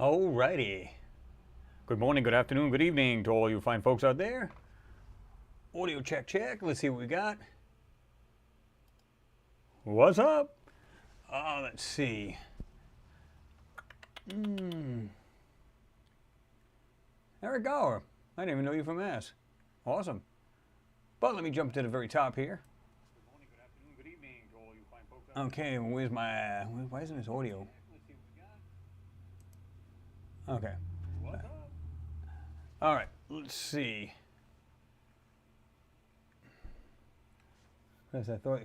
Alrighty. Good morning, good afternoon, good evening to all you fine folks out there. Audio check, check. Let's see what we got. What's up? Let's see. Eric Gower. I didn't even know you from Mass. Awesome. But let me jump to the very top here. Good morning, good afternoon, good evening to all you fine folks out there. Okay, where's my... Why isn't this audio? Okay. What's up? All right, let's see. Because I thought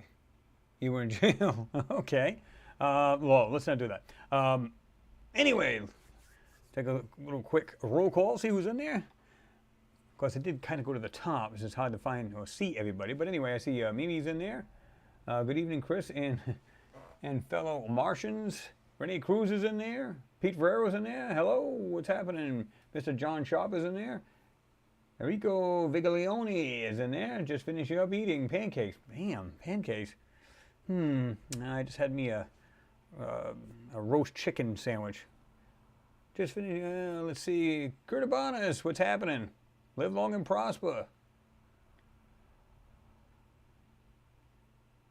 you were in jail. Okay. Well, let's not do that. Anyway, take a little quick roll call, see who's in there. Of course, I did kind of go to the top. It's just hard to find or see everybody. But anyway, I see Mimi's in there. Good evening, Chris and fellow Martians. Renee Cruz is in there. Pete Ferrero's in there. Hello, what's happening? Mr. John Sharp is in there. Enrico Viglione is in there, just finishing up eating pancakes. Bam, pancakes. I just had me a roast chicken sandwich. Just finished, let's see. Kurt Abanis, what's happening? Live long and prosper.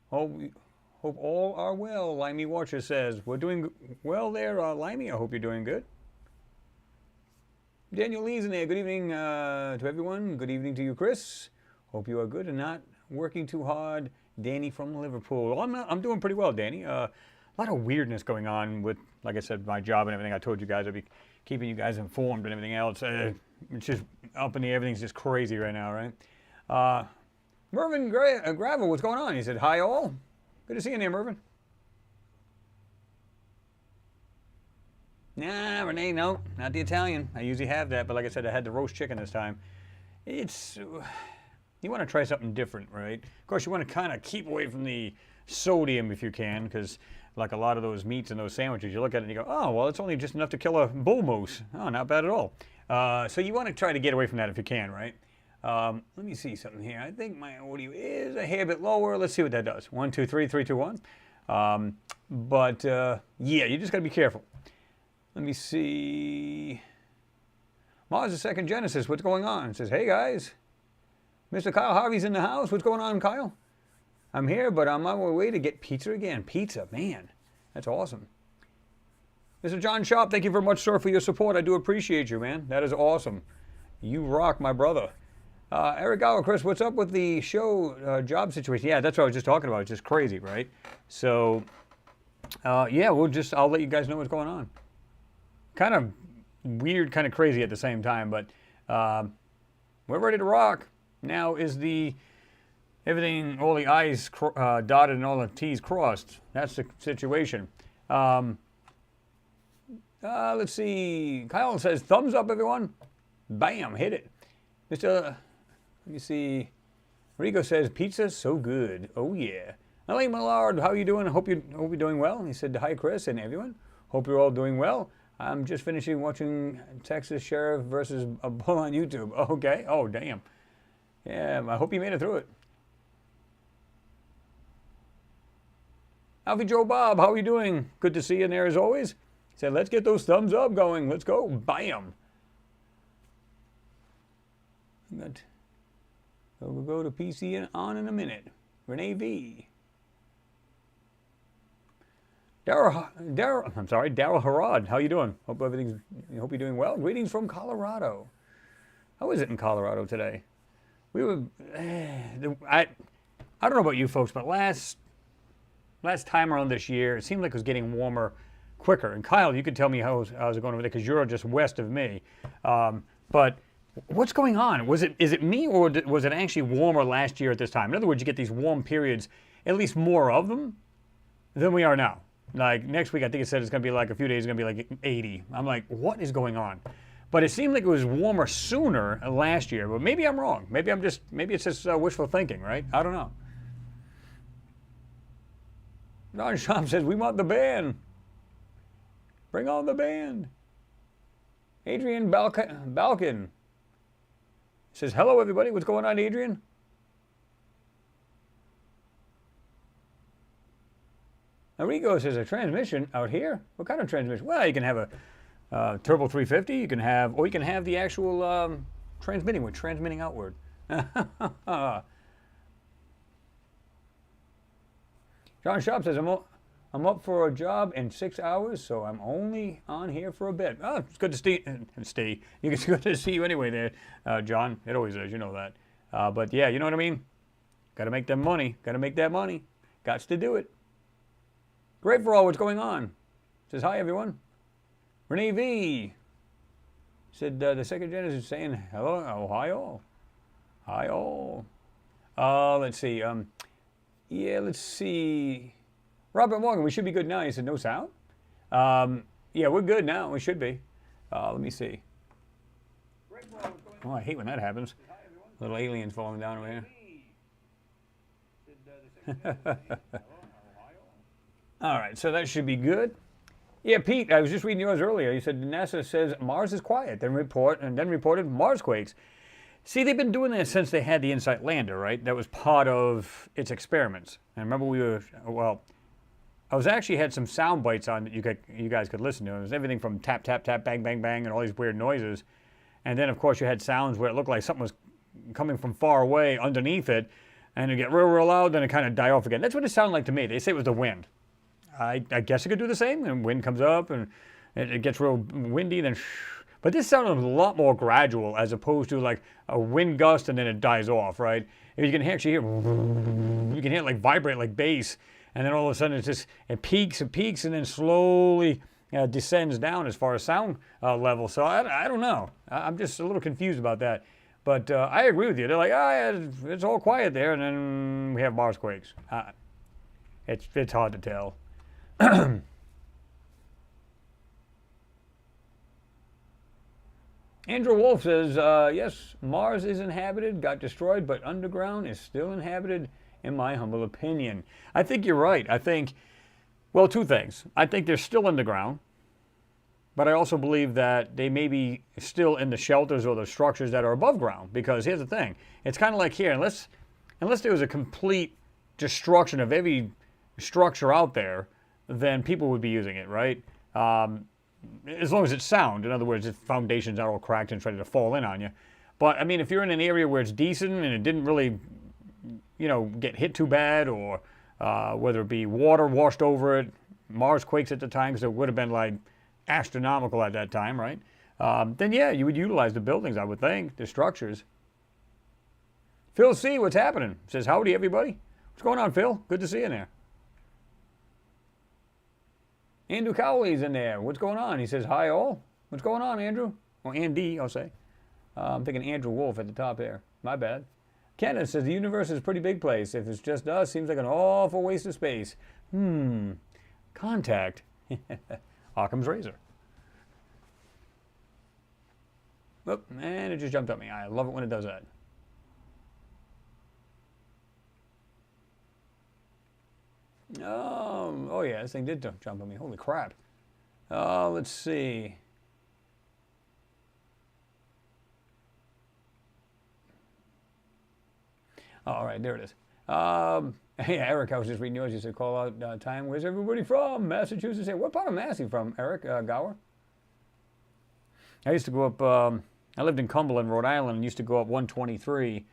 Hope all are well, Limey Watcher says. We're doing well there, Limey. I hope you're doing good. Daniel Lee's in there. Good evening to everyone. Good evening to you, Chris. Hope you are good and not working too hard. Danny from Liverpool. Well, I'm doing pretty well, Danny. A lot of weirdness going on with, like I said, my job and everything. I told you guys I'd be keeping you guys informed and everything else. It's just up in the air. Everything's just crazy right now, right? Mervyn Gravel, what's going on? He said, hi all. Good to see you there, Mervyn. Nah, Renee, no, not the Italian. I usually have that, but like I said, I had the roast chicken this time. It's, you want to try something different, right? Of course, you want to kind of keep away from the sodium if you can, because like a lot of those meats and those sandwiches, you look at it and you go, oh, well, it's only just enough to kill a bull moose. Oh, not bad at all. So you want to try to get away from that if you can, right? Let me see something here. I think my audio is a hair bit lower. Let's see what that does. 1, 2, 3, 3, 2, 1. Yeah, you just got to be careful. Let me see. Mars the Second Genesis, what's going on? It says, hey guys, Mr. Kyle Harvey's in the house. What's going on, Kyle? I'm here, but I'm on my way to get pizza again. Pizza, man, that's awesome. Mr. John Sharp, thank you very much, sir, for your support. I do appreciate you, man. That is awesome. You rock, my brother. Eric Gower, Chris, what's up with the show job situation? Yeah, that's what I was just talking about. It's just crazy, right? So, yeah, I'll let you guys know what's going on. Kind of weird, kind of crazy at the same time, but we're ready to rock. Now is everything, all the I's dotted and all the T's crossed. That's the situation. Let's see. Kyle says, thumbs up, everyone. Bam, hit it. Let me see. Rico says, pizza, so good. Oh, yeah. Elaine Millard, how are you doing? Hope you're doing well. He said, hi, Chris and everyone. Hope you're all doing well. I'm just finishing watching Texas Sheriff versus a Bull on YouTube. Okay. Oh, damn. Yeah, I hope you made it through it. Alfie Joe Bob, how are you doing? Good to see you in there as always. He said, let's get those thumbs up going. Let's go. Bam. We'll go to PC on in a minute. Renee V. Daryl Harrod, how you doing? Hope you're doing well. Greetings from Colorado. How is it in Colorado today? We were, I don't know about you folks, but last time around this year, it seemed like it was getting warmer quicker. And Kyle, you could tell me how's it going over there because you're just west of me. But what's going on? Is it me or was it actually warmer last year at this time? In other words, you get these warm periods, at least more of them than we are now. Like next week, I think it said it's going to be like a few days, it's going to be like 80. I'm like, what is going on? But it seemed like it was warmer sooner last year. But maybe I'm wrong. Maybe it's just wishful thinking, right? I don't know. Don Shop says, we want the band. Bring on the band. Adrian Balkan says, hello, everybody. What's going on, Adrian? Enrico says, a transmission out here? What kind of transmission? Well, you can have Turbo 350, you can have, or you can have the actual transmitting outward. John Shop says, I'm up for a job in 6 hours, so I'm only on here for a bit. Oh, it's good to stay. It's good to see you anyway there, John. It always is, you know that. But yeah, you know what I mean? Got to make that money. Got to make that money. Gots to do it. Great for all. What's going on? Says, hi, everyone. Renee V. Said, the second gen is saying, hello, Ohio. Hi, all. Let's see. Yeah, let's see. Robert Morgan, we should be good now. He said, no sound? Yeah, we're good now. We should be. Let me see. Oh, I hate when that happens. Little aliens falling down over here. All right, so that should be good. Yeah, Pete, I was just reading yours earlier. You said NASA says Mars is quiet, then reported Marsquakes. See, they've been doing this since they had the InSight lander, right? That was part of its experiments. And remember I was actually had some sound bites on that you guys could listen to. It was everything from tap, tap, tap, bang, bang, bang, and all these weird noises. And then, of course, you had sounds where it looked like something was coming from far away underneath it, and it get real, real loud, then it kind of die off again. That's what it sounded like to me. They say it was the wind. I guess it could do the same, and wind comes up, and it gets real windy, then but this sounded a lot more gradual as opposed to like a wind gust and then it dies off, right? If you can actually hear, you can hear it like vibrate like bass, and then all of a sudden it peaks and then slowly descends down as far as sound level. So I don't know. I'm just a little confused about that. But I agree with you. They're like, yeah, it's all quiet there, and then we have Marsquakes. It's hard to tell. Andrew Wolf says, yes, Mars is inhabited, got destroyed, but underground is still inhabited, in my humble opinion. I think you're right. I think, well, two things. I think they're still underground, but I also believe that they may be still in the shelters or the structures that are above ground, because here's the thing. It's kind of like here, unless there was a complete destruction of every structure out there, then people would be using it, right? As long as it's sound. In other words, if foundations are all cracked and ready to fall in on you. But, I mean, if you're in an area where it's decent and it didn't really, get hit too bad, or whether it be water washed over it, Mars quakes at the time, because it would have been, like, astronomical at that time, right? Then, yeah, you would utilize the buildings, I would think, the structures. Phil C., what's happening? Says, howdy, everybody. What's going on, Phil? Good to see you there. Andrew Cowley's in there. What's going on? He says, hi, all. What's going on, Andrew? Or Andy, I'll say. I'm thinking Andrew Wolf at the top there. My bad. Kenneth says, the universe is a pretty big place. If it's just us, seems like an awful waste of space. Contact. Occam's razor. Oop, and it just jumped at me. I love it when it does that. Oh yeah, this thing did jump on me. Holy crap. Let's see. All right, there it is. Yeah, Eric, I was just reading yours. You said call out time. Where's everybody from? Massachusetts. What part of Mass are you from, Eric Gower? I used to go up, I lived in Cumberland, Rhode Island, and used to go up 123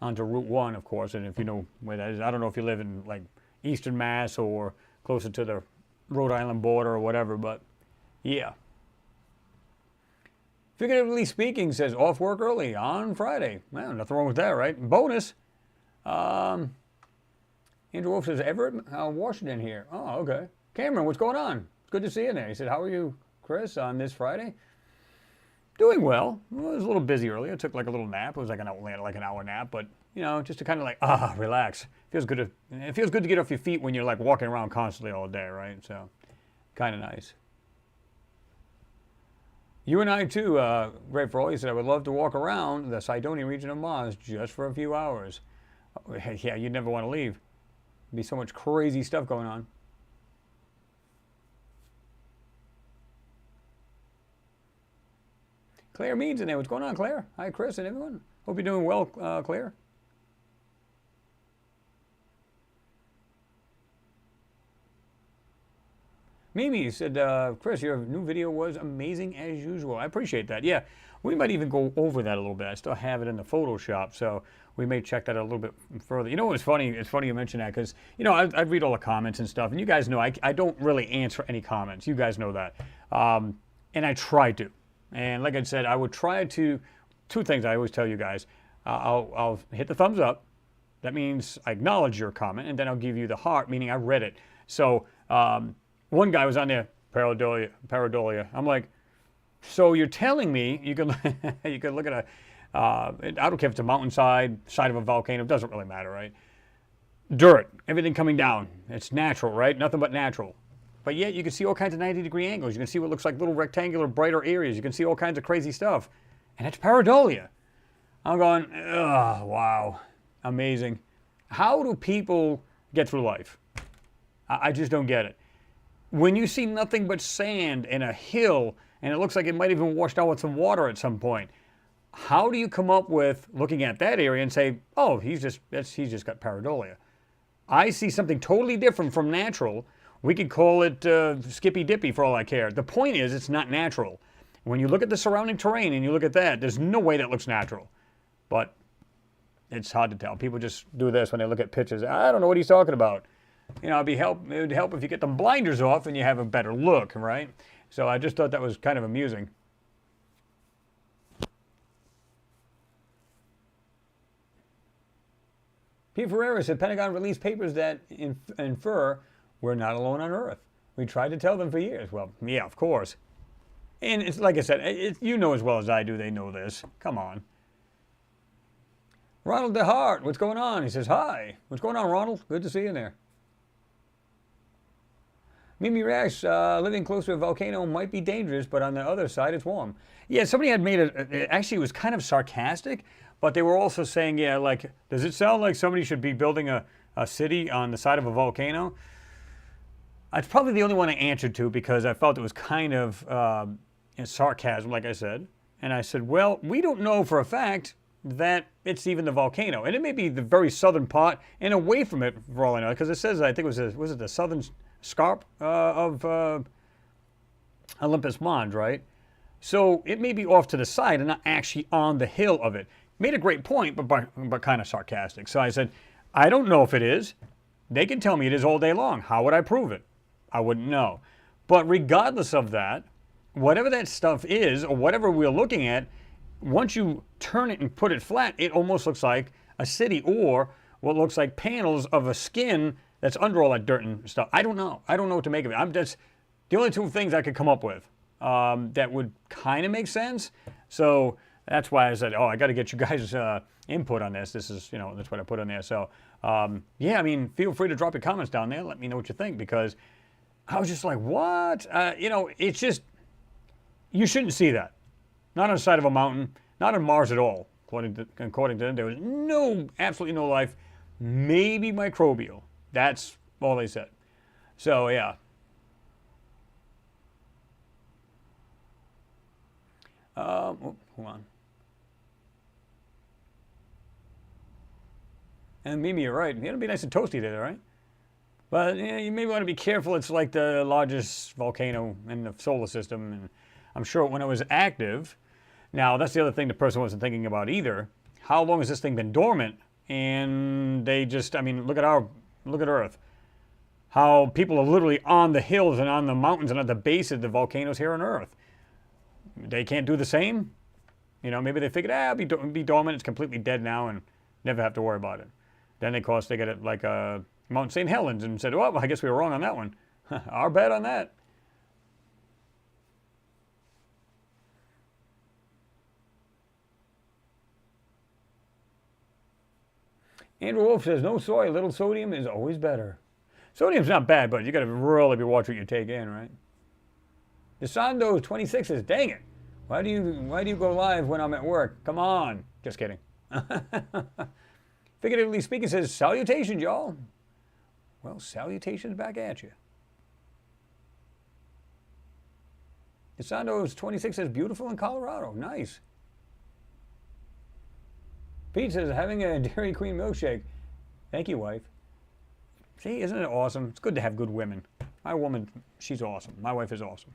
onto Route 1, of course. And if you know where that is, I don't know if you live in, like, Eastern Mass or closer to the Rhode Island border or whatever, but yeah. Figuratively speaking, says off work early on Friday. Well, nothing wrong with that, right? Bonus. Andrew Wolf says, Everett, Washington here. Oh, okay. Cameron, what's going on? It's good to see you there. He said, how are you, Chris, on this Friday? Doing well. I was a little busy earlier. I took like a little nap. It was like an hour nap, but just to kind of like, relax. It feels good to get off your feet when you're like walking around constantly all day, right? So, kind of nice. You and I too, Great for all. You said, I would love to walk around the Cydonia region of Mars just for a few hours. Yeah, you'd never want to leave. There'd be so much crazy stuff going on. Claire Mead's in there. What's going on, Claire? Hi, Chris and everyone. Hope you're doing well, Claire. Mimi said, Chris, your new video was amazing as usual. I appreciate that. Yeah, we might even go over that a little bit. I still have it in the Photoshop, so we may check that out a little bit further. You know what's funny? It's funny you mention that because, you know, I read all the comments and stuff, and you guys know I don't really answer any comments. You guys know that. And I try to. And like I said, I would try to, two things I always tell you guys. I'll hit the thumbs up. That means I acknowledge your comment, and then I'll give you the heart, meaning I read it. So one guy was on there, pareidolia. I'm like, so you're telling me you could you could look at a, I don't care if it's a mountainside, side of a volcano, it doesn't really matter, right? Dirt, everything coming down. It's natural, right? Nothing but natural. But yet you can see all kinds of 90-degree angles. You can see what looks like little rectangular, brighter areas. You can see all kinds of crazy stuff. And it's pareidolia. I'm going, oh, wow, amazing. How do people get through life? I just don't get it. When you see nothing but sand and a hill, and it looks like it might even washed out with some water at some point, how do you come up with looking at that area and say, oh, he's just got pareidolia? I see something totally different from natural. We could call it Skippy Dippy for all I care. The point is, it's not natural. When you look at the surrounding terrain and you look at that, there's no way that looks natural. But it's hard to tell. People just do this when they look at pictures. I don't know what he's talking about. You know, it would help if you get the blinders off and you have a better look, right? So I just thought that was kind of amusing. Pete Ferreira said Pentagon released papers that infer we're not alone on Earth. We tried to tell them for years. Well, yeah, of course. And it's like I said, you know as well as I do, they know this. Come on. Ronald DeHart, what's going on? He says, hi. What's going on, Ronald? Good to see you there. Mimi Rash, living close to a volcano might be dangerous, but on the other side, it's warm. Yeah, somebody had made it, actually it was kind of sarcastic, but they were also saying, yeah, like, does it sound like somebody should be building a city on the side of a volcano? It's probably the only one I answered to because I felt it was kind of sarcasm, like I said. And I said, well, we don't know for a fact that it's even the volcano. And it may be the very southern part and away from it for all I know, because it says, I think was it the southern scarp of Olympus Mons, right? So it may be off to the side and not actually on the hill of it. Made a great point, but kind of sarcastic. So I said, I don't know if it is. They can tell me it is all day long. How would I prove it? I wouldn't know. But regardless of that, whatever that stuff is, or whatever we're looking at, once you turn it and put it flat, it almost looks like a city or what looks like panels of a skin that's under all that dirt and stuff. I don't know. I don't know what to make of it. I'm just, the only two things I could come up with that would kind of make sense. So that's why I said, oh, I got to get you guys' input on this. This is, you know, that's what I put in there. So, yeah, I mean, feel free to drop your comments down there. Let me know what you think, because I was just like, what? You know, it's just, you shouldn't see that. Not on the side of a mountain, not on Mars at all. According to them, there was absolutely no life, maybe microbial. That's all they said. So, yeah. Hold on. And Mimi, you're right. It'll be nice and toasty there, right? But yeah, you may want to be careful. It's like the largest volcano in the solar system. And I'm sure when it was active, now that's the other thing the person wasn't thinking about either. How long has this thing been dormant? And they just, I mean, look at Earth. How people are literally on the hills and on the mountains and at the base of the volcanoes here on Earth. They can't do the same. You know, maybe they figured, it'll be dormant, it's completely dead now and never have to worry about it. Then, of course, they get it like Mount St. Helens and said, well, I guess we were wrong on that one. Our bad on that. Andrew Wolf says, no soy, little sodium is always better. Sodium's not bad, but you got to really be watching what you take in, right? DeSando 26 says, dang it. Why do you go live when I'm at work? Come on. Just kidding. Figuratively speaking says, salutations, y'all. Well, salutations back at you. DeSando 26 says, beautiful in Colorado. Nice. Pete says, having a Dairy Queen milkshake. Thank you, wife. See, isn't it awesome? It's good to have good women. My woman, she's awesome. My wife is awesome.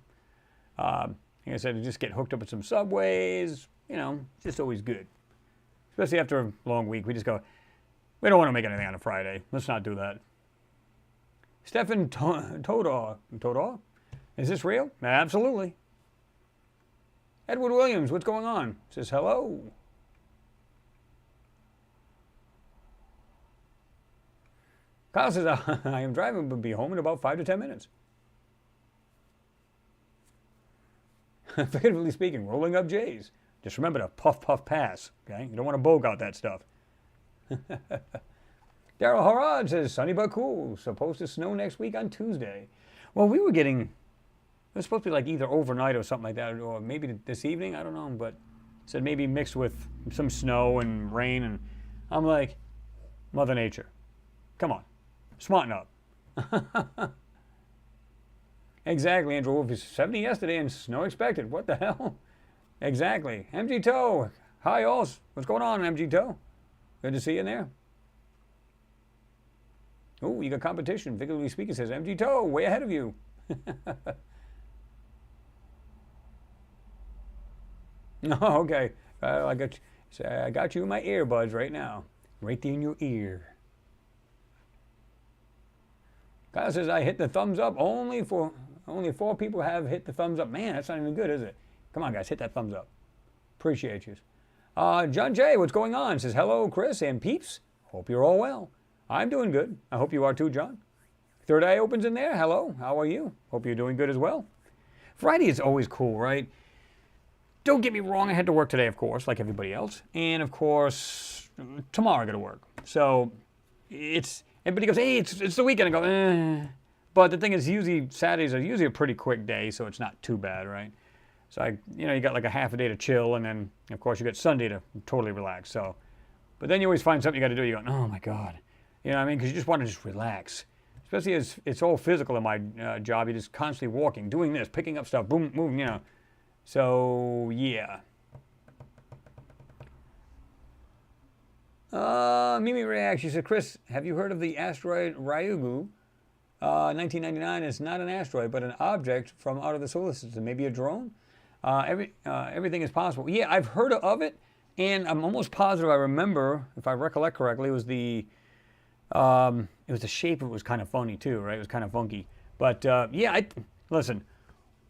Like I said, just get hooked up at some Subways, you know, just always good. Especially after a long week, we just go, we don't want to make anything on a Friday. Let's not do that. Stefan Todor, is this real? Absolutely. Edward Williams, what's going on? Says hello. Kyle says, I am driving, but be home in about 5 to 10 minutes. Figuratively speaking, rolling up J's. Just remember to puff, puff, pass. Okay? You don't want to bogue out that stuff. Daryl Harrod says, sunny but cool. Supposed to snow next week on Tuesday. Well, we were getting, it was supposed to be like either overnight or something like that, or maybe this evening, I don't know, but said maybe mixed with some snow and rain, and I'm like, Mother Nature, come on, smarten up. Exactly, Andrew Wolf, is 70 yesterday and snow expected. What the hell? Exactly. MG Toe, hi all. What's going on, MG Toe? Good to see you in there. Oh, you got competition. Figuratively speaking, says MG Toe, way ahead of you. Oh, okay. I got you in my earbuds right now. Right there in your ear. Kyle says, I hit the thumbs up. Only 4 people have hit the thumbs up. Man, that's not even good, is it? Come on, guys, hit that thumbs up. Appreciate you. John J, what's going on? Says, hello, Chris and peeps. Hope you're all well. I'm doing good. I hope you are too, John. Third Eye opens in there. Hello, how are you? Hope you're doing good as well. Friday is always cool, right? Don't get me wrong, I had to work today, of course, like everybody else. And, of course, tomorrow I got to work. So, everybody goes, hey, it's the weekend. I go, eh. But the thing is, usually Saturdays are usually a pretty quick day, so it's not too bad, right? So, you got like a half a day to chill, and then, of course, you got Sunday to totally relax. So, but then you always find something you got to do. You go, oh, my God. You know what I mean? Because you just want to just relax. Especially as it's all physical in my job. You're just constantly walking, doing this, picking up stuff, boom, moving, So, yeah. Mimi reacts. She said, Chris, have you heard of the asteroid Ryugu? 1999 is not an asteroid, but an object from out of the solar system. Maybe a drone? Everything is possible. Yeah, I've heard of it, and I'm almost positive I remember, if I recollect correctly, it was the shape of it was kind of funny too, right? It was kind of funky. But yeah, listen,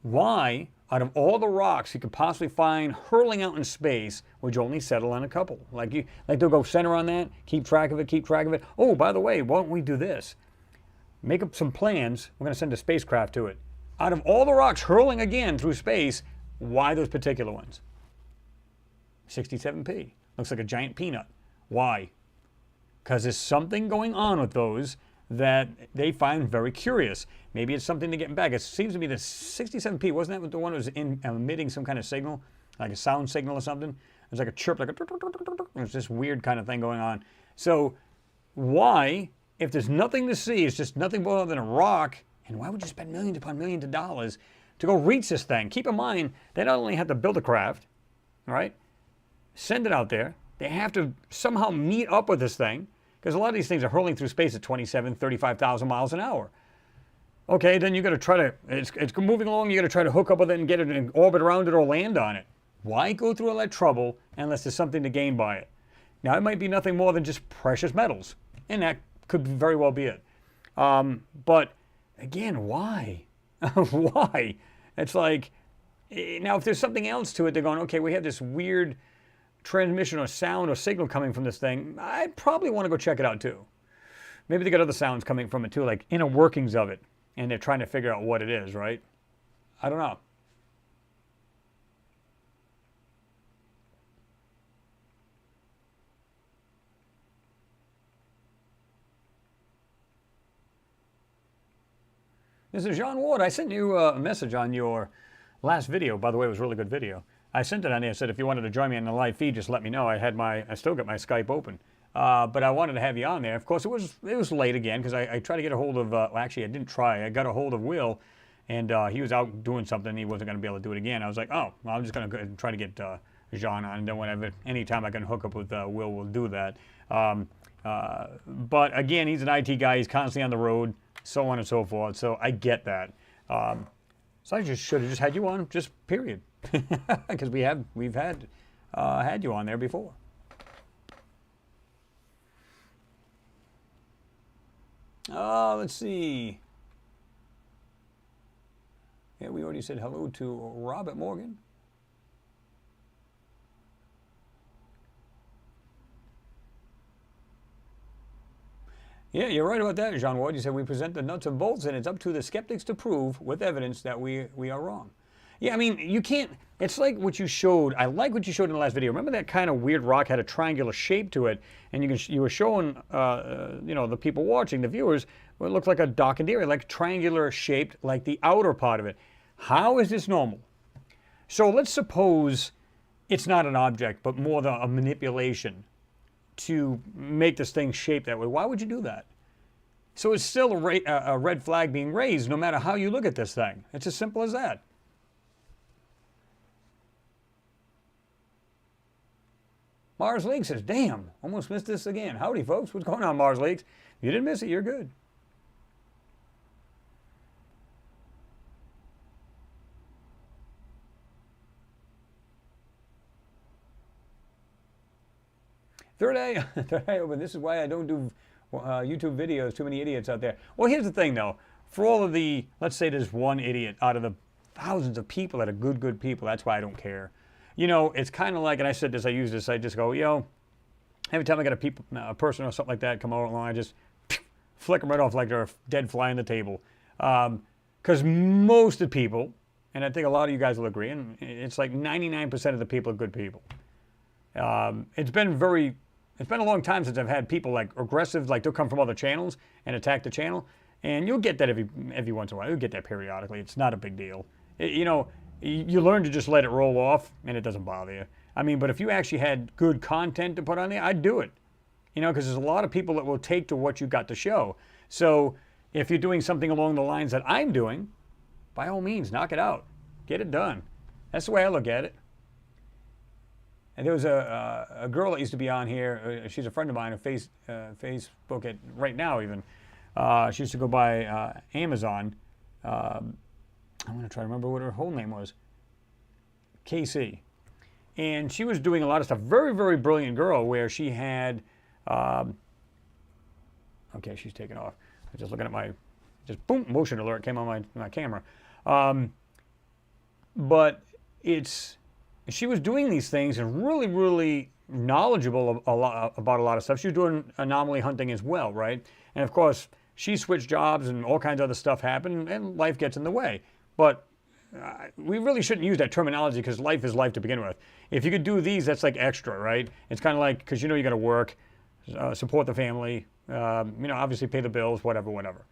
why, out of all the rocks you could possibly find hurling out in space, would you only settle on a couple? Like they'll go center on that, keep track of it. Oh, by the way, why don't we do this? Make up some plans. We're going to send a spacecraft to it. Out of all the rocks hurling again through space, why those particular ones? 67p. Looks like a giant peanut. Why? Because there's something going on with those that they find very curious. Maybe it's something to get back. It seems to be the 67p. Wasn't that the one that was emitting some kind of signal? Like a sound signal or something? It was like a chirp, like a... It was this weird kind of thing going on. So why, if there's nothing to see, it's just nothing more than a rock, and why would you spend millions upon millions of dollars to go reach this thing? Keep in mind, they not only have to build a craft, right? Send it out there. They have to somehow meet up with this thing, because a lot of these things are hurling through space at 27, 35,000 miles an hour. Okay, then you got to try to, it's moving along, you got to try to hook up with it and get it in orbit around it or land on it. Why go through all that trouble unless there's something to gain by it? Now, it might be nothing more than just precious metals, and that could very well be it. But again, why? Why? It's like, now if there's something else to it, they're going, okay, we have this weird transmission or sound or signal coming from this thing. I'd probably want to go check it out too. Maybe they got other sounds coming from it too, like inner workings of it, and they're trying to figure out what it is, right? I don't know. This is John Ward. I sent you a message on your last video. By the way, it was a really good video. I sent it on there. I said if you wanted to join me on the live feed, just let me know. I still got my Skype open, but I wanted to have you on there. Of course, it was late again because I tried to get a hold of. Well, actually, I didn't try. I got a hold of Will, and he was out doing something. He wasn't going to be able to do it again. I was like, oh, well, I'm just going to try to get Jean on. And then whenever, anytime I can hook up with Will, we'll do that. But again, he's an IT guy. He's constantly on the road. so on and so forth. So I get that. So I just should have just had you on, just period, because we've had you on there before. Let's see. Yeah, we already said hello to Robert Morgan. Yeah, you're right about that, Jean Ward. You said we present the nuts and bolts, and it's up to the skeptics to prove with evidence that we are wrong. Yeah, I mean, you can't. It's like what you showed. I like what you showed in the last video. Remember that kind of weird rock had a triangular shape to it, and you were showing, the people watching, the viewers, well, it looked like a dock and dairy, like triangular shaped, like the outer part of it. How is this normal? So let's suppose it's not an object, but more a manipulation to make this thing shape that way. Why would you do that? So it's still a red flag being raised no matter how you look at this thing. It's as simple as that. Mars League says, damn, almost missed this again. Howdy, folks. What's going on, Mars Leagues? If you didn't miss it, you're good. Third eye open. This is why I don't do YouTube videos. Too many idiots out there. Well, here's the thing, though. For all of the, let's say there's one idiot out of the thousands of people that are good people. That's why I don't care. You know, it's kind of like, and I said this, I use this, I just go, every time I get a person or something like that come over along, I just flick them right off like they're a dead fly on the table. Because most of the people, and I think a lot of you guys will agree, and it's like 99% of the people are good people. It's been a long time since I've had people like aggressive, like they'll come from other channels and attack the channel. And you'll get that every once in a while. You'll get that periodically. It's not a big deal. You learn to just let it roll off and it doesn't bother you. I mean, but if you actually had good content to put on there, I'd do it. Because there's a lot of people that will take to what you got to show. So if you're doing something along the lines that I'm doing, by all means, knock it out. Get it done. That's the way I look at it. And there was a girl that used to be on here. She's a friend of mine on Facebook right now even. She used to go by Amazon. I'm going to try to remember what her whole name was. KC. And she was doing a lot of stuff. Very, very brilliant girl where she had... okay, she's taken off. I was just looking at just boom, motion alert came on my camera. But she was doing these things and really, really knowledgeable about a lot of stuff. She was doing anomaly hunting as well, right? And of course, she switched jobs and all kinds of other stuff happened and life gets in the way. But we really shouldn't use that terminology because life is life to begin with. If you could do these, that's like extra, right? It's kind of like, because you got to work, support the family, obviously pay the bills, whatever.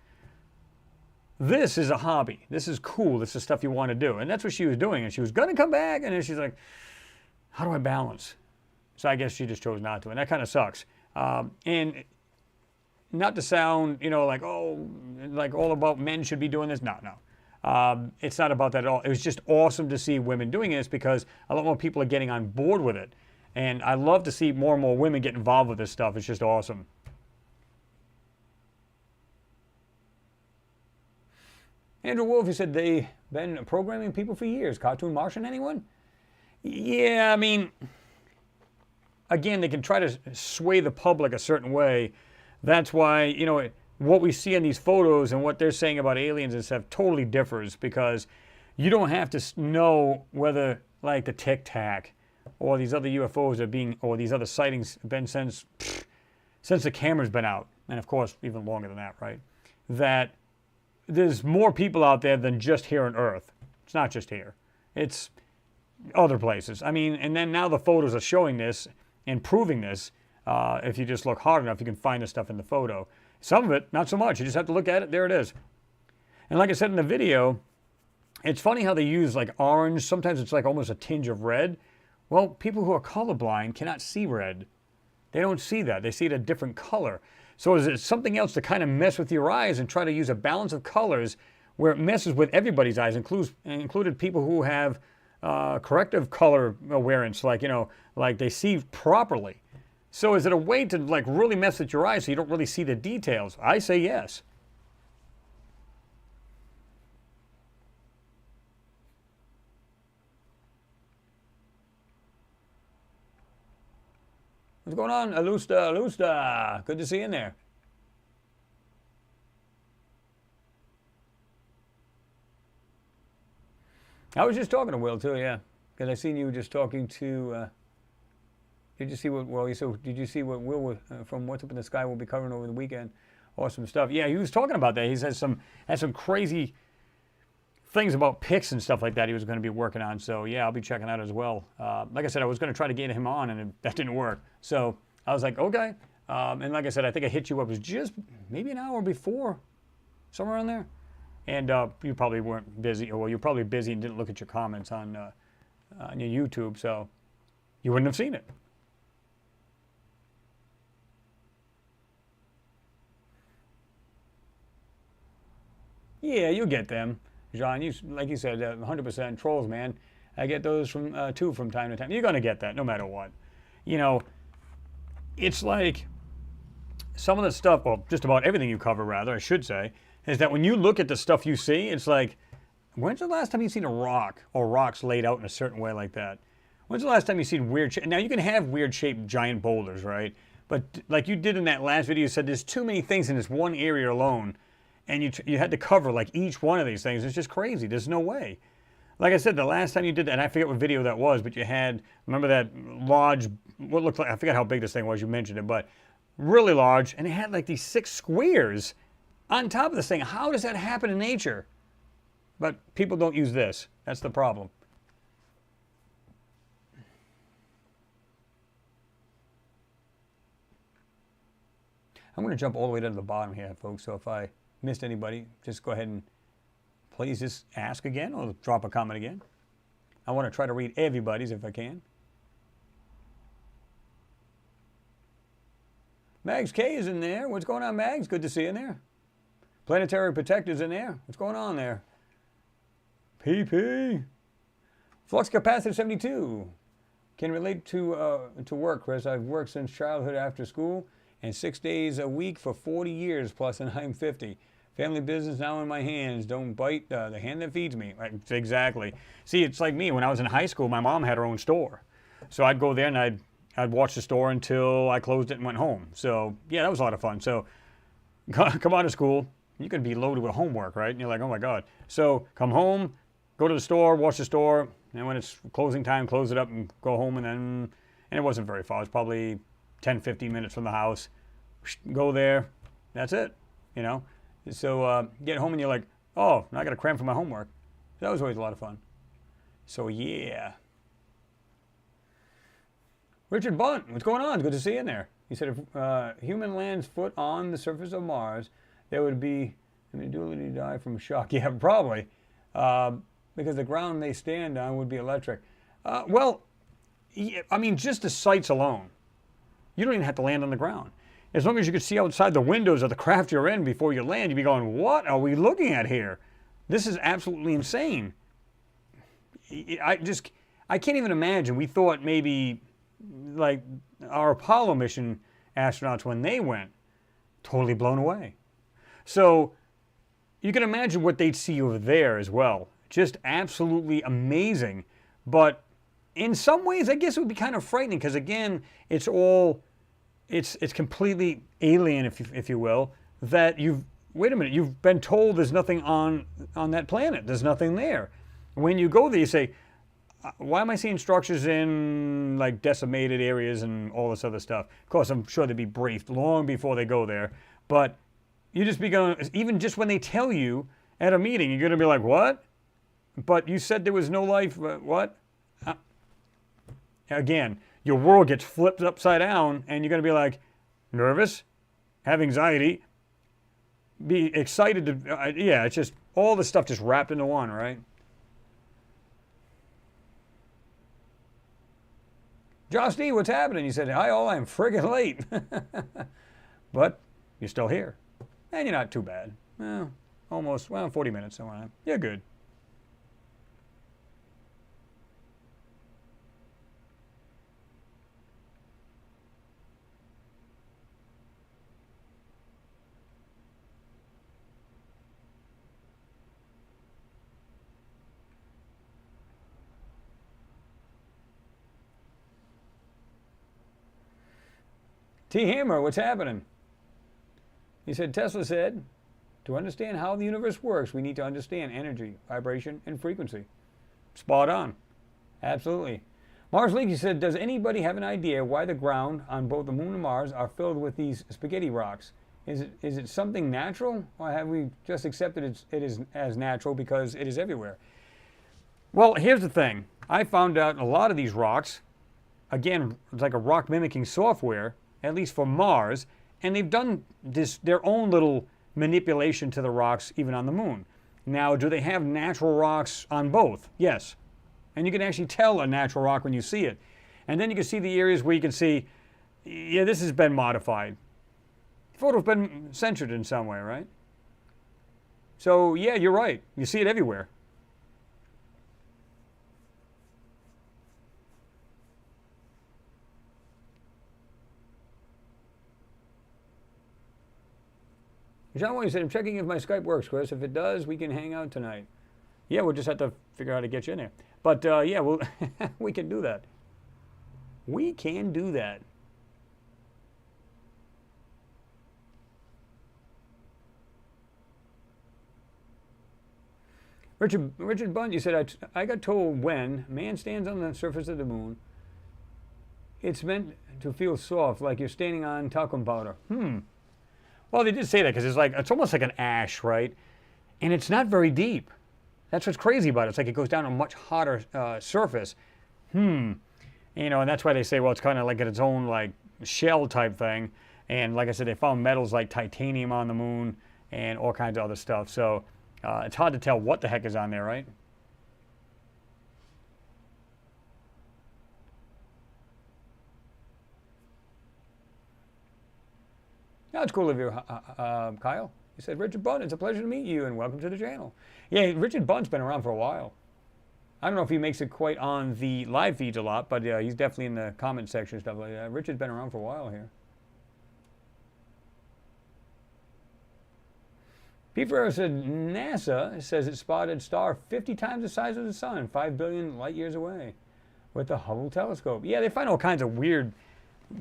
This is a hobby. This is cool. This is stuff you want to do. And that's what she was doing. And she was going to come back, and then she's like, how do I balance? So I guess she just chose not to, and that kind of sucks. And not to sound, like all about men should be doing this. No. It's not about that at all. It was just awesome to see women doing this because a lot more people are getting on board with it. And I love to see more and more women get involved with this stuff. It's just awesome. Andrew Wolf, he said they've been programming people for years. Cartoon Martian, anyone? Yeah, I mean, again, they can try to sway the public a certain way. That's why, what we see in these photos and what they're saying about aliens and stuff totally differs because you don't have to know whether, like, the Tic Tac or these other UFOs or these other sightings have been since the camera's been out. And, of course, even longer than that, right? That there's more people out there than just here on Earth. It's not just here. It's other places. I mean, and then now the photos are showing this and proving this. If you just look hard enough, you can find the stuff in the photo. Some of it, not so much. You just have to look at it. There it is. And like I said in the video, it's funny how they use like orange. Sometimes it's like almost a tinge of red. Well, people who are colorblind cannot see red. They don't see that. They see it a different color. So is it something else to kind of mess with your eyes and try to use a balance of colors where it messes with everybody's eyes, included people who have corrective color awareness, like they see properly. So is it a way to like really mess with your eyes so you don't really see the details? I say yes. What's going on, Alusta? Alusta, good to see you in there. I was just talking to Will too, yeah, because I seen you just talking to. Did you see what? Well, did you see what Will from What's Up in the Sky will be covering over the weekend? Awesome stuff. Yeah, he was talking about that. He had some crazy things about picks and stuff like that he was going to be working on. So yeah, I'll be checking out as well. Like I said, I was going to try to get him on, and that didn't work. So I was like, okay. And like I said, I think I hit you up. It was just maybe an hour before, somewhere around there. And you probably weren't busy, or well, you're probably busy and didn't look at your comments on your YouTube, so you wouldn't have seen it. Yeah, you get them, John. You, like you said, 100% trolls, man. I get those from too from time to time. You're gonna get that, no matter what. You know, it's like some of the stuff. Well, just about everything you cover, rather, I should say, is that when you look at the stuff you see, it's like, when's the last time you've seen a rock or rocks laid out in a certain way like that? When's the last time you've seen weird Now, you can have weird-shaped giant boulders, right? But like you did in that last video, you said there's too many things in this one area alone, and you had to cover like each one of these things. It's just crazy. There's no way. Like I said, the last time you did that, and I forget what video that was, but you had, remember that large, what looked like, I forget how big this thing was, you mentioned it, but really large, and it had like these 6 squares on top of this thing. How does that happen in nature? But people don't use this. That's the problem. I'm going to jump all the way down to the bottom here, folks. So if I missed anybody, just go ahead and please just ask again or drop a comment again. I want to try to read everybody's if I can. Mags K is in there. What's going on, Mags? Good to see you in there. Planetary Protector's in there. What's going on there? PP. Flux Capacitor 72. Can relate to work, Chris. I've worked since childhood after school and 6 days a week for 40 years plus, and I'm 50. Family business now in my hands. Don't bite the hand that feeds me. Right, exactly. See, it's like me. When I was in high school, my mom had her own store. So I'd go there and I'd watch the store until I closed it and went home. So yeah, that was a lot of fun. So come out of school, you could be loaded with homework, right? And you're like, oh my God. So come home, go to the store, watch the store, and when it's closing time, close it up and go home. And it wasn't very far. It was probably 10, 15 minutes from the house. Go there. That's it, you know? So get home and you're like, oh, now I got to cram for my homework. That was always a lot of fun. So yeah. Richard Bunt, what's going on? Good to see you in there. He said if human lands foot on the surface of Mars, there would be an ability to die from shock. Yeah, probably. Because the ground they stand on would be electric. Well, yeah, I mean, just the sights alone. You don't even have to land on the ground. As long as you could see outside the windows of the craft you're in before you land, you'd be going, what are we looking at here? This is absolutely insane. I can't even imagine. We thought maybe like our Apollo mission astronauts, when they went, totally blown away. So you can imagine what they'd see over there as well. Just absolutely amazing. But in some ways, I guess it would be kind of frightening because, again, it's completely alien, if you will, that wait a minute, you've been told there's nothing on that planet. There's nothing there. When you go there, you say, why am I seeing structures in like decimated areas and all this other stuff? Of course, I'm sure they'd be briefed long before they go there. But you just be going, even just when they tell you at a meeting, you're going to be like, what? But you said there was no life, what? Again, your world gets flipped upside down and you're going to be like, nervous, have anxiety, be excited to, yeah, it's just all the stuff just wrapped into one, right? Josh D, what's happening? You said, hi all, I'm friggin' late. But you're still here. And you're not too bad. Well, almost, 40 minutes. So you're good. T. Hammer, what's happening? He said, Tesla said, to understand how the universe works, we need to understand energy, vibration, and frequency. Spot on. Absolutely. Mars Leaky said, does anybody have an idea why the ground on both the moon and Mars are filled with these spaghetti rocks? Is it something natural, or have we just accepted it is as natural because it is everywhere? Well, here's the thing. I found out a lot of these rocks, again, it's like a rock mimicking software, at least for Mars, and they've done their own little manipulation to the rocks even on the moon. Now, do they have natural rocks on both? Yes. And you can actually tell a natural rock when you see it. And then you can see the areas where you can see, yeah, this has been modified. The photo's been censored in some way, right? So, yeah, you're right. You see it everywhere. John Wayne said, I'm checking if my Skype works, Chris. If it does, we can hang out tonight. Yeah, we'll just have to figure out how to get you in there. But, yeah, we can do that. We can do that. Richard Bunt, you said, I got told when man stands on the surface of the moon, it's meant to feel soft, like you're standing on talcum powder. Well, they did say that because it's almost like an ash, right? And it's not very deep. That's what's crazy about it. It's like it goes down a much hotter surface. You know, and that's why they say, well, it's kind of like its own like shell type thing. And like I said, they found metals like titanium on the moon and all kinds of other stuff. So it's hard to tell what the heck is on there, right? Yeah, it's cool of you, Kyle. He said, Richard Bunt, it's a pleasure to meet you and welcome to the channel. Yeah, Richard Bunt's been around for a while. I don't know if he makes it quite on the live feeds a lot, but he's definitely in the comment section and stuff like that. Richard's been around for a while here. Pete Ferrer said, NASA says it spotted star 50 times the size of the sun, 5 billion light years away, with the Hubble telescope. Yeah, they find all kinds of weird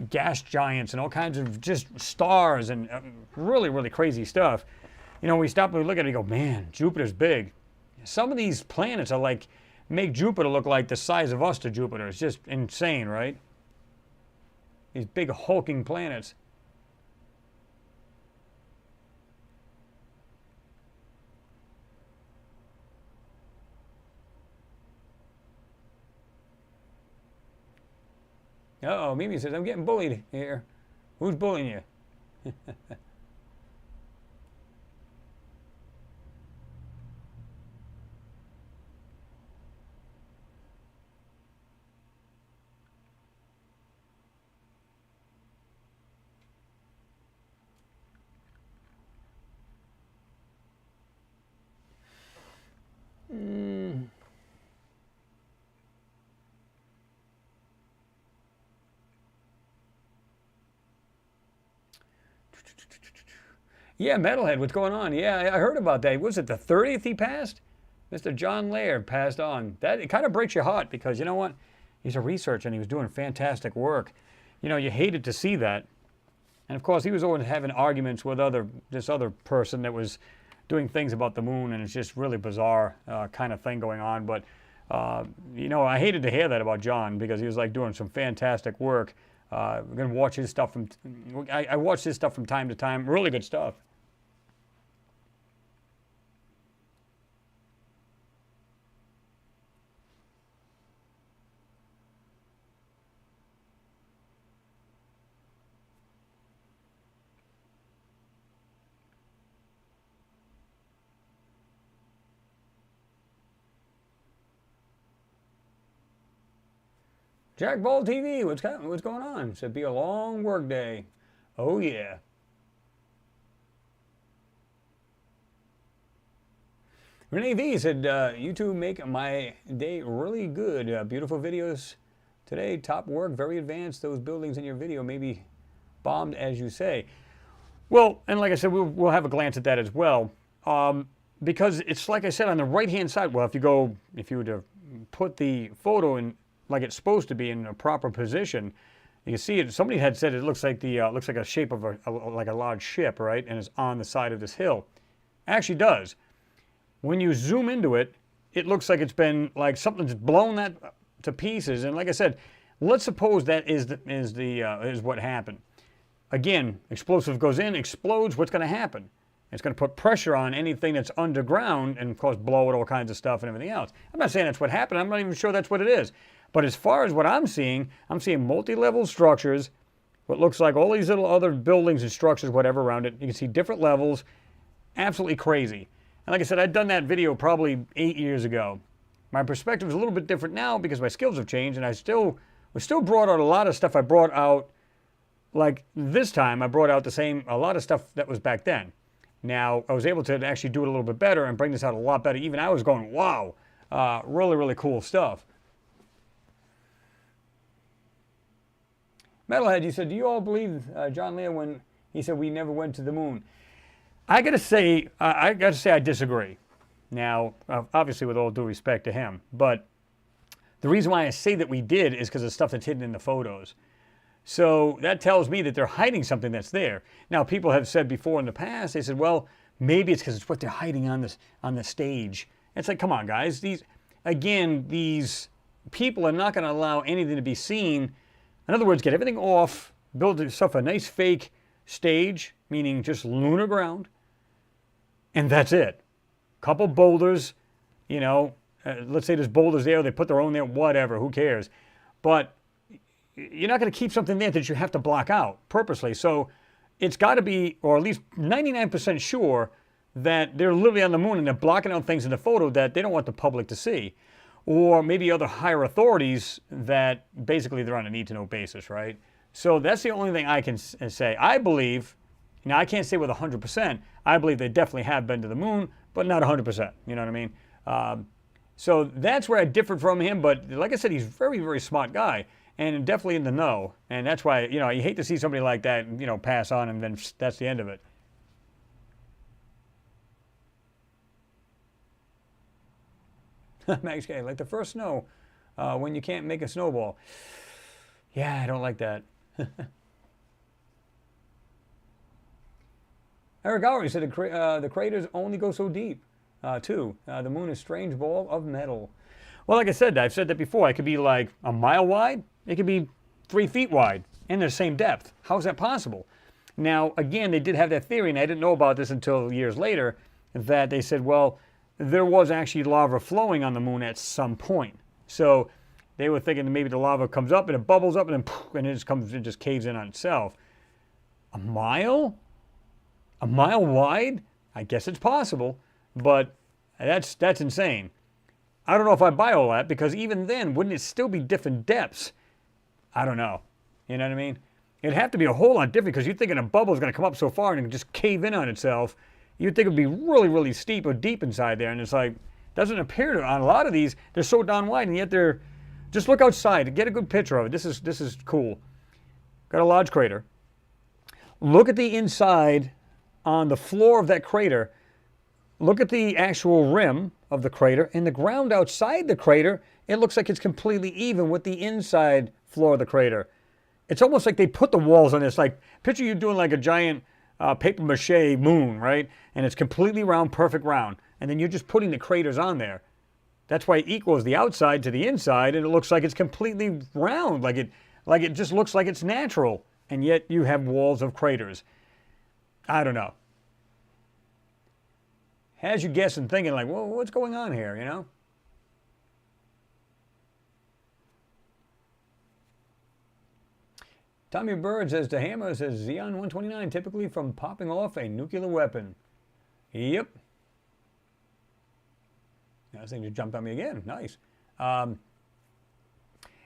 gas giants and all kinds of just stars and really, really crazy stuff. You know, we stop and we look at it and go, man, Jupiter's big. Some of these planets are like, make Jupiter look like the size of us to Jupiter. It's just insane, right? These big hulking planets. Uh-oh, Mimi says, I'm getting bullied here. Who's bullying you? Yeah, Metalhead, what's going on? Yeah, I heard about that. Was it the 30th he passed? Mr. John Laird passed on. It kind of breaks your heart because, you know what? He's a researcher and he was doing fantastic work. You know, you hated to see that. And of course, he was always having arguments with this other person that was doing things about the moon, and it's just really bizarre kind of thing going on. But, you know, I hated to hear that about John because he was like doing some fantastic work. We're going to watch his stuff I watch his stuff from time to time. Really good stuff. Jack Ball TV, what's going on? It's be a long work day. Oh yeah. Renee V said, you two make my day really good. Beautiful videos today. Top work, very advanced. Those buildings in your video may be bombed, as you say. Well, and like I said, we'll have a glance at that as well. Because it's like I said, on the right-hand side, well, if you were to put the photo in like it's supposed to be in a proper position, You can see it. Somebody had said it looks like looks like a shape of like a large ship, right? And it's on the side of this hill. Actually does. When you zoom into it, it looks like it's been like something's blown that to pieces. And like I said, let's suppose that is what happened. Again, explosive goes in, explodes. What's going to happen? It's going to put pressure on anything that's underground and, of course, blow it all kinds of stuff and everything else. I'm not saying that's what happened. I'm not even sure that's what it is. But as far as what I'm seeing multi-level structures, what looks like all these little other buildings and structures, whatever, around it. You can see different levels. Absolutely crazy. And like I said, I'd done that video probably 8 years ago. My perspective is a little bit different now because my skills have changed, and I still brought out a lot of stuff I brought out. Like this time, I brought out a lot of stuff that was back then. Now, I was able to actually do it a little bit better and bring this out a lot better. Even I was going, wow, really, really cool stuff. Metalhead, you said, do you all believe John Lear when he said we never went to the moon? I gotta say I disagree. Now, obviously, with all due respect to him, but the reason why I say that we did is because of stuff that's hidden in the photos. So that tells me that they're hiding something that's there. Now, people have said before in the past, they said, well, maybe it's because it's what they're hiding on the stage. It's like, come on, guys. These people are not going to allow anything to be seen. In other words, get everything off, build yourself a nice fake stage, meaning just lunar ground, and that's it. Couple boulders, let's say there's boulders there, they put their own there, whatever, who cares? But you're not going to keep something there that you have to block out purposely. So it's got to be, or at least 99% sure, that they're literally on the moon and they're blocking out things in the photo that they don't want the public to see. Or maybe other higher authorities that basically they're on a need-to-know basis, right? So that's the only thing I can say. I believe, now I can't say with 100%, I believe they definitely have been to the moon, but not 100%, you know what I mean? So that's where I differed from him, but like I said, he's a very, very smart guy. And definitely in the know. And that's why, you hate to see somebody like that, pass on and then that's the end of it. Max K, like the first snow when you can't make a snowball. Yeah, I don't like that. Eric Gowery said the craters only go so deep, too. The moon is a strange ball of metal. Well, like I said, I've said that before. It could be like a mile wide. It could be 3 feet wide and the same depth. How is that possible? Now, again, they did have that theory, and I didn't know about this until years later, that they said, well, there was actually lava flowing on the moon at some point. So they were thinking that maybe the lava comes up and it bubbles up and then poof, and it just caves in on itself. A mile? A mile wide? I guess it's possible, but that's insane. I don't know if I buy all that, because even then, wouldn't it still be different depths? I don't know. You know what I mean? It'd have to be a whole lot different, because you're thinking a bubble is going to come up so far and it can just cave in on itself. You'd think it would be really, really steep or deep inside there, and it's like, doesn't appear to. On a lot of these, they're so darn wide, and yet they're, just look outside, get a good picture of it. This is cool. Got a large crater. Look at the inside on the floor of that crater. Look at the actual rim of the crater, and the ground outside the crater, it looks like it's completely even with the inside floor of the crater. It's almost like they put the walls on this, like, picture you doing like a giant paper mache moon, right? And it's completely round, perfect round. And then you're just putting the craters on there. That's why it equals the outside to the inside, and it looks like it's completely round, like it just looks like it's natural. And yet you have walls of craters. I don't know. Has you guessing, thinking like, well, what's going on here, you know? Tommy Bird says, the hammer says Xeon 129, typically from popping off a nuclear weapon. Yep. Now, this thing just jumped on me again. Nice.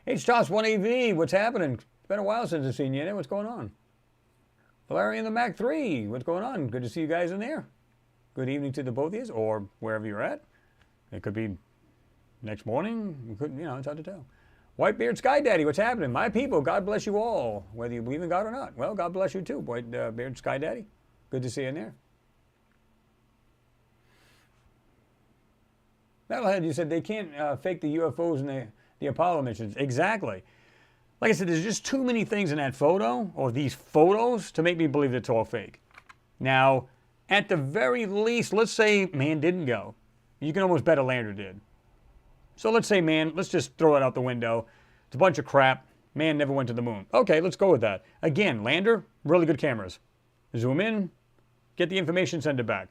HTOS1AV, what's happening? It's been a while since I've seen you in there. What's going on? Valerian the Mac 3, what's going on? Good to see you guys in there. Good evening to the both of you, or wherever you're at. It could be next morning. It could, it's hard to tell. Whitebeard Sky Daddy, what's happening? My people, God bless you all, whether you believe in God or not. Well, God bless you too, Whitebeard Sky Daddy. Good to see you in there. Metalhead, you said they can't fake the UFOs and the Apollo missions. Exactly. Like I said, there's just too many things in that photo, or these photos, to make me believe it's all fake. Now, at the very least, let's say man didn't go. You can almost bet a lander did. So let's say man, let's just throw it out the window. It's a bunch of crap. Man never went to the moon. Okay, let's go with that. Again, lander, really good cameras. Zoom in, get the information, send it back.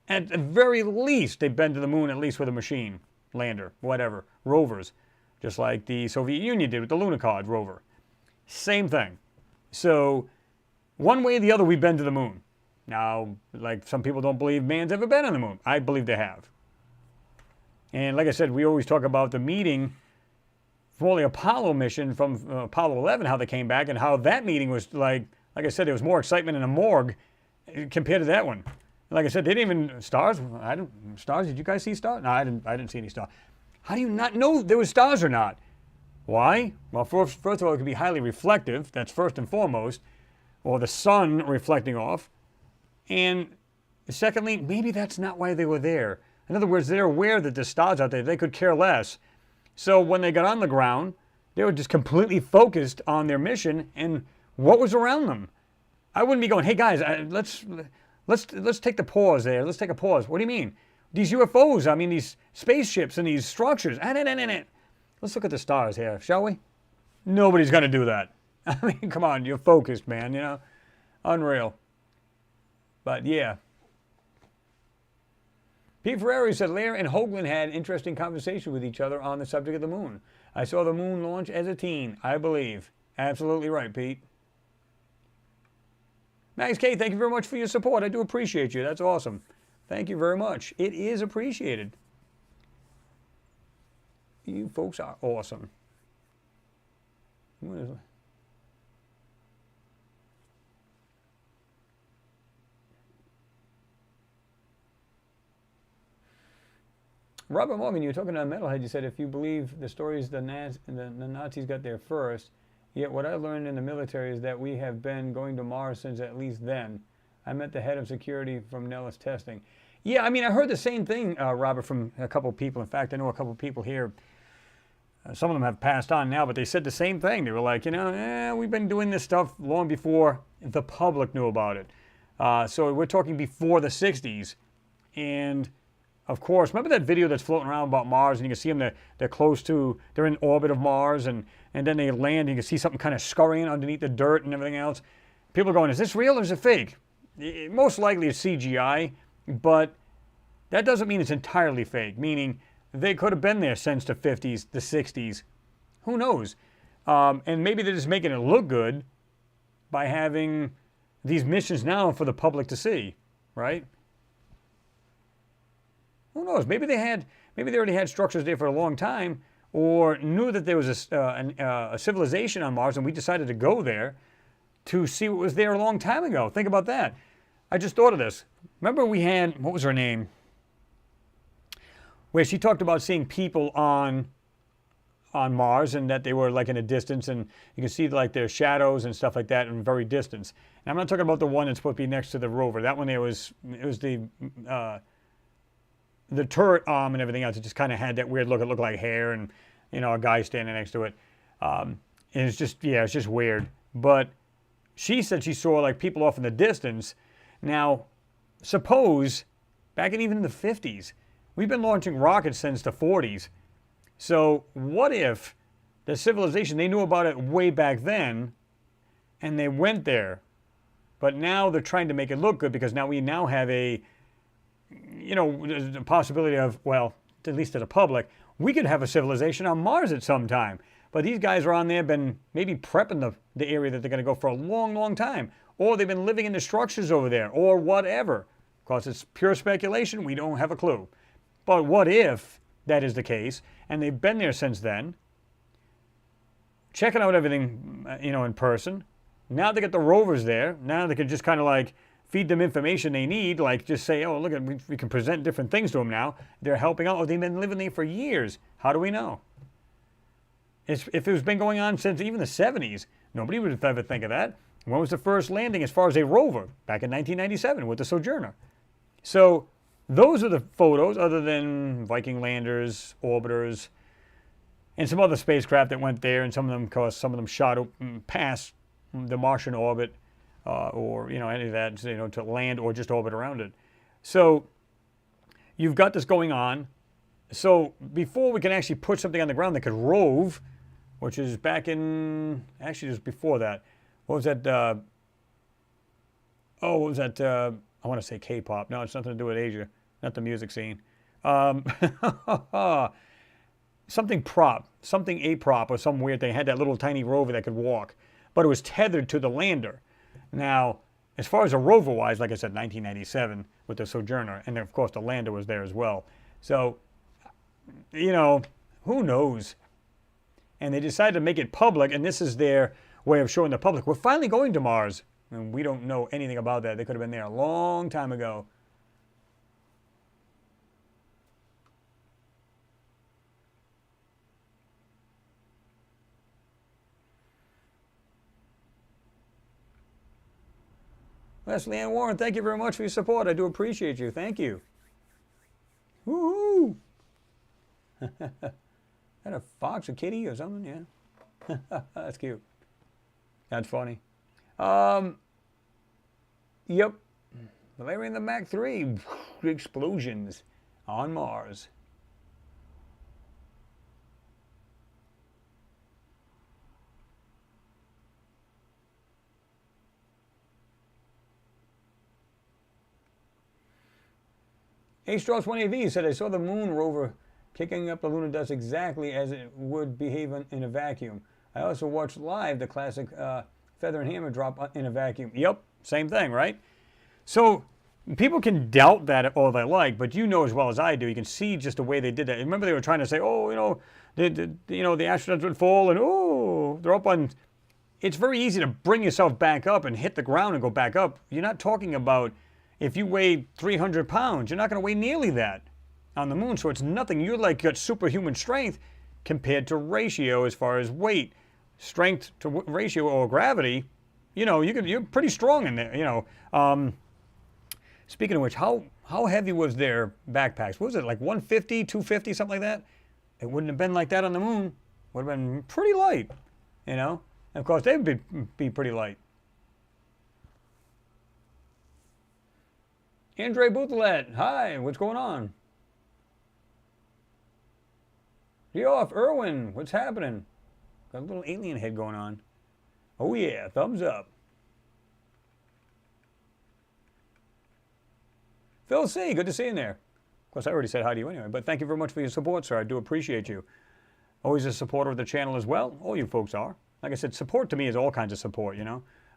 At the very least, they've been to the moon at least with a machine, lander, whatever, rovers. Just like the Soviet Union did with the Lunokhod rover. Same thing. So, one way or the other, we've been to the moon. Now, like some people don't believe man's ever been on the moon. I believe they have. And like I said, we always talk about the meeting for the Apollo mission from Apollo 11, how they came back, and how that meeting was like I said, there was more excitement in a morgue compared to that one. Like I said, they didn't even, stars, stars, did you guys see stars? No, I didn't see any stars. How do you not know there were stars or not? Why? Well, first of all, it could be highly reflective. That's first and foremost. Or the sun reflecting off. And secondly, maybe that's not why they were there. In other words, they're aware that there's stars out there. They could care less. So when they got on the ground, they were just completely focused on their mission and what was around them. I wouldn't be going, hey guys, let's take the pause there. Let's take a pause. What do you mean? These UFOs, I mean these spaceships and these structures. Let's look at the stars here, shall we? Nobody's going to do that. I mean, come on, you're focused, man, you know? Unreal. But yeah. Pete Ferrari said Lair and Hoagland had interesting conversation with each other on the subject of the moon. I saw the moon launch as a teen, I believe. Absolutely right, Pete. Max K, thank you very much for your support. I do appreciate you. That's awesome. Thank you very much. It is appreciated. You folks are awesome. What is it? Robert Morgan, you were talking to Metalhead. You said if you believe the stories the Nazis got there first, yet what I learned in the military is that we have been going to Mars since at least then. I met the head of security from Nellis Testing. Yeah, I mean, I heard the same thing, Robert, from a couple of people. In fact, I know a couple of people here. Some of them have passed on now, but they said the same thing. They were like, you know, we've been doing this stuff long before the public knew about it. So we're talking before the 60s. And, of course, remember that video that's floating around about Mars, and you can see them, they're close to, they're in orbit of Mars, and then they land, and you can see something kind of scurrying underneath the dirt and everything else. People are going, is this real or is it fake? Most likely it's CGI, but that doesn't mean it's entirely fake, meaning they could have been there since the 50s, the 60s. Who knows? And maybe they're just making it look good by having these missions now for the public to see, right? Who knows? Maybe they already had structures there for a long time, or knew that there was a civilization on Mars, and we decided to go there to see what was there a long time ago. Think about that. I just thought of this. Remember we had, what was her name? Where she talked about seeing people on Mars, and that they were like in a distance, and you can see like their shadows and stuff like that in very distance. And I'm not talking about the one that's supposed to be next to the rover. That one there was the turret arm and everything else. It just kind of had that weird look. It looked like hair, and you know, a guy standing next to it. And it's just, yeah, it's just weird. But she said she saw like people off in the distance. Now, suppose back in even the 50s, we've been launching rockets since the 40s. So what if the civilization, they knew about it way back then, and they went there, but now they're trying to make it look good because now we now have a, you know, the possibility of, well, at least to the public, we could have a civilization on Mars at some time. But these guys are on there, been maybe prepping the area that they're going to go for a long, long time. Or they've been living in the structures over there, or whatever. Of course, it's pure speculation. We don't have a clue. But what if that is the case, and they've been there since then, checking out everything, you know, in person. Now they got the rovers there. Now they can just kind of like feed them information they need, like just say, oh, look, we can present different things to them now. They're helping out. Oh, they've been living there for years. How do we know? If it was been going on since even the 70s, nobody would have ever think of that. When was the first landing as far as a rover? Back in 1997 with the Sojourner. So those are the photos, other than Viking landers, orbiters, and some other spacecraft that went there, and some of them, of course, some of them shot past the Martian orbit, or any of that, to land or just orbit around it. So you've got this going on. So before we can actually put something on the ground that could rove, which is back in, actually just before that, what was that? What was that? I want to say K-pop. No, it's nothing to do with Asia, not the music scene. Something a prop or some weird thing. Had that little tiny rover that could walk, but it was tethered to the lander. Now, as far as a rover-wise, like I said, 1997 with the Sojourner, and of course the lander was there as well. So, who knows? And they decided to make it public, and this is their way of showing the public, we're finally going to Mars. And we don't know anything about that. They could have been there a long time ago. Leslie Ann Warren, thank you very much for your support. I do appreciate you. Thank you. Woo-hoo! That a fox, a kitty, or something? Yeah. That's cute. That's funny. Yep. Valerian the Mach 3 explosions on Mars. H-Straws 20AV said, I saw the moon rover kicking up the lunar dust exactly as it would behave in a vacuum. I also watched live the classic feather and hammer drop in a vacuum. Yep, same thing, right? So people can doubt that all they like, but you know as well as I do, you can see just the way they did that. Remember they were trying to say, the astronauts would fall and they're up on. It's very easy to bring yourself back up and hit the ground and go back up. You're not talking about if you weigh 300 pounds, you're not going to weigh nearly that on the moon. So it's nothing. You're like got superhuman strength compared to ratio as far as weight, strength to ratio or gravity. You're pretty strong in there. Speaking of which, how heavy was their backpacks? What was it, like 150, 250, something like that? It wouldn't have been like that on the moon. Would have been pretty light, And of course, they would be pretty light. Andre Bouthelette, hi, what's going on? Geoff, Irwin, what's happening? Got a little alien head going on. Oh yeah, thumbs up. Phil C., good to see you in there. Of course, I already said hi to you anyway, but thank you very much for your support, sir. I do appreciate you. Always a supporter of the channel as well. All you folks are. Like I said, support to me is all kinds of support,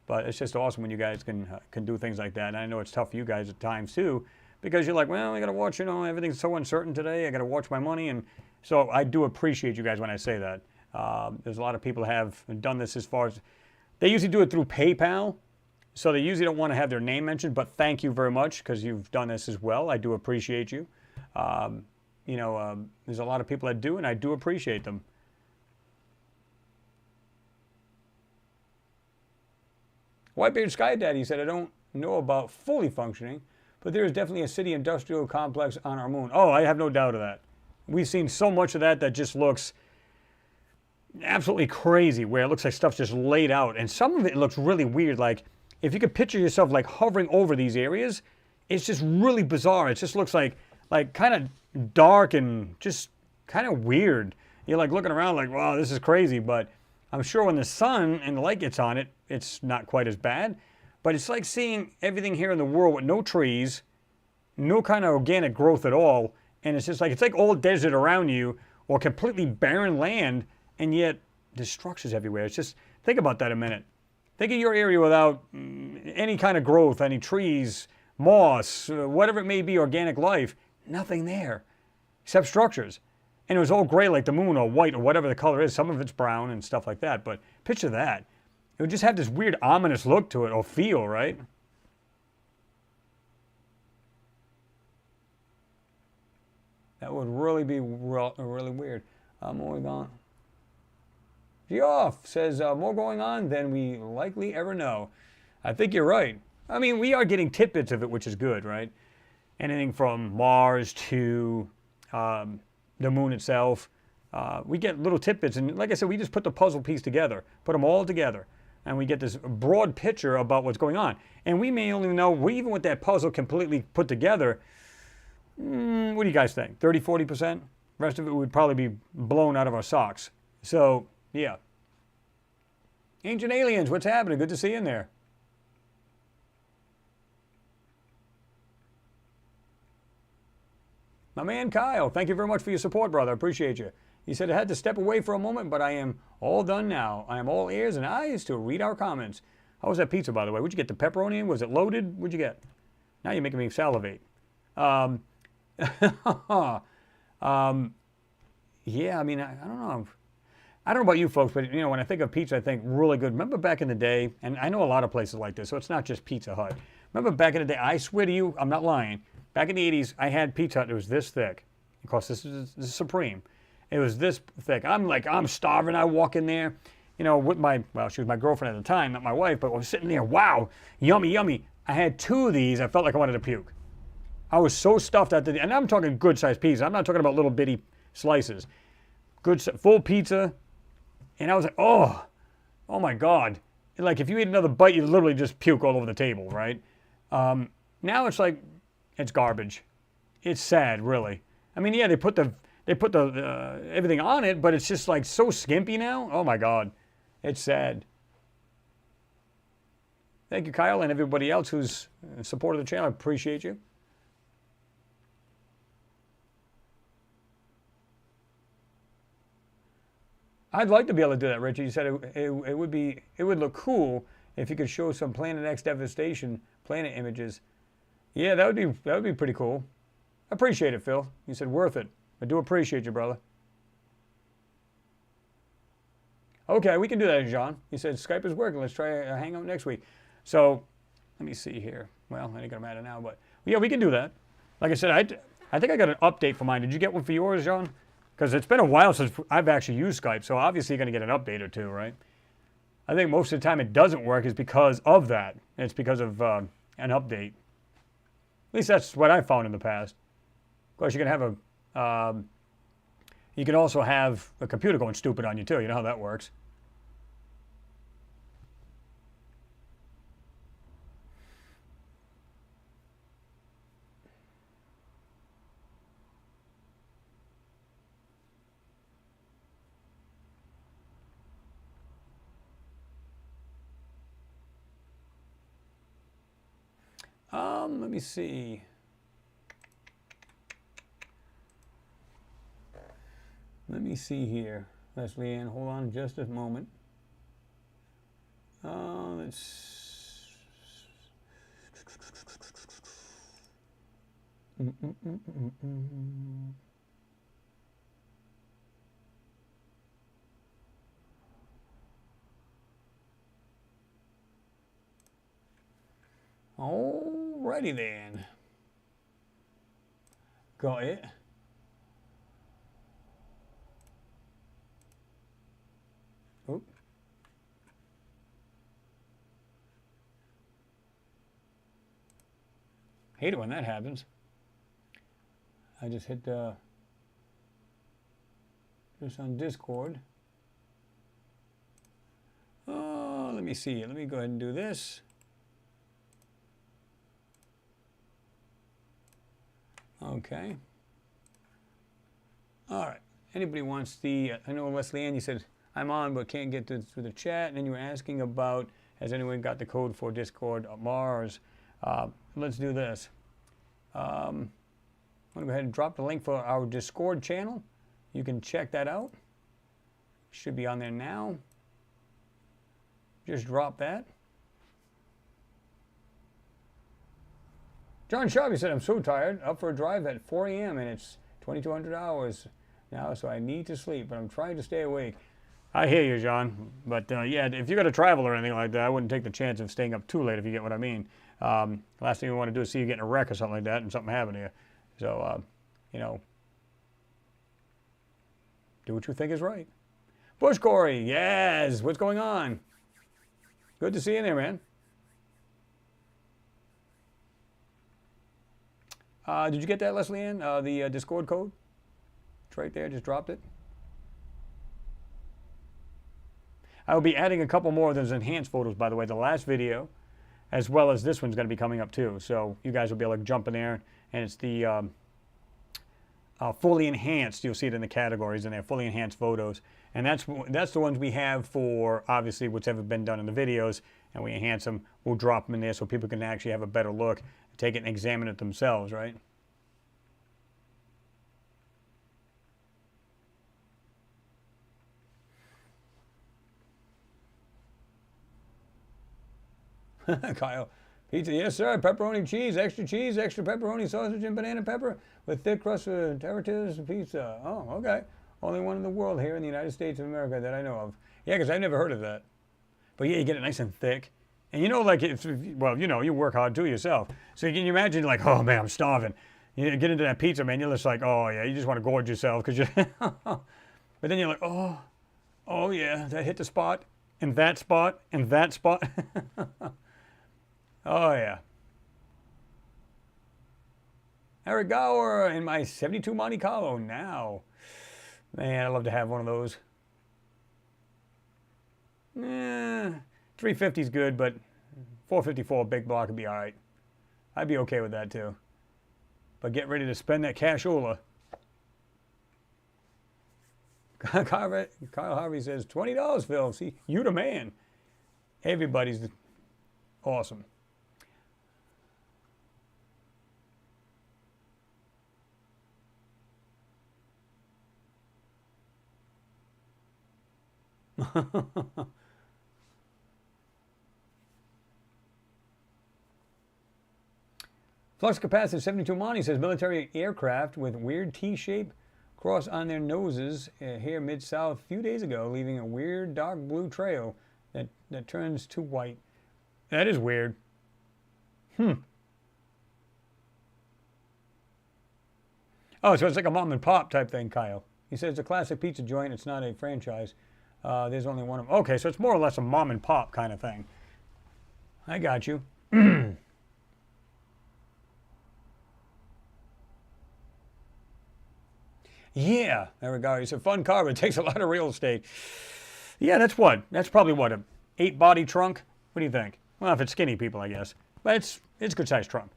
But it's just awesome when you guys can do things like that. And I know it's tough for you guys at times too, because you're like, well, I got to watch, everything's so uncertain today. I got to watch my money. And so I do appreciate you guys when I say that. There's a lot of people who have done this as far as, they usually do it through PayPal. So they usually don't want to have their name mentioned, but thank you very much because you've done this as well. I do appreciate you. There's a lot of people that do, and I do appreciate them. Whitebeard Sky Daddy said, I don't know about fully functioning, but there is definitely a city industrial complex on our moon. Oh, I have no doubt of that. We've seen so much of that that just looks absolutely crazy, where it looks like stuff's just laid out. And some of it looks really weird. Like, if you could picture yourself like hovering over these areas, it's just really bizarre. It just looks like kind of dark and just kind of weird. You're like looking around like, wow, this is crazy. But I'm sure when the sun and the light gets on it, it's not quite as bad. But it's like seeing everything here in the world with no trees, no kind of organic growth at all. And it's like all desert around you or completely barren land, and yet there's structures everywhere. It's just, think about that a minute. Think of your area without any kind of growth, any trees, moss, whatever it may be, organic life. Nothing there except structures. And it was all gray like the moon or white or whatever the color is. Some of it's brown and stuff like that. But picture that. It would just have this weird ominous look to it, or feel, right? That would really be really weird. More gone. Geoff says, more going on than we likely ever know. I think you're right. I mean, we are getting tidbits of it, which is good, right? Anything from Mars to the moon itself. we get little tidbits, and like I said, we just put the puzzle piece together, put them all together, and we get this broad picture about what's going on. And we may only know, even with that puzzle completely put together, what do you guys think? 30, 40%? Rest of it would probably be blown out of our socks. So, yeah. Ancient Aliens, what's happening? Good to see you in there. My man Kyle, thank you very much for your support, brother. I appreciate you. He said, I had to step away for a moment, but I am all done now. I am all ears and eyes to read our comments. How was that pizza, by the way? What'd you get, the pepperoni in? Was it loaded? What'd you get? Now you're making me salivate. Yeah, I mean, I don't know. I don't know about you folks, but you know, when I think of pizza, I think really good. Remember back in the day, and I know a lot of places like this, so it's not just Pizza Hut. Remember back in the day, I swear to you, I'm not lying. Back in the 80s, I had Pizza Hut. It was this thick. Of course, this is Supreme. It was this thick. I'm starving. I walk in there, you know, with she was my girlfriend at the time, not my wife, but I was sitting there, wow, yummy, yummy. I had 2 of these. I felt like I wanted to puke. I was so stuffed and I'm talking good-sized pieces. I'm not talking about little bitty slices. Good, full pizza. And I was like, oh my God. Like if you eat another bite, you literally just puke all over the table, right? Now it's like, it's garbage. It's sad, really. I mean, yeah, they put the everything on it, but it's just like so skimpy now. Oh my God, it's sad. Thank you, Kyle, and everybody else who's supported the channel. I appreciate you. I'd like to be able to do that, Richie. You said it would look cool if you could show some Planet X devastation planet images. Yeah, that would be pretty cool. Appreciate it, Phil. You said worth it. I do appreciate you, brother. Okay, we can do that, John. He said Skype is working. Let's try a Hangout next week. So, let me see here. Well, it ain't gonna matter now, but yeah, we can do that. Like I said, I think I got an update for mine. Did you get one for yours, John? Because it's been a while since I've actually used Skype, so obviously you're gonna get an update or two, right? I think most of the time it doesn't work is because of that. It's because of an update. At least that's what I found in the past. Of course, you can have you can also have a computer going stupid on you too. You know how that works. Let me see. Let me see here. Leslie Ann, hold on just a moment. Let's... Alrighty then. Got it. Oh. Hate it when that happens. I just hit just on Discord. Oh, let me see. Let me go ahead and do this. Okay. All right. Anybody wants the, I know Leslie Ann, you said, I'm on but can't get through the chat. And then you were asking about, has anyone got the code for Discord Mars? Let's do this. I'm going to go ahead and drop the link for our Discord channel. You can check that out. Should be on there now. Just drop that. John Sharpie said, I'm so tired, up for a drive at 4 a.m. and it's 2,200 hours now, so I need to sleep, but I'm trying to stay awake. I hear you, John, but yeah, if you're going to travel or anything like that, I wouldn't take the chance of staying up too late, if you get what I mean. Last thing we want to do is see you get in a wreck or something like that and something happen to you. So, you know, do what you think is right. Bush Corey, yes, what's going on? Good to see you in there, man. Did you get that, Leslie Ann? The Discord code? It's right there, just dropped it. I will be adding a couple more of those enhanced photos, by the way. The last video, as well as this one's going to be coming up too. So you guys will be able to jump in there, and it's the fully enhanced. You'll see it in the categories, and they're fully enhanced photos. And that's the ones we have for, obviously, what's ever been done in the videos, and we enhance them. We'll drop them in there so people can actually have a better look, take it and examine it themselves, right? Kyle, pizza, yes sir, pepperoni cheese, extra pepperoni, sausage, and banana pepper with thick crust of teriyaki pizza. Oh, okay. Only one in the world here in the United States of America that I know of. Yeah, because I've never heard of that. But yeah, you get it nice and thick. And you know, like, well, you know, you work hard too yourself. So can you imagine, like, oh man, I'm starving. You get into that pizza, man, you're just like, oh yeah, you just want to gorge yourself. Cause you but then you're like, oh yeah, that hit the spot, and that spot, and that spot. Oh, yeah. Eric Gower in my 72 Monte Carlo now. Man, I'd love to have one of those. 350 is good, but 454 big block would be all right. I'd be okay with that too. But get ready to spend that cashola. Kyle Harvey says, $20, Phil. See, you the man. Everybody's awesome. Flux capacitor 72 Monty says military aircraft with weird T-shape cross on their noses here mid-south a few days ago, leaving a weird dark blue trail that turns to white. That is weird. Oh, so it's like a mom and pop type thing, Kyle. He says it's a classic pizza joint. It's not a franchise. There's only one of them. Okay, so it's more or less a mom and pop kind of thing. I got you. Yeah, there we go. It's a fun car, but it takes a lot of real estate. Yeah, that's what? That's probably what, an 8-body trunk? What do you think? Well, if it's skinny people, I guess. But it's a good-sized trunk.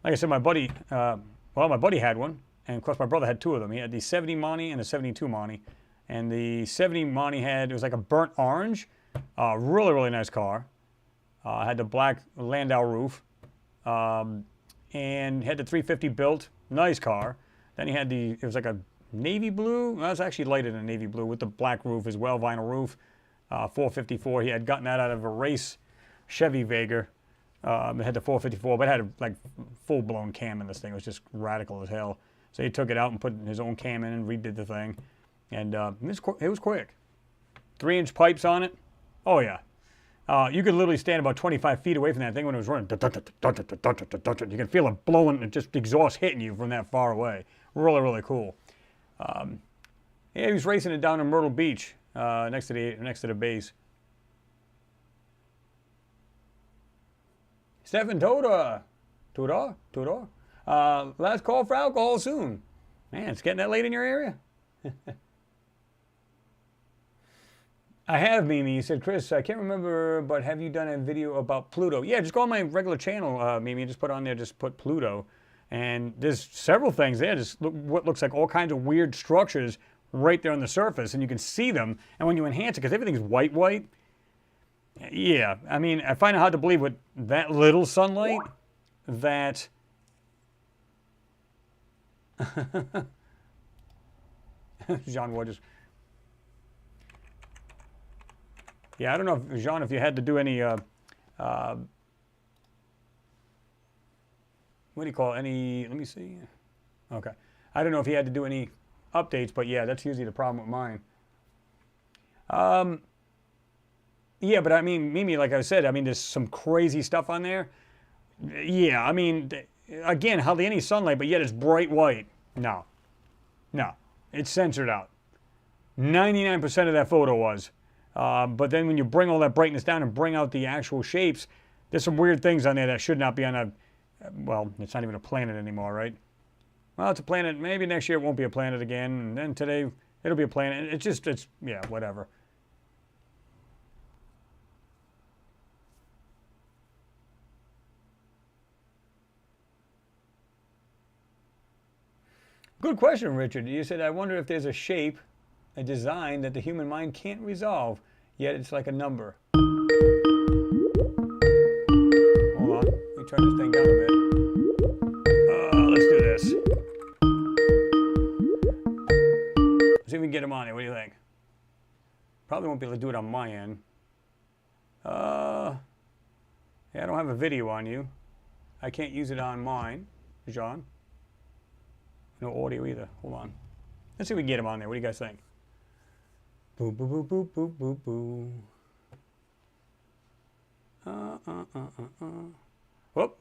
Like I said, my buddy had one, and of course my brother had two of them. He had the 70 Monty and the 72 Monty. And the 70 Monty it was like a burnt orange. Really, really nice car. Had the black Landau roof. And had the 350 built. Nice car. Then he had it was like a navy blue. Well, it was actually lighter than navy blue with the black roof as well, vinyl roof. 454. He had gotten that out of a race Chevy Vega. It had the 454, but it had a like full-blown cam in this thing. It was just radical as hell. So he took it out and put his own cam in and redid the thing. And it was quick. 3-inch pipes on it. Oh, yeah. You could literally stand about 25 feet away from that thing when it was running. You can feel it blowing, just exhaust hitting you from that far away. Really, really cool. Yeah, he was racing it down in Myrtle Beach next to the base. Stefan Tudor. Last call for alcohol soon. Man, it's getting that late in your area? I have, Mimi. You said, Chris, I can't remember, but have you done a video about Pluto? Yeah, just go on my regular channel, Mimi, just put on there, just put Pluto. And there's several things there, just what looks like all kinds of weird structures right there on the surface, and you can see them. And when you enhance it, because everything's white, yeah, I mean, I find it hard to believe with that little sunlight that... Jean Ward just... Yeah, I don't know, if, Jean, if you had to do any, what do you call it? Any, let me see. Okay. I don't know if he had to do any updates, but yeah, that's usually the problem with mine. Yeah, but I mean, Mimi, like I said, I mean, there's some crazy stuff on there. Yeah, I mean, again, hardly any sunlight, but yet it's bright white. No. It's censored out. 99% of that photo was. But then when you bring all that brightness down and bring out the actual shapes, there's some weird things on there that should not be on a, well, it's not even a planet anymore, right? Well, it's a planet. Maybe next year it won't be a planet again. And then today it'll be a planet. It's yeah, whatever. Good question, Richard. You said, I wonder if there's a shape, a design that the human mind can't resolve, yet it's like a number. Hold on. Let me turn this thing down a bit. Let's do this. See if we can get him on there. What do you think? Probably won't be able to do it on my end. Yeah, I don't have a video on you. I can't use it on mine, Jean. No audio either. Hold on. Let's see if we can get him on there. What do you guys think? Boo, boo, boo, boo, boo, boo, boo. Whoop.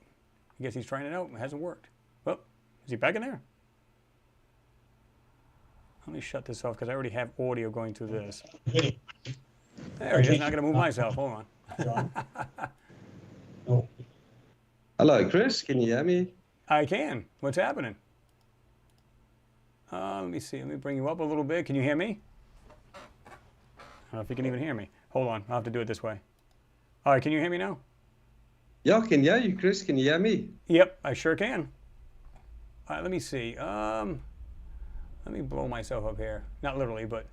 I guess he's trying it out. It hasn't worked. Whoop. Is he back in there? Let me shut this off because I already have audio going through this. There he is. Not going to move myself. Hold on. Oh. Hello, Chris. Can you hear me? I can. What's happening? Let me see. Let me bring you up a little bit. Can you hear me? I don't know if you can even hear me. Hold on. I'll have to do it this way. All right. Can you hear me now? Yeah, I can hear you, Chris. Can you hear me? Yep, I sure can. All right. Let me see. Let me blow myself up here. Not literally, but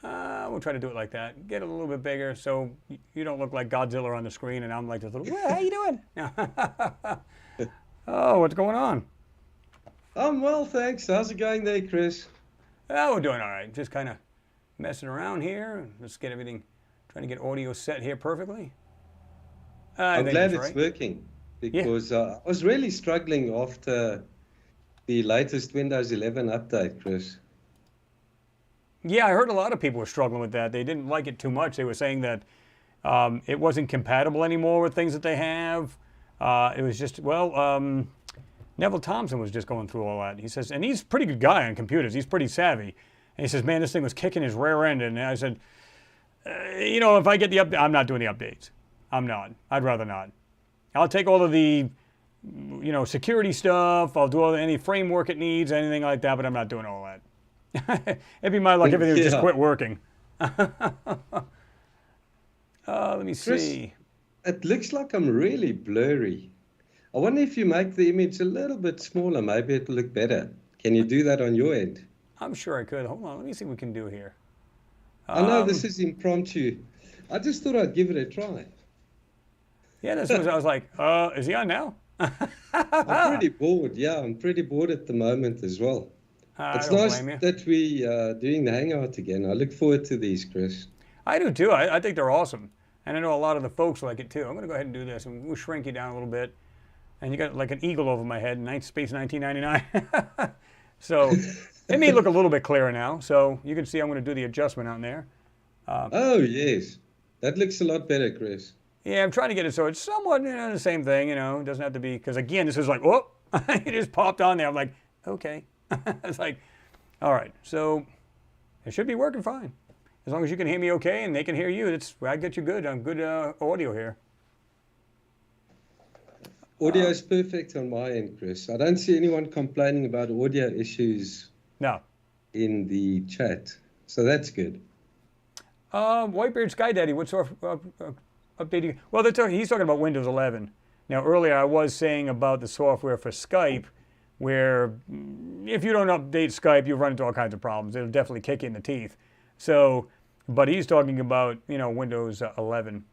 we'll try to do it like that. Get it a little bit bigger so you don't look like Godzilla on the screen and I'm like this little, how you doing? Oh, what's going on? I'm well, thanks. How's it going there, Chris? Oh, we're doing all right. Just kind of messing around here. Let's get everything, trying to get audio set here perfectly. I'm glad it's working because I was really struggling after the latest Windows 11 update, Chris. Yeah, I heard a lot of people were struggling with that. They didn't like it too much. They were saying that it wasn't compatible anymore with things that they have. It was just, well, Neville Thompson was just going through all that. He says, and he's a pretty good guy on computers. He's pretty savvy. And he says, man, this thing was kicking his rear end. And I said, you know, if I get the update, I'm not doing the updates. I'm not. I'd rather not. I'll take all of the, you know, security stuff. I'll do any framework it needs, anything like that, but I'm not doing all that. It'd be my luck. Everything would just quit working. Let me see. Chris, it looks like I'm really blurry. I wonder if you make the image a little bit smaller, maybe it'll look better. Can you do that on your end? I'm sure I could. Hold on. Let me see what we can do here. I know this is impromptu. I just thought I'd give it a try. Yeah, that's what I was like, is he on now? I'm pretty bored. Yeah, I'm pretty bored at the moment as well. It's nice that we are doing the Hangout again. I look forward to these, Chris. I do too. I think they're awesome. And I know a lot of the folks like it too. I'm going to go ahead and do this. And we'll shrink you down a little bit. And you got like an eagle over my head, Space 1999. So it may look a little bit clearer now. So you can see I'm going to do the adjustment on there. Oh, yes. That looks a lot better, Chris. Yeah, I'm trying to get it so it's somewhat, you know, the same thing, you know. It doesn't have to be, because again, this is like, whoop, it just popped on there. I'm like, okay. It's like, all right, so it should be working fine. As long as you can hear me okay and they can hear you, I get you good on good audio here. Audio is perfect on my end, Chris. I don't see anyone complaining about audio issues in the chat, so that's good. Whitebeard Sky Daddy, what sort of updating? Well, he's talking about Windows 11. Now, earlier I was saying about the software for Skype, where if you don't update Skype, you run into all kinds of problems. It'll definitely kick you in the teeth. So, but he's talking about, you know, Windows 11.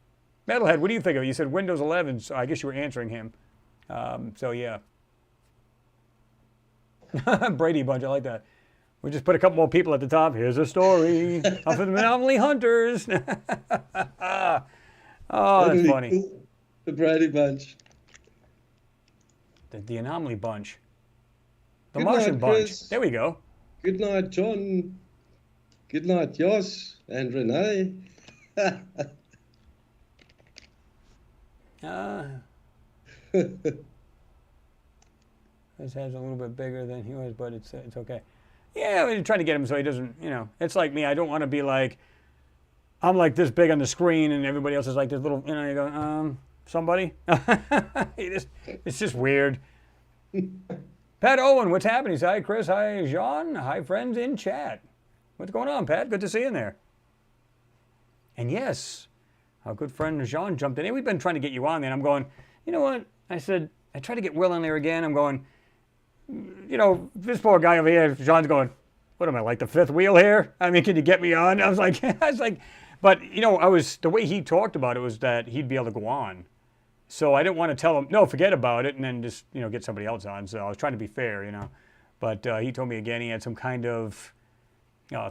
Metalhead, what do you think of it? You said Windows 11, so I guess you were answering him. So, yeah. Brady Bunch, I like that. We just put a couple more people at the top. Here's a story of the Anomaly Hunters. Oh, that's funny. Cool. The Brady Bunch. The Anomaly Bunch. The Good Martian night, Bunch. Chris. There we go. Good night, John. Good night, Josh and Renee. His head's a little bit bigger than he was, but it's okay. Yeah, we're trying to get him so he doesn't, you know. It's like me. I don't want to be like, I'm like this big on the screen and everybody else is like this little, you know, you go, somebody? It's just weird. Pat Owen, what's happening? Hi, Chris. Hi, Jean. Hi, friends in chat. What's going on, Pat? Good to see you in there. And yes, our good friend Jean jumped in. Hey, we've been trying to get you on there. And I'm going, you know what? I said, I tried to get Will on there again. I'm going, this poor guy over here, John's going, what am I, like the fifth wheel here? I mean, can you get me on? I was like, but the way he talked about it was that he'd be able to go on. So I didn't want to tell him, no, forget about it, and then just, get somebody else on. So I was trying to be fair, But he told me again he had some kind of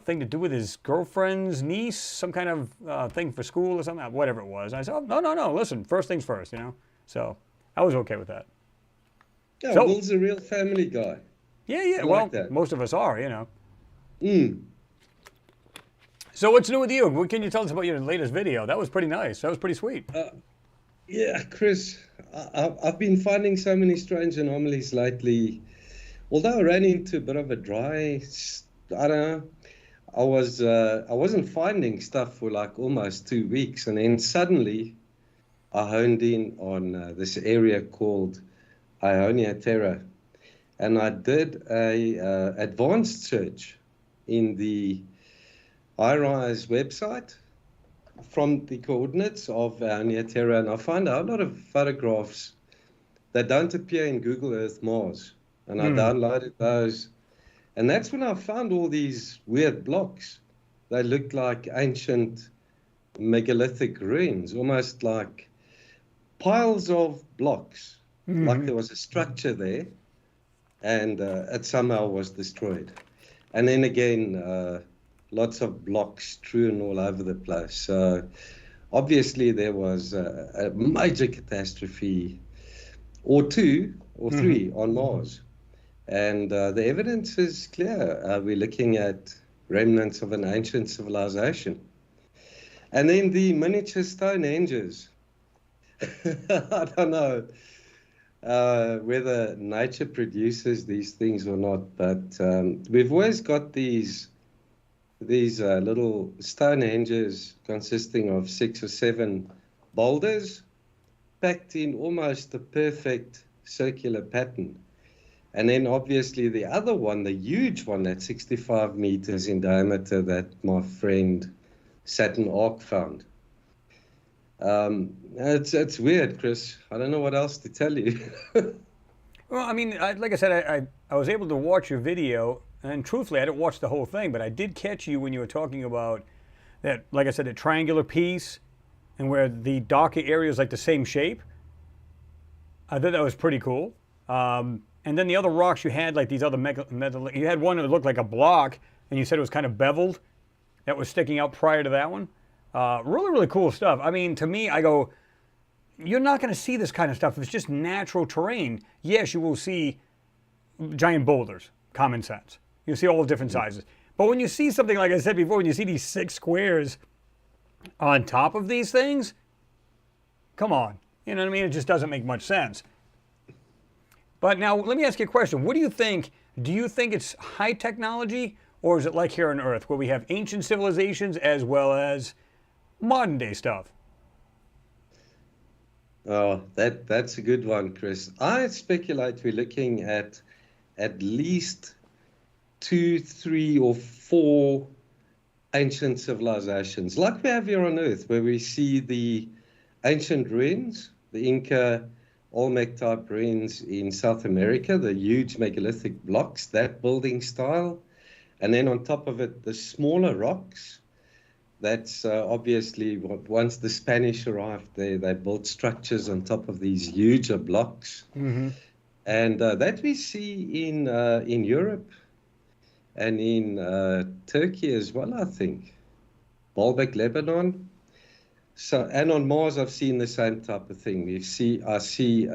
thing to do with his girlfriend's niece, some kind of thing for school or something, whatever it was. And I said, oh, no, listen, first things first, So I was okay with that. Yeah, so, Will's a real family guy. Yeah, well, like most of us are, So what's new with you? What can you tell us about your latest video? That was pretty nice. That was pretty sweet. Yeah, Chris, I've been finding so many strange anomalies lately. Although I ran into a bit of a dry, I don't know, I wasn't finding stuff for like almost 2 weeks. And then suddenly I honed in on this area called Ionia Terra. And I did a advanced search in the iRise website from the coordinates of Ionia Terra, and I found out a lot of photographs that don't appear in Google Earth Mars. And I downloaded those. And that's when I found all these weird blocks. They looked like ancient megalithic ruins, almost like piles of blocks, like there was a structure there, and it somehow was destroyed. And then again, lots of blocks strewn all over the place. So obviously there was a major catastrophe or two or three on Mars. And the evidence is clear. We're looking at remnants of an ancient civilization. And then the miniature Stonehenges. I don't know whether nature produces these things or not, but we've always got these little Stonehenges consisting of 6 or 7 boulders packed in almost a perfect circular pattern. And then obviously the other one, the huge one, that's 65 meters in diameter, that my friend Saturn Arc found. It's weird, Chris. I don't know what else to tell you. Well, I mean, like I said, I was able to watch your video, and truthfully, I didn't watch the whole thing, but I did catch you when you were talking about that, like I said, a triangular piece, and where the darker area is like the same shape. I thought that was pretty cool. And then the other rocks you had, like these other you had one that looked like a block, and you said it was kind of beveled. That was sticking out prior to that one. Really, really cool stuff. I mean, to me, I go, you're not going to see this kind of stuff if it's just natural terrain. Yes, you will see giant boulders, common sense. You'll see all different sizes. But when you see something, like I said before, when you see these 6 squares on top of these things, come on. You know what I mean? It just doesn't make much sense. But now, let me ask you a question. What do you think? Do you think it's high technology, or is it like here on Earth, where we have ancient civilizations as well as modern day stuff? Oh, that's a good one, Chris. I speculate we're looking at least 2, 3, or 4 ancient civilizations, like we have here on Earth, where we see the ancient ruins, the Inca, Olmec type ruins in South America, the huge megalithic blocks, that building style. And then on top of it, the smaller rocks. That's obviously once the Spanish arrived there, they built structures on top of these huger blocks. And that we see in Europe and in Turkey as well, I think. Baalbek, Lebanon. So, and on Mars, I've seen the same type of thing. I see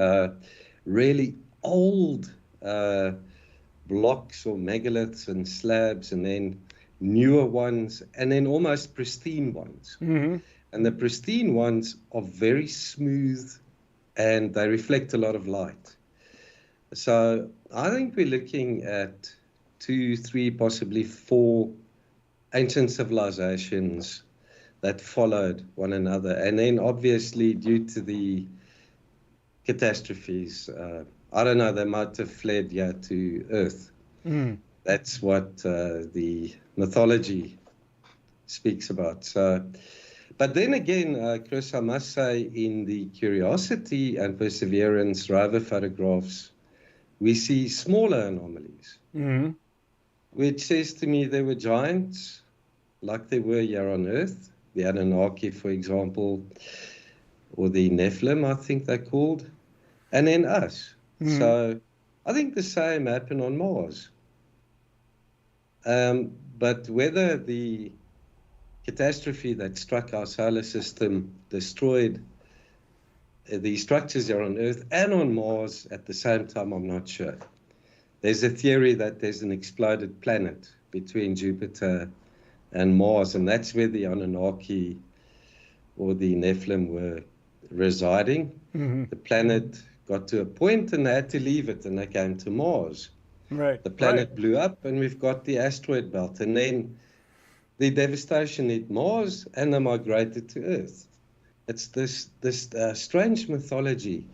really old blocks or megaliths and slabs, and then newer ones, and then almost pristine ones. And the pristine ones are very smooth, and they reflect a lot of light. So I think we're looking at 2, 3, possibly 4 ancient civilizations that followed one another. And then obviously due to the catastrophes, I don't know, they might have fled here to Earth. That's what the mythology speaks about. So, but then again, Chris, I must say, in the Curiosity and Perseverance rover photographs we see smaller anomalies, Mm-hmm. which says to me there were giants like they were here on Earth, the Anunnaki, for example, or the Nephilim, I think they're called, and then us. Mm-hmm. So I think the same happened on Mars. But whether the catastrophe that struck our solar system destroyed the structures here on Earth and on Mars at the same time, I'm not sure. There's a theory that there's an exploded planet between Jupiter and Mars, and that's where the Anunnaki or the Nephilim were residing. Mm-hmm. The planet got to a point and they had to leave it, and they came to Mars. Right. The planet Right. blew up, and we've got the asteroid belt, and then the devastation hit Mars, and they migrated to Earth. It's this strange mythology,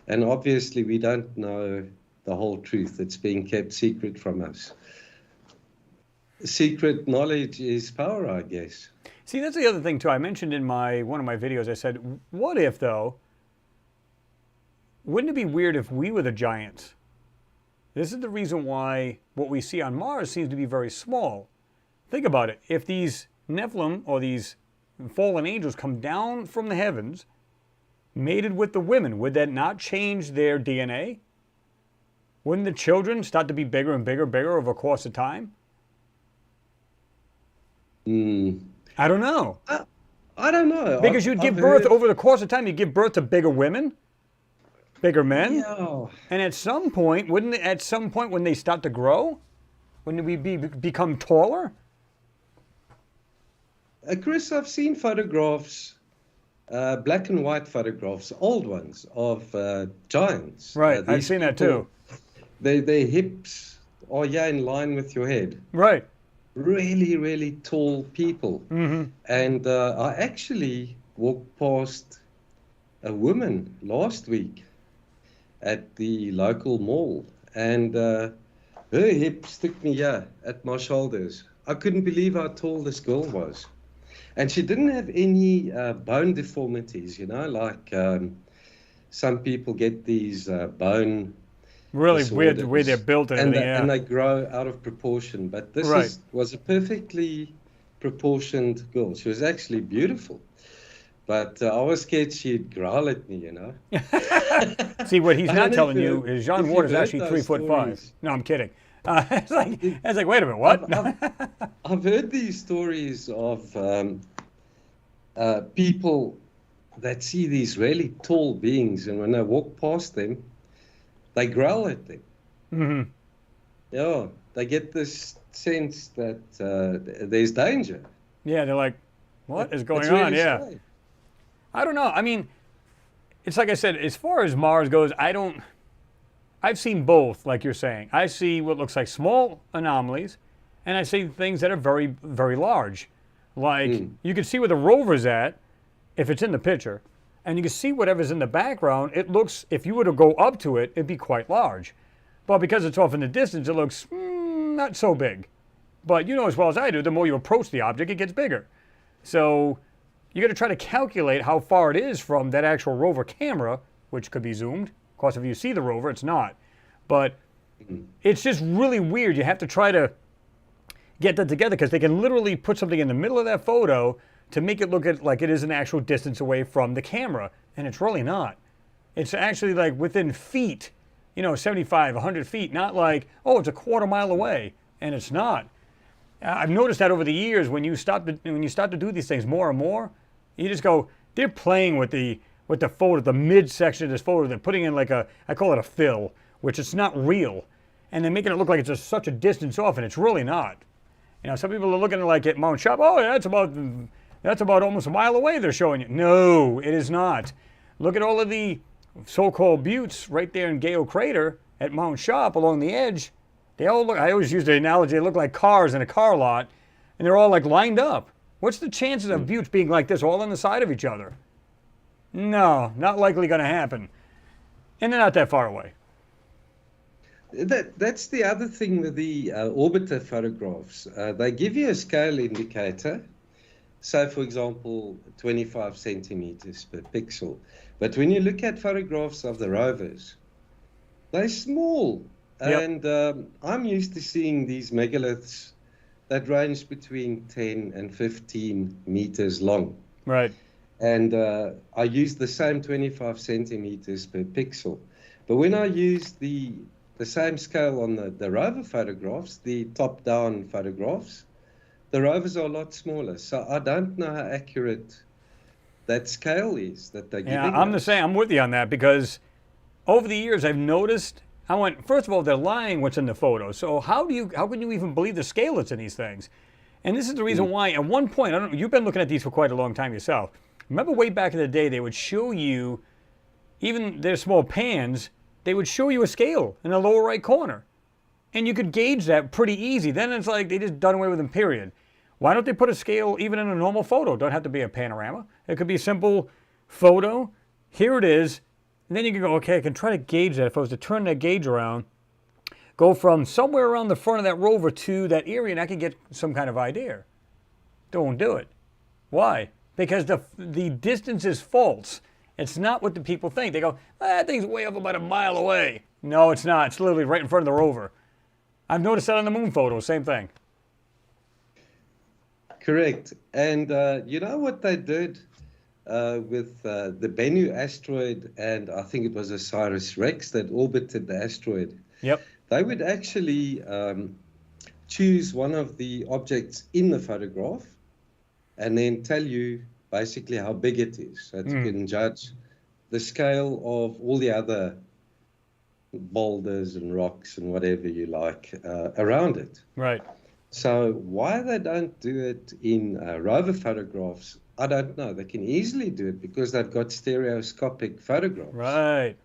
and obviously we don't know the whole truth. It's being kept secret from us. Secret knowledge is power, I guess. See, that's the other thing too. I mentioned in one of my videos, I said, what if though, wouldn't it be weird if we were the giants? This is the reason why what we see on Mars seems to be very small. Think about it. If these Nephilim or these fallen angels come down from the heavens, mated with the women, would that not change their DNA? Wouldn't the children start to be bigger and bigger and bigger over the course of time? I don't know. I don't know. Because you'd give birth over the course of time, you'd give birth to bigger women, bigger men. Yeah. And at some point, wouldn't they, at some point when they start to grow, wouldn't we become taller? Chris, I've seen photographs, black and white photographs, old ones of giants. Right, I've seen that too. Their hips are in line with your head. Right. Really, really tall people. Mm-hmm. And I actually walked past a woman last week at the local mall, and her hips took me at my shoulders. I couldn't believe how tall this girl was. And she didn't have any bone deformities, like some people get these bone really disorders, weird the way they're built and everything. and they grow out of proportion. But this was a perfectly proportioned girl. She was actually beautiful. But I was scared she'd growl at me, See, what he's I not don't telling know you is John if Ward is you've heard actually those 3'5". stories. No, I'm kidding. It's like, wait a minute, what? I've heard these stories of people that see these really tall beings, and when they walk past them, they growl at them. Mm-hmm. Yeah, they get this sense that there's danger. Yeah, they're like, what is going It's on? really Yeah. strange. I don't know. I mean, it's like I said, as far as Mars goes, I've seen both, like you're saying. I see what looks like small anomalies, and I see things that are very, very large. Like, you can see where the rover's at, if it's in the picture, and you can see whatever's in the background. It looks, if you were to go up to it, it'd be quite large. But because it's off in the distance, it looks not so big. But you know as well as I do, the more you approach the object, it gets bigger. So you got to try to calculate how far it is from that actual rover camera, which could be zoomed. Of course, if you see the rover, it's not. But it's just really weird. You have to try to get that together because they can literally put something in the middle of that photo to make it look like it is an actual distance away from the camera, and it's really not. It's actually like within feet, 75, 100 feet, not like, oh, it's a quarter mile away, and it's not. I've noticed that over the years when you start to do these things more and more, you just go, they're playing with the photo, the midsection of this photo. They're putting in like I call it a fill, which it's not real, and they're making it look like it's just such a distance off, and it's really not. Some people are looking like at Mount Shop. Oh, yeah, that's about almost a mile away. They're showing you. No, it is not. Look at all of the so-called buttes right there in Gale Crater at Mount Shop along the edge. They all look. I always use the analogy. They look like cars in a car lot, and they're all like lined up. What's the chances of buttes being like this, all on the side of each other? No, not likely going to happen. And they're not that far away. That's the other thing with the orbiter photographs. They give you a scale indicator. So, for example, 25 centimeters per pixel. But when you look at photographs of the rovers, They're small, Yep. and I'm used to seeing these megaliths that range between 10 and 15 meters long. Right. And I use the same 25 centimeters per pixel. But when I use the same scale on the rover photographs, the top-down photographs, the rovers are a lot smaller. So I don't know how accurate that scale is that they're Yeah, giving I'm the us. same. I'm with you on that because over the years I've noticed. I went, first of all, they're lying what's in the photo. So how can you even believe the scale that's in these things? And this is the reason why. At one point, I don't. You've been looking at these for quite a long time yourself. Remember way back in the day, they would show you, even their small pans, they would show you a scale in the lower right corner. And you could gauge that pretty easy. Then it's like they just done away with them, period. Why don't they put a scale even in a normal photo? Don't have to be a panorama. It could be a simple photo. Here it is. And then you can go, okay, I can try to gauge that. If I was to turn that gauge around, go from somewhere around the front of that rover to that area, and I can get some kind of idea. Don't do it. Why? Because the distance is false. It's not what the people think. They go, that thing's way up about a mile away. No, it's not. It's literally right in front of the rover. I've noticed that on the moon photos, same thing. Correct. And you know what they did with the Bennu asteroid, and I think it was Osiris-Rex that orbited the asteroid. Yep. They would actually choose one of the objects in the photograph and then tell you basically how big it is. So that you can judge the scale of all the other boulders and rocks and whatever you like around it. Right. So why they don't do it in rover photographs, I don't know. They can easily do it because they've got stereoscopic photographs. Right.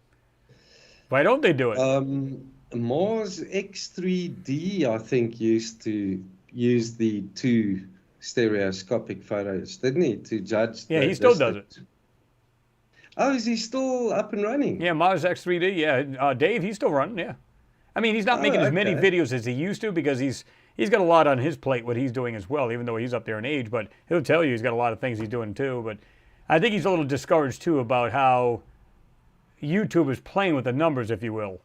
Why don't they do it? Mars X3D, I think, used to use the two stereoscopic photos, didn't he, to judge Yeah, the he still does distance. it. Oh, is he still up and running? Yeah, Mars X3D. Yeah, Dave, he's still running. Yeah. I mean, he's not making as many okay. videos as he used to because he's got a lot on his plate what he's doing as well, even though he's up there in age. But he'll tell you he's got a lot of things he's doing too. But I think he's a little discouraged too about how YouTube is playing with the numbers, if you will.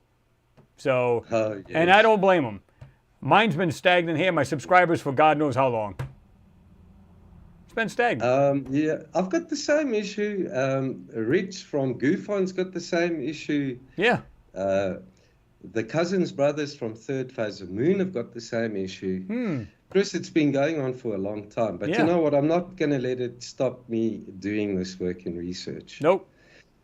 So, Oh, and I yes. don't blame him. Mine's been stagnant here. My subscribers for God knows how long. It's been stagnant. Yeah, I've got the same issue. Rich from Goofon's got the same issue. Yeah. The Cousins brothers from Third Phase of Moon have got the same issue. Chris, it's been going on for a long time. But Yeah. you know what? I'm not going to let it stop me doing this work and research. Nope.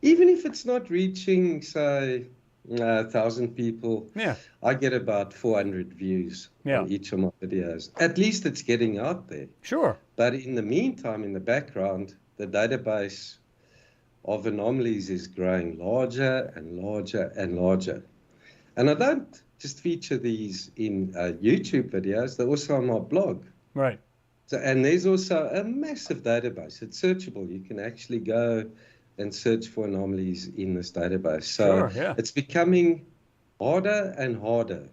Even if it's not reaching, say, 1,000 people, Yeah. I get about 400 views Yeah. on each of my videos. At least it's getting out there. Sure. But in the meantime, in the background, the database of anomalies is growing larger and larger and larger. And I don't just feature these in YouTube videos, they're also on my blog. Right. So, and there's also a massive database. It's searchable. You can actually go and search for anomalies in this database. So Sure, yeah. it's becoming harder and harder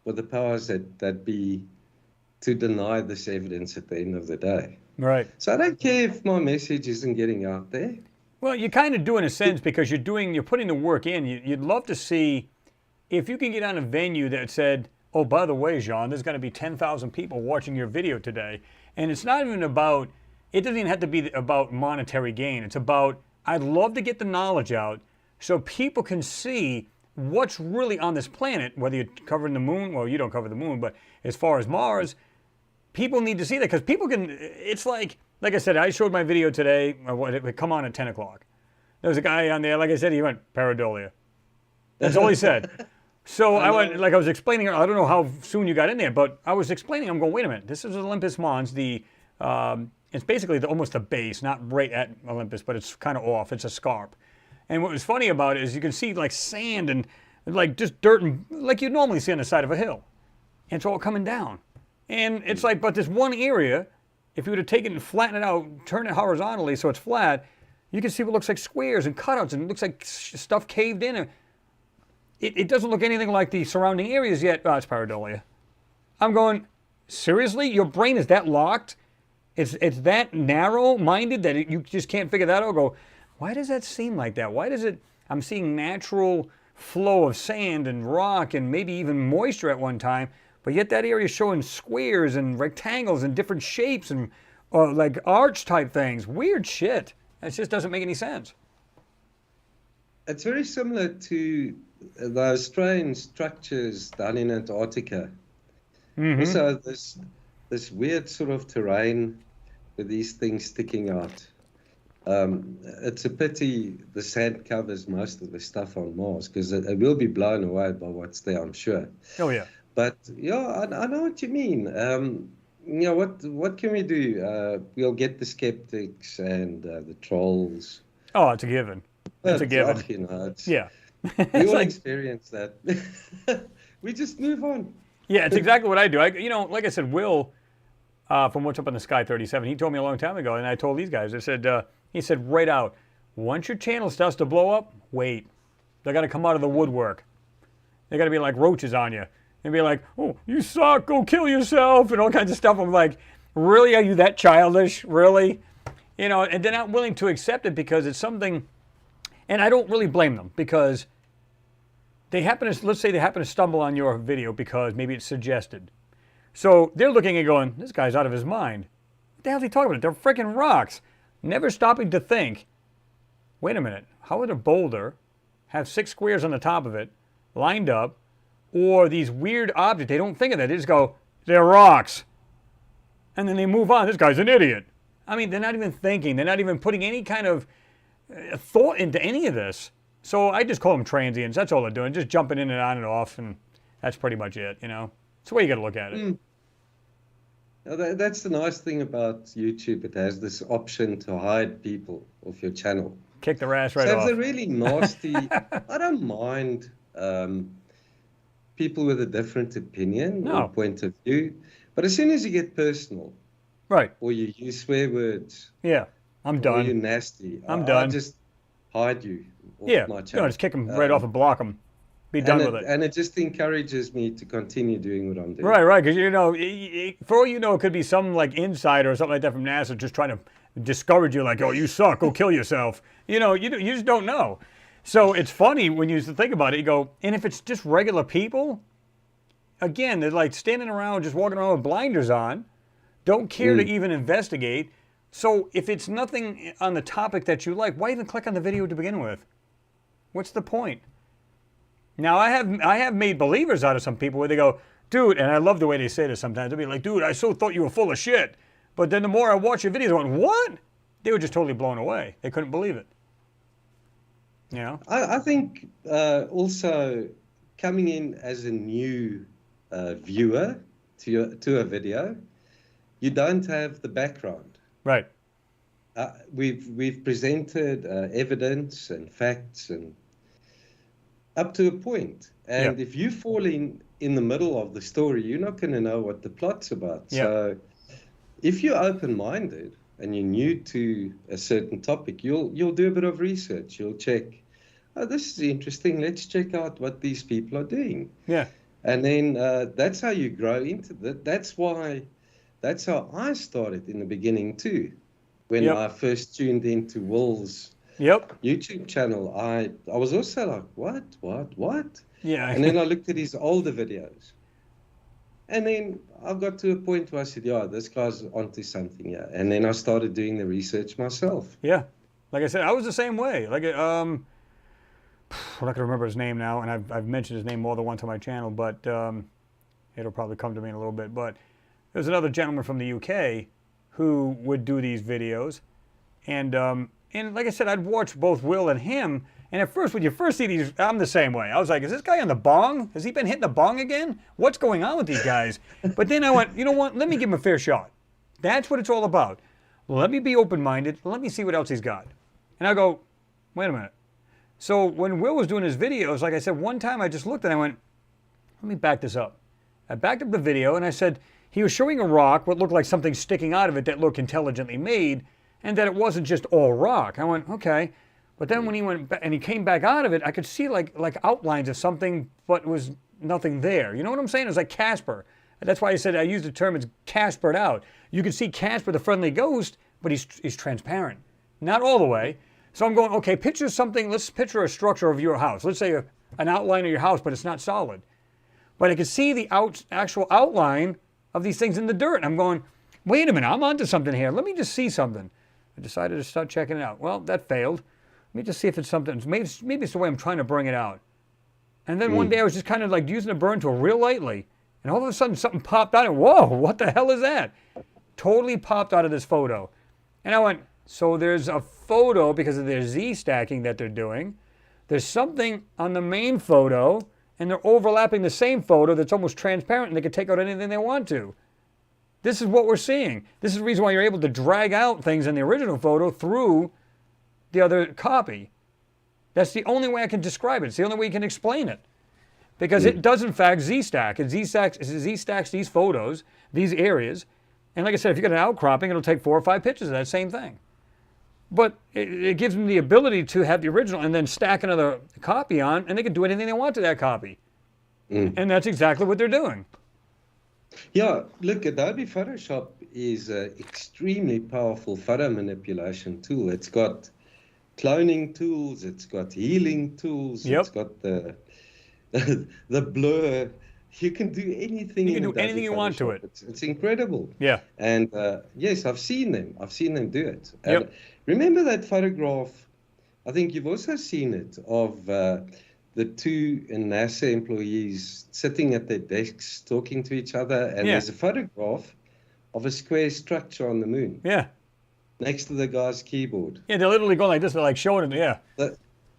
for the powers that be to deny this evidence at the end of the day. Right. So I don't care if my message isn't getting out there. Well, you kind of do in a sense because you're putting the work in. You'd love to see if you can get on a venue that said, oh, by the way, Jean, there's going to be 10,000 people watching your video today. And it's not even about, it doesn't even have to be about monetary gain. It's about, I'd love to get the knowledge out so people can see what's really on this planet, whether you're covering the moon, well, you don't cover the moon, but as far as Mars, people need to see that because people can, it's like I said, I showed my video today, it come on at 10 o'clock. There was a guy on there, like I said, he went, pareidolia. That's all he said. So I went, like I was explaining, I don't know how soon you got in there, but I was explaining, I'm going, wait a minute, this is Olympus Mons, it's basically almost the base, not right at Olympus, but it's kind of off, it's a scarp. And what was funny about it is you can see like sand and like just dirt and like you'd normally see on the side of a hill. And it's all coming down. And it's like, but this one area, if you would have taken it and flattened it out, turn it horizontally so it's flat, you can see what looks like squares and cutouts and it looks like stuff caved in. It doesn't look anything like the surrounding areas yet. Oh, it's pareidolia. I'm going, seriously? Your brain is that locked? It's that narrow-minded that you just can't figure that out? Go, why does that seem like that? Why does it, I'm seeing natural flow of sand and rock and maybe even moisture at one time, but yet that area is showing squares and rectangles and different shapes and like arch type things. Weird shit. It just doesn't make any sense. It's very similar to those strange structures down in Antarctica. Also, this weird sort of terrain with these things sticking out. It's a pity the sand covers most of the stuff on Mars, because it will be blown away by what's there, I'm sure. Oh, yeah. But yeah, I know what you mean. What can we do? We'll get the skeptics and the trolls. Oh, it's a given. It's a given. Yeah. We all experience that. We just move on. Yeah, it's exactly what I do. Like I said, Will, from What's Up in the Sky 37, he told me a long time ago, and I told these guys, he said right out, once your channel starts to blow up, wait. They're going to come out of the woodwork. They're going to be like roaches on you. And be like, oh, you suck, go kill yourself, and all kinds of stuff. I'm like, really? Are you that childish? Really? And they're not willing to accept it because it's something, and I don't really blame them, because let's say they happen to stumble on your video because maybe it's suggested. So they're looking and going, this guy's out of his mind. What the hell is he talking about? They're freaking rocks. Never stopping to think, wait a minute, how would a boulder have 6 squares on the top of it, lined up, or these weird objects? They don't think of that. They just go, they're rocks. And then they move on. This guy's an idiot. I mean, they're not even thinking. They're not even putting any kind of thought into any of this. So I just call them transients. That's all they're doing. Just jumping in and on and off, and that's pretty much it, It's the way you got to look at it. That's the nice thing about YouTube. It has this option to hide people off your channel. Kick their ass right off. So off. if they're really nasty, I don't mind people with a different opinion or point of view. But as soon as you get personal, right, or you use swear words, yeah, I'm done. Or you're nasty, I'm done. I'll just hide you off my channel. Just kick them right off and block them. Be done with it. And it just encourages me to continue doing what I'm doing. Right, because for all you know, it could be some like insider or something like that from NASA just trying to discourage you, like, oh, you suck, go kill yourself. You just don't know. So it's funny when you think about it, you go, and if it's just regular people, again, they're like standing around, just walking around with blinders on, don't care to even investigate. So if it's nothing on the topic that you like, why even click on the video to begin with? What's the point? Now, I have made believers out of some people where they go, dude, and I love the way they say this sometimes. They'll be like, dude, I so thought you were full of shit. But then the more I watch your videos, I went, what? They were just totally blown away. They couldn't believe it. I think also coming in as a new viewer to a video, you don't have the background. Right. We've presented evidence and facts and up to a point. And if you fall in the middle of the story, you're not going to know what the plot's about. Yeah. So if you're open-minded and you're new to a certain topic, you'll do a bit of research. You'll check, oh, this is interesting. Let's check out what these people are doing. Yeah. And then that's how you grow into that. That's how I started in the beginning too. When I first tuned into Will's YouTube channel, I was also like, what? Yeah. And then I looked at his older videos. And then I got to a point where I said, yeah, this guy's onto something, yeah. And then I started doing the research myself. Yeah. Like I said, I was the same way. Like, I'm not going to remember his name now, and I've mentioned his name more than once on my channel, but it'll probably come to me in a little bit. But there's another gentleman from the UK who would do these videos. And like I said, I'd watch both Will and him. And at first, when you first see these, I'm the same way. I was like, is this guy on the bong? Has he been hitting the bong again? What's going on with these guys? But then I went, you know what? Let me give him a fair shot. That's what it's all about. Let me be open-minded. Let me see what else he's got. And I go, wait a minute. So when Will was doing his videos, like I said, one time I just looked and I went, let me back this up. I backed up the video and I said, he was showing a rock, what looked like something sticking out of it that looked intelligently made, and that it wasn't just all rock. I went, okay. But then when he went back, and he came back out of it, I could see like outlines of something, but was nothing there. You know what I'm saying? It was like Casper. That's why I said I used the term, it's Caspered out. You can see Casper the friendly ghost, but he's transparent. Not all the way. So I'm going, okay, picture something, let's picture a structure of your house. Let's say an outline of your house, but it's not solid. But I could see the actual outline of these things in the dirt. And I'm going, wait a minute, I'm onto something here. Let me just see something. I decided to start checking it out. Well, that failed. Let me just see if it's something. Maybe it's the way I'm trying to bring it out. And then one day I was just kind of like using a burn tool real lightly. And all of a sudden something popped out and whoa, what the hell is that? Totally popped out of this photo. And I went, so there's a photo because of their Z stacking that they're doing. There's something on the main photo and they're overlapping the same photo that's almost transparent and they can take out anything they want to. This is what we're seeing. This is the reason why you're able to drag out things in the original photo through the other copy. That's the only way I can describe it. It's the only way you can explain it. Because it does in fact Z-stack. It Z-stacks these photos, these areas. And like I said, if you got an outcropping, it'll take 4 or 5 pictures of that same thing. But it gives them the ability to have the original and then stack another copy on, and they can do anything they want to that copy. And that's exactly what they're doing. Yeah, look, Adobe Photoshop is an extremely powerful photo manipulation tool. It's got cloning tools, it's got healing tools, it's got the blur. You can do anything. You can do anything you want to it. It's incredible. Yeah. And yes, I've seen them. I've seen them do it. And remember that photograph? I think you've also seen it of the 2 NASA employees sitting at their desks talking to each other, and there's a photograph of a square structure on the moon. Yeah. Next to the guy's keyboard. Yeah, they're literally going like this. They're like showing it. Yeah.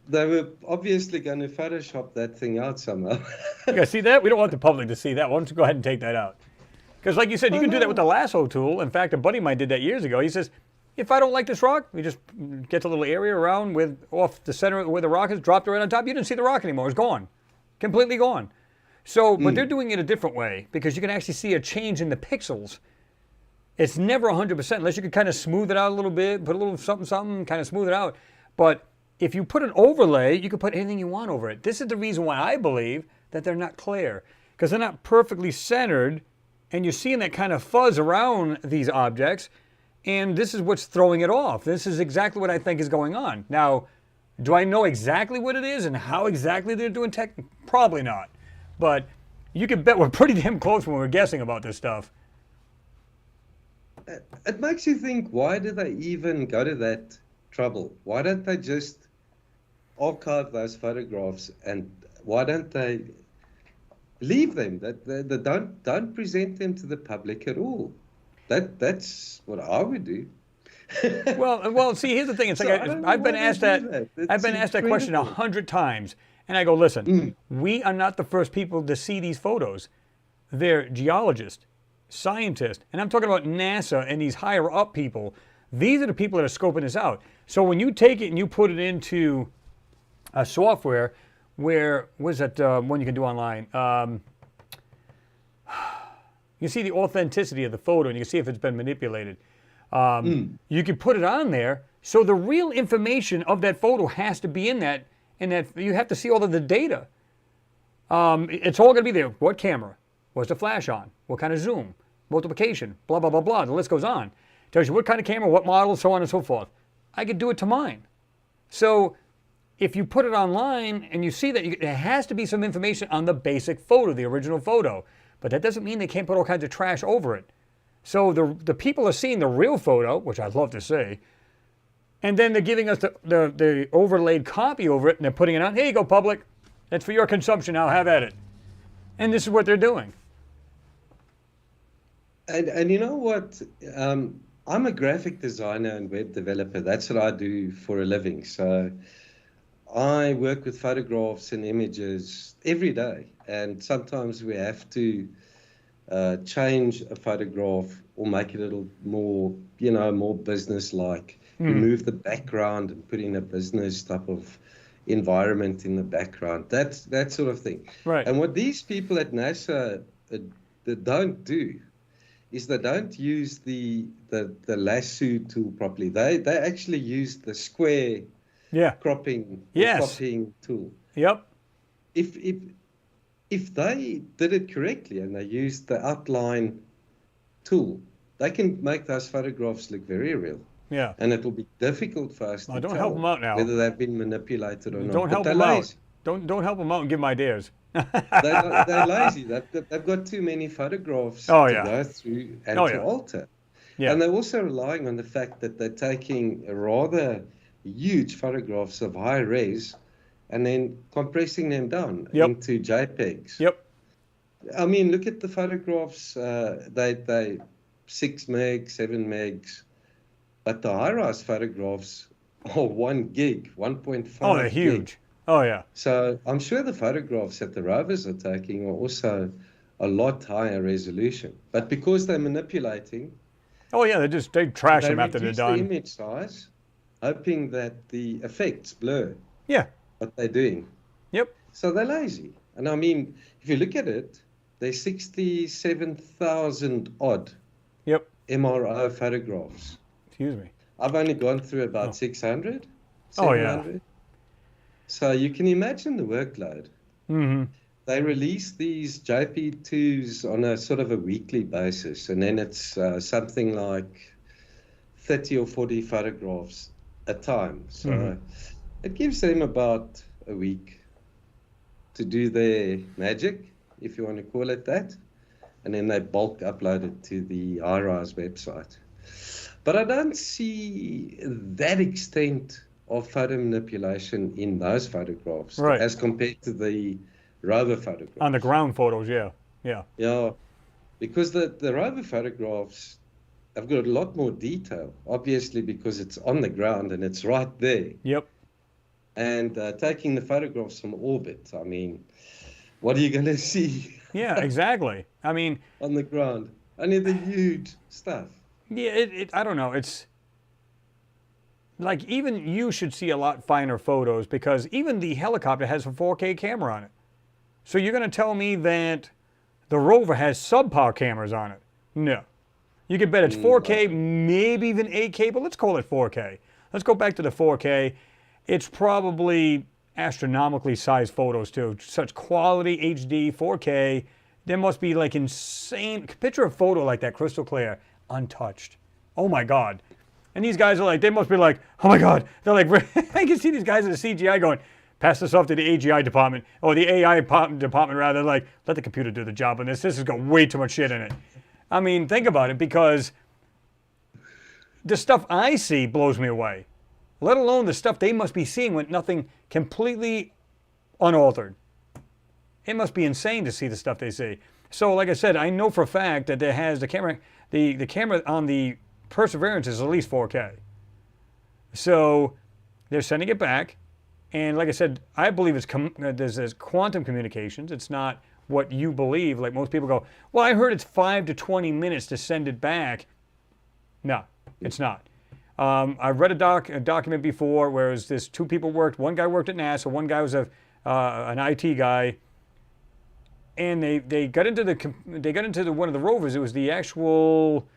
They were obviously going to Photoshop that thing out somehow. Yeah, see that? We don't want the public to see that. Why don't you go ahead and take that out? Because like you said, you can do that with the lasso tool. In fact, a buddy of mine did that years ago. He says, if I don't like this rock, we just get a little area around off the center where the rock is, dropped it right on top. You didn't see the rock anymore. It's gone. Completely gone. So, but they're doing it a different way because you can actually see a change in the pixels. It's never 100% unless you can kind of smooth it out a little bit, put a little something, kind of smooth it out. But if you put an overlay, you can put anything you want over it. This is the reason why I believe that they're not clear, because they're not perfectly centered, and you're seeing that kind of fuzz around these objects, and this is what's throwing it off. This is exactly what I think is going on. Now, do I know exactly what it is and how exactly they're doing tech? Probably not. But you can bet we're pretty damn close when we're guessing about this stuff. It makes you think, why do they even go to that trouble? Why don't they just archive those photographs, and why don't they leave them? That they don't present them to the public at all. That's what I would do. Well, see, here's the thing. It's like I've been asked that. I've been asked that question 100 times, and I go, listen, we are not the first people to see these photos. They're geologists, scientists, and I'm talking about NASA and these higher up people. These are the people that are scoping this out. So when you take it and you put it into a software where, what's that one you can do online? You can see the authenticity of the photo and you can see if it's been manipulated. You can put it on there. So the real information of that photo has to be in that, and that you have to see all of the data. It's all going to be there. What camera? What's the flash on? What kind of zoom? Multiplication? Blah, blah, blah, blah. The list goes on. Tells you what kind of camera, what model, so on and so forth. I could do it to mine. So if you put it online and you see that, there has to be some information on the basic photo, the original photo. But that doesn't mean they can't put all kinds of trash over it. So the people are seeing the real photo, which I'd love to see, and then they're giving us the overlaid copy over it, and they're putting it on. Here you go, public. That's for your consumption now. Have at it. And this is what they're doing. And you know what? I'm a graphic designer and web developer. That's what I do for a living. So I work with photographs and images every day. And sometimes we have to change a photograph or make it a little more, more business-like. Remove the background and put in a business type of environment in the background. That sort of thing. Right. And what these people at NASA don't do is they don't use the lasso tool properly. They actually use the square cropping tool. Yep. If they did it correctly and they used the outline tool, they can make those photographs look very real. Yeah. And it will be difficult for us to don't tell help them out now. whether they've been manipulated or not. Don't help them out. Don't help them out and give them ideas. They're lazy. They've got too many photographs Oh to yeah. go through and Oh to yeah. alter. Yeah. And they're also relying on the fact that they're taking rather huge photographs of high res and then compressing them down Yep. into JPEGs. Yep. I mean, look at the photographs. They 6 meg, 7 megs, but the high-res photographs are 1 gig, 1.5 Oh, they're gig. huge. Oh yeah. So I'm sure the photographs that the rovers are taking are also a lot higher resolution. But because they're manipulating, Oh yeah. They trash they them after they're reduce the done. image size, hoping that the effects blur Yeah. what they're doing. Yep. So they're lazy. And I mean, if you look at it, there's 67,000 odd Yep. MRO photographs. Excuse me. I've only gone through about 600, Oh, yeah. 700. So you can imagine the workload. Mm-hmm. They release these JP2s on a sort of a weekly basis, and then it's something like 30 or 40 photographs a time. So it gives them about a week to do their magic, if you want to call it that, and then they bulk upload it to the iRise website. But I don't see that extent of photo manipulation in those photographs Right. as compared to the rover photographs. On the ground photos, yeah. Yeah. Yeah, because the rover photographs have got a lot more detail, obviously because it's on the ground and it's right there. Yep. And taking the photographs from orbit, I mean, what are you going to see Yeah, exactly. I mean, on the ground? Only the huge stuff. yeah, I don't know. It's like even you should see a lot finer photos because even the helicopter has a 4K camera on it. So you're going to tell me that the rover has subpar cameras on it? No. You can bet it's 4K, maybe even 8K, but let's call it 4K. Let's go back to the 4K. It's probably astronomically sized photos too. Such quality HD 4K. There must be like insane. Picture a photo like that, crystal clear, untouched. Oh my God. And these guys are like, they must be like, oh my God. They're like, I can see these guys in the CGI going, pass this off to the AGI department, or the AI department rather, like, let the computer do the job on this. This has got way too much shit in it. I mean, think about it, because the stuff I see blows me away, let alone the stuff they must be seeing with nothing completely unaltered. It must be insane to see the stuff they see. So, like I said, I know for a fact that there has the camera on the Perseverance is at least 4K. So they're sending it back, and like I said, I believe there's quantum communications. It's not what you believe. Like most people go, well, I heard it's 5 to 20 minutes to send it back. No, it's not. I've read a document before where it was this two people worked. One guy worked at NASA. One guy was an IT guy. And they got into one of the rovers. It was the actual,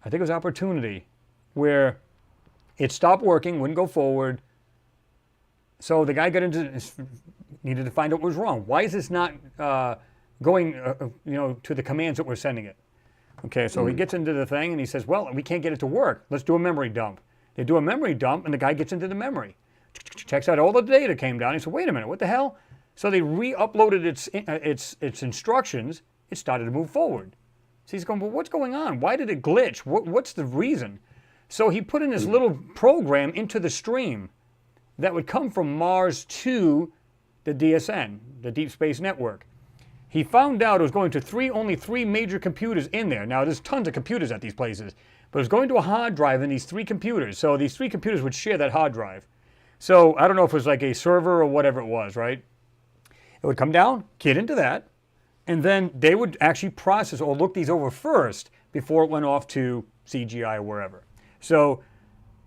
I think it was Opportunity, where it stopped working, wouldn't go forward. So the guy needed to find out what was wrong. Why is this not going, to the commands that we're sending it? Okay, so he gets into the thing and he says, well, we can't get it to work. Let's do a memory dump. They do a memory dump and the guy gets into the memory. Checks out all the data came down. He said, wait a minute, what the hell? So they re-uploaded its instructions. It started to move forward. So he's going, well, what's going on? Why did it glitch? What's the reason? So he put in this little program into the stream that would come from Mars to the DSN, the Deep Space Network. He found out it was going to only three major computers in there. Now, there's tons of computers at these places, but it was going to a hard drive in these three computers. So these three computers would share that hard drive. So I don't know if it was like a server or whatever it was, right? It would come down, get into that, and then they would actually process or look these over first before it went off to CGI or wherever. So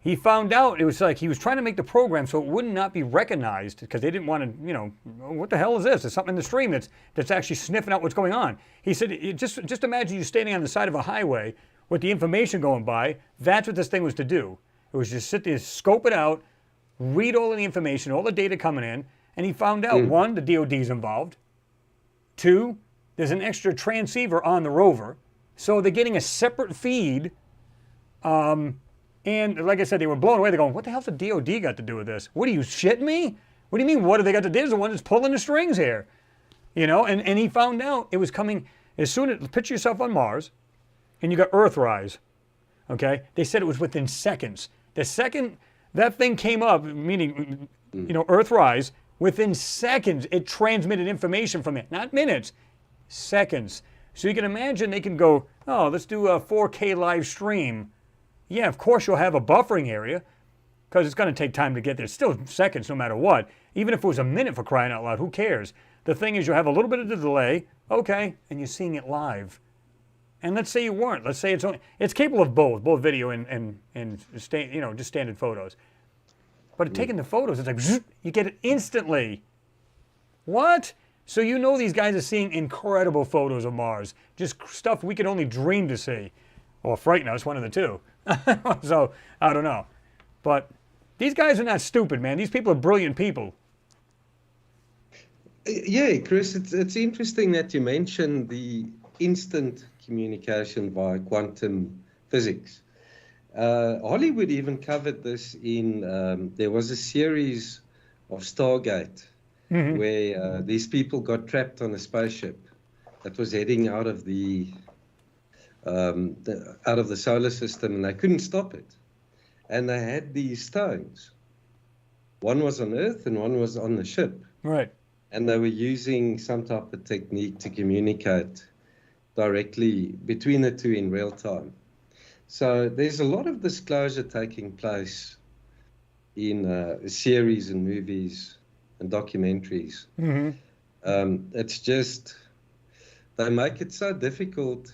he found out it was like he was trying to make the program so it would not be recognized because they didn't want to, what the hell is this? There's something in the stream that's actually sniffing out what's going on. He said, just imagine you standing on the side of a highway with the information going by. That's what this thing was to do. It was just sit there, scope it out, read all of the information, all the data coming in, and he found out, one, the DOD's involved. Two, there's an extra transceiver on the rover. So they're getting a separate feed. And like I said, they were blown away. They're going, what the hell's the DOD got to do with this? What, are you shitting me? What do you mean, what do they got to do? There's the one that's pulling the strings here. You know, and he found out it was coming as soon as, picture yourself on Mars, and you got Earthrise, okay? They said it was within seconds. The second that thing came up, meaning, you know, Earthrise, within seconds, it transmitted information from it. Not minutes, seconds. So you can imagine they can go, oh, let's do a 4K live stream. Yeah, of course you'll have a buffering area, because it's going to take time to get there. It's still seconds no matter what. Even if it was a minute, for crying out loud, who cares? The thing is, you'll have a little bit of the delay, okay, and you're seeing it live. And let's say you weren't. Let's say it's capable of both video and you know, just standard photos. But taking the photos, it's like, zzz, you get it instantly. What? So you know these guys are seeing incredible photos of Mars. Just stuff we could only dream to see. Or frighten us, one of the two. So, I don't know. But these guys are not stupid, man. These people are brilliant people. Yeah, Chris, it's interesting that you mentioned the instant communication via quantum physics. Hollywood even covered this in, there was a series of Stargate where these people got trapped on a spaceship that was heading out of the solar system, and they couldn't stop it. And they had these stones. One was on Earth and one was on the ship. Right. And they were using some type of technique to communicate directly between the two in real time. So there's a lot of disclosure taking place in series and movies and documentaries. It's just, they make it so difficult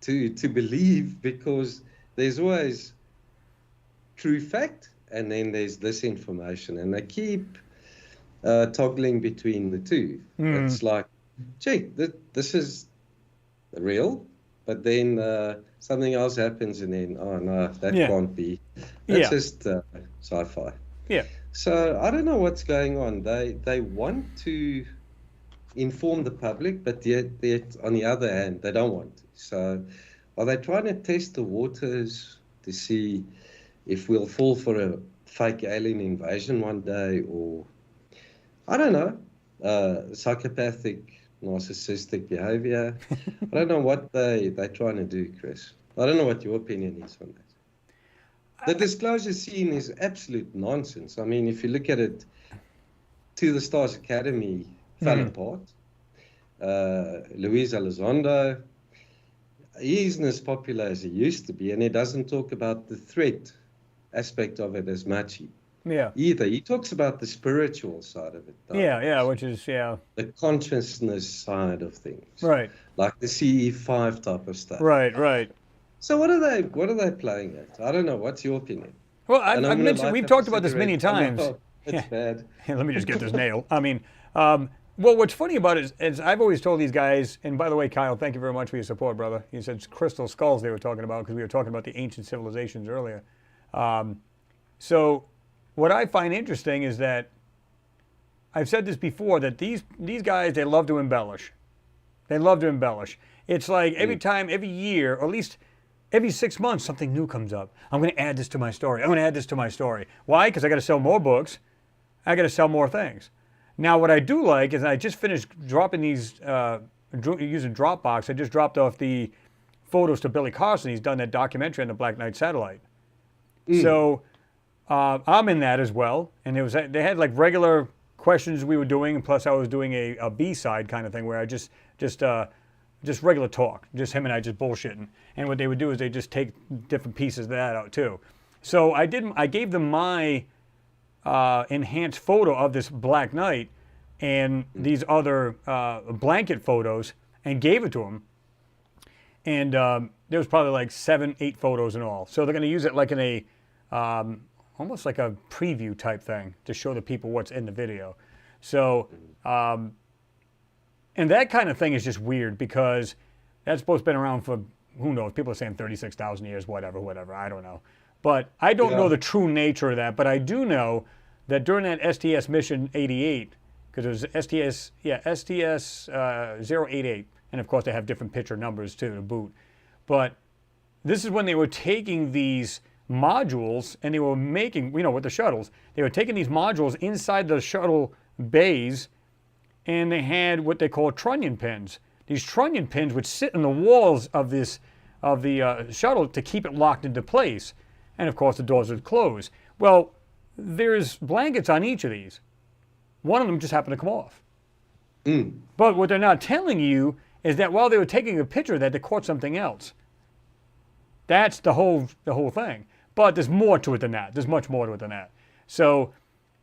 to believe, because there's always true fact and then there's disinformation, and they keep toggling between the two. It's like, gee, this is real, but then something else happens, and then, oh no, that can't be. That's just sci-fi. Yeah. So I don't know what's going on. They want to inform the public, but yet on the other hand, they don't want to. So are they trying to test the waters to see if we'll fall for a fake alien invasion one day, or I don't know, psychopathic, narcissistic behavior? I don't know what they're trying to do, Chris. I don't know what your opinion is on that. The disclosure scene is absolute nonsense. I mean, if you look at it, To the Stars Academy fell apart. Luis Elizondo, he isn't as popular as he used to be, and he doesn't talk about the threat aspect of it as much either. He talks about the spiritual side of it, though. Which is, the consciousness side of things. Right. Like the CE5 type of stuff. Right. So what are they playing at? I don't know. What's your opinion? Well, I've mentioned, we've talked about this many times. It's bad. Let me just get this nail. I mean, well, what's funny about it is I've always told these guys, and by the way, Kyle, thank you very much for your support, brother. You said crystal skulls they were talking about, because we were talking about the ancient civilizations earlier. So what I find interesting is that I've said this before, that these guys, they love to embellish. They love to embellish. It's like every time, every year, or at least every 6 months, something new comes up. I'm going to add this to my story. I'm going to add this to my story. Why? Because I got to sell more books. I got to sell more things. Now, what I do like is I just finished dropping these, using Dropbox. I just dropped off the photos to Billy Carson. He's done that documentary on the Black Knight satellite. So I'm in that as well. And they had like regular questions we were doing, and plus I was doing a B-side kind of thing where I just regular talk, just him and I just bullshitting. And what they would do is they just take different pieces of that out too. So I gave them my enhanced photo of this Black Knight and these other blanket photos, and gave it to them. And there was probably like 7, 8 photos in all. So they're going to use it like in a almost like a preview type thing to show the people what's in the video. So, and that kind of thing is just weird, because that's supposed to been around for, who knows, people are saying 36,000 years, whatever, I don't know. But I don't know the true nature of that, but I do know that during that STS mission 88, because it was STS 088, and of course they have different picture numbers too to boot. But this is when they were taking these modules, and they were making, with the shuttles, they were taking these modules inside the shuttle bays, and they had what they call trunnion pins. These trunnion pins would sit in the walls of the shuttle to keep it locked into place. And of course, the doors would close. Well, there's blankets on each of these. One of them just happened to come off. But what they're not telling you is that while they were taking a picture of that, they caught something else. That's the whole thing. But there's more to it than that. There's much more to it than that. So,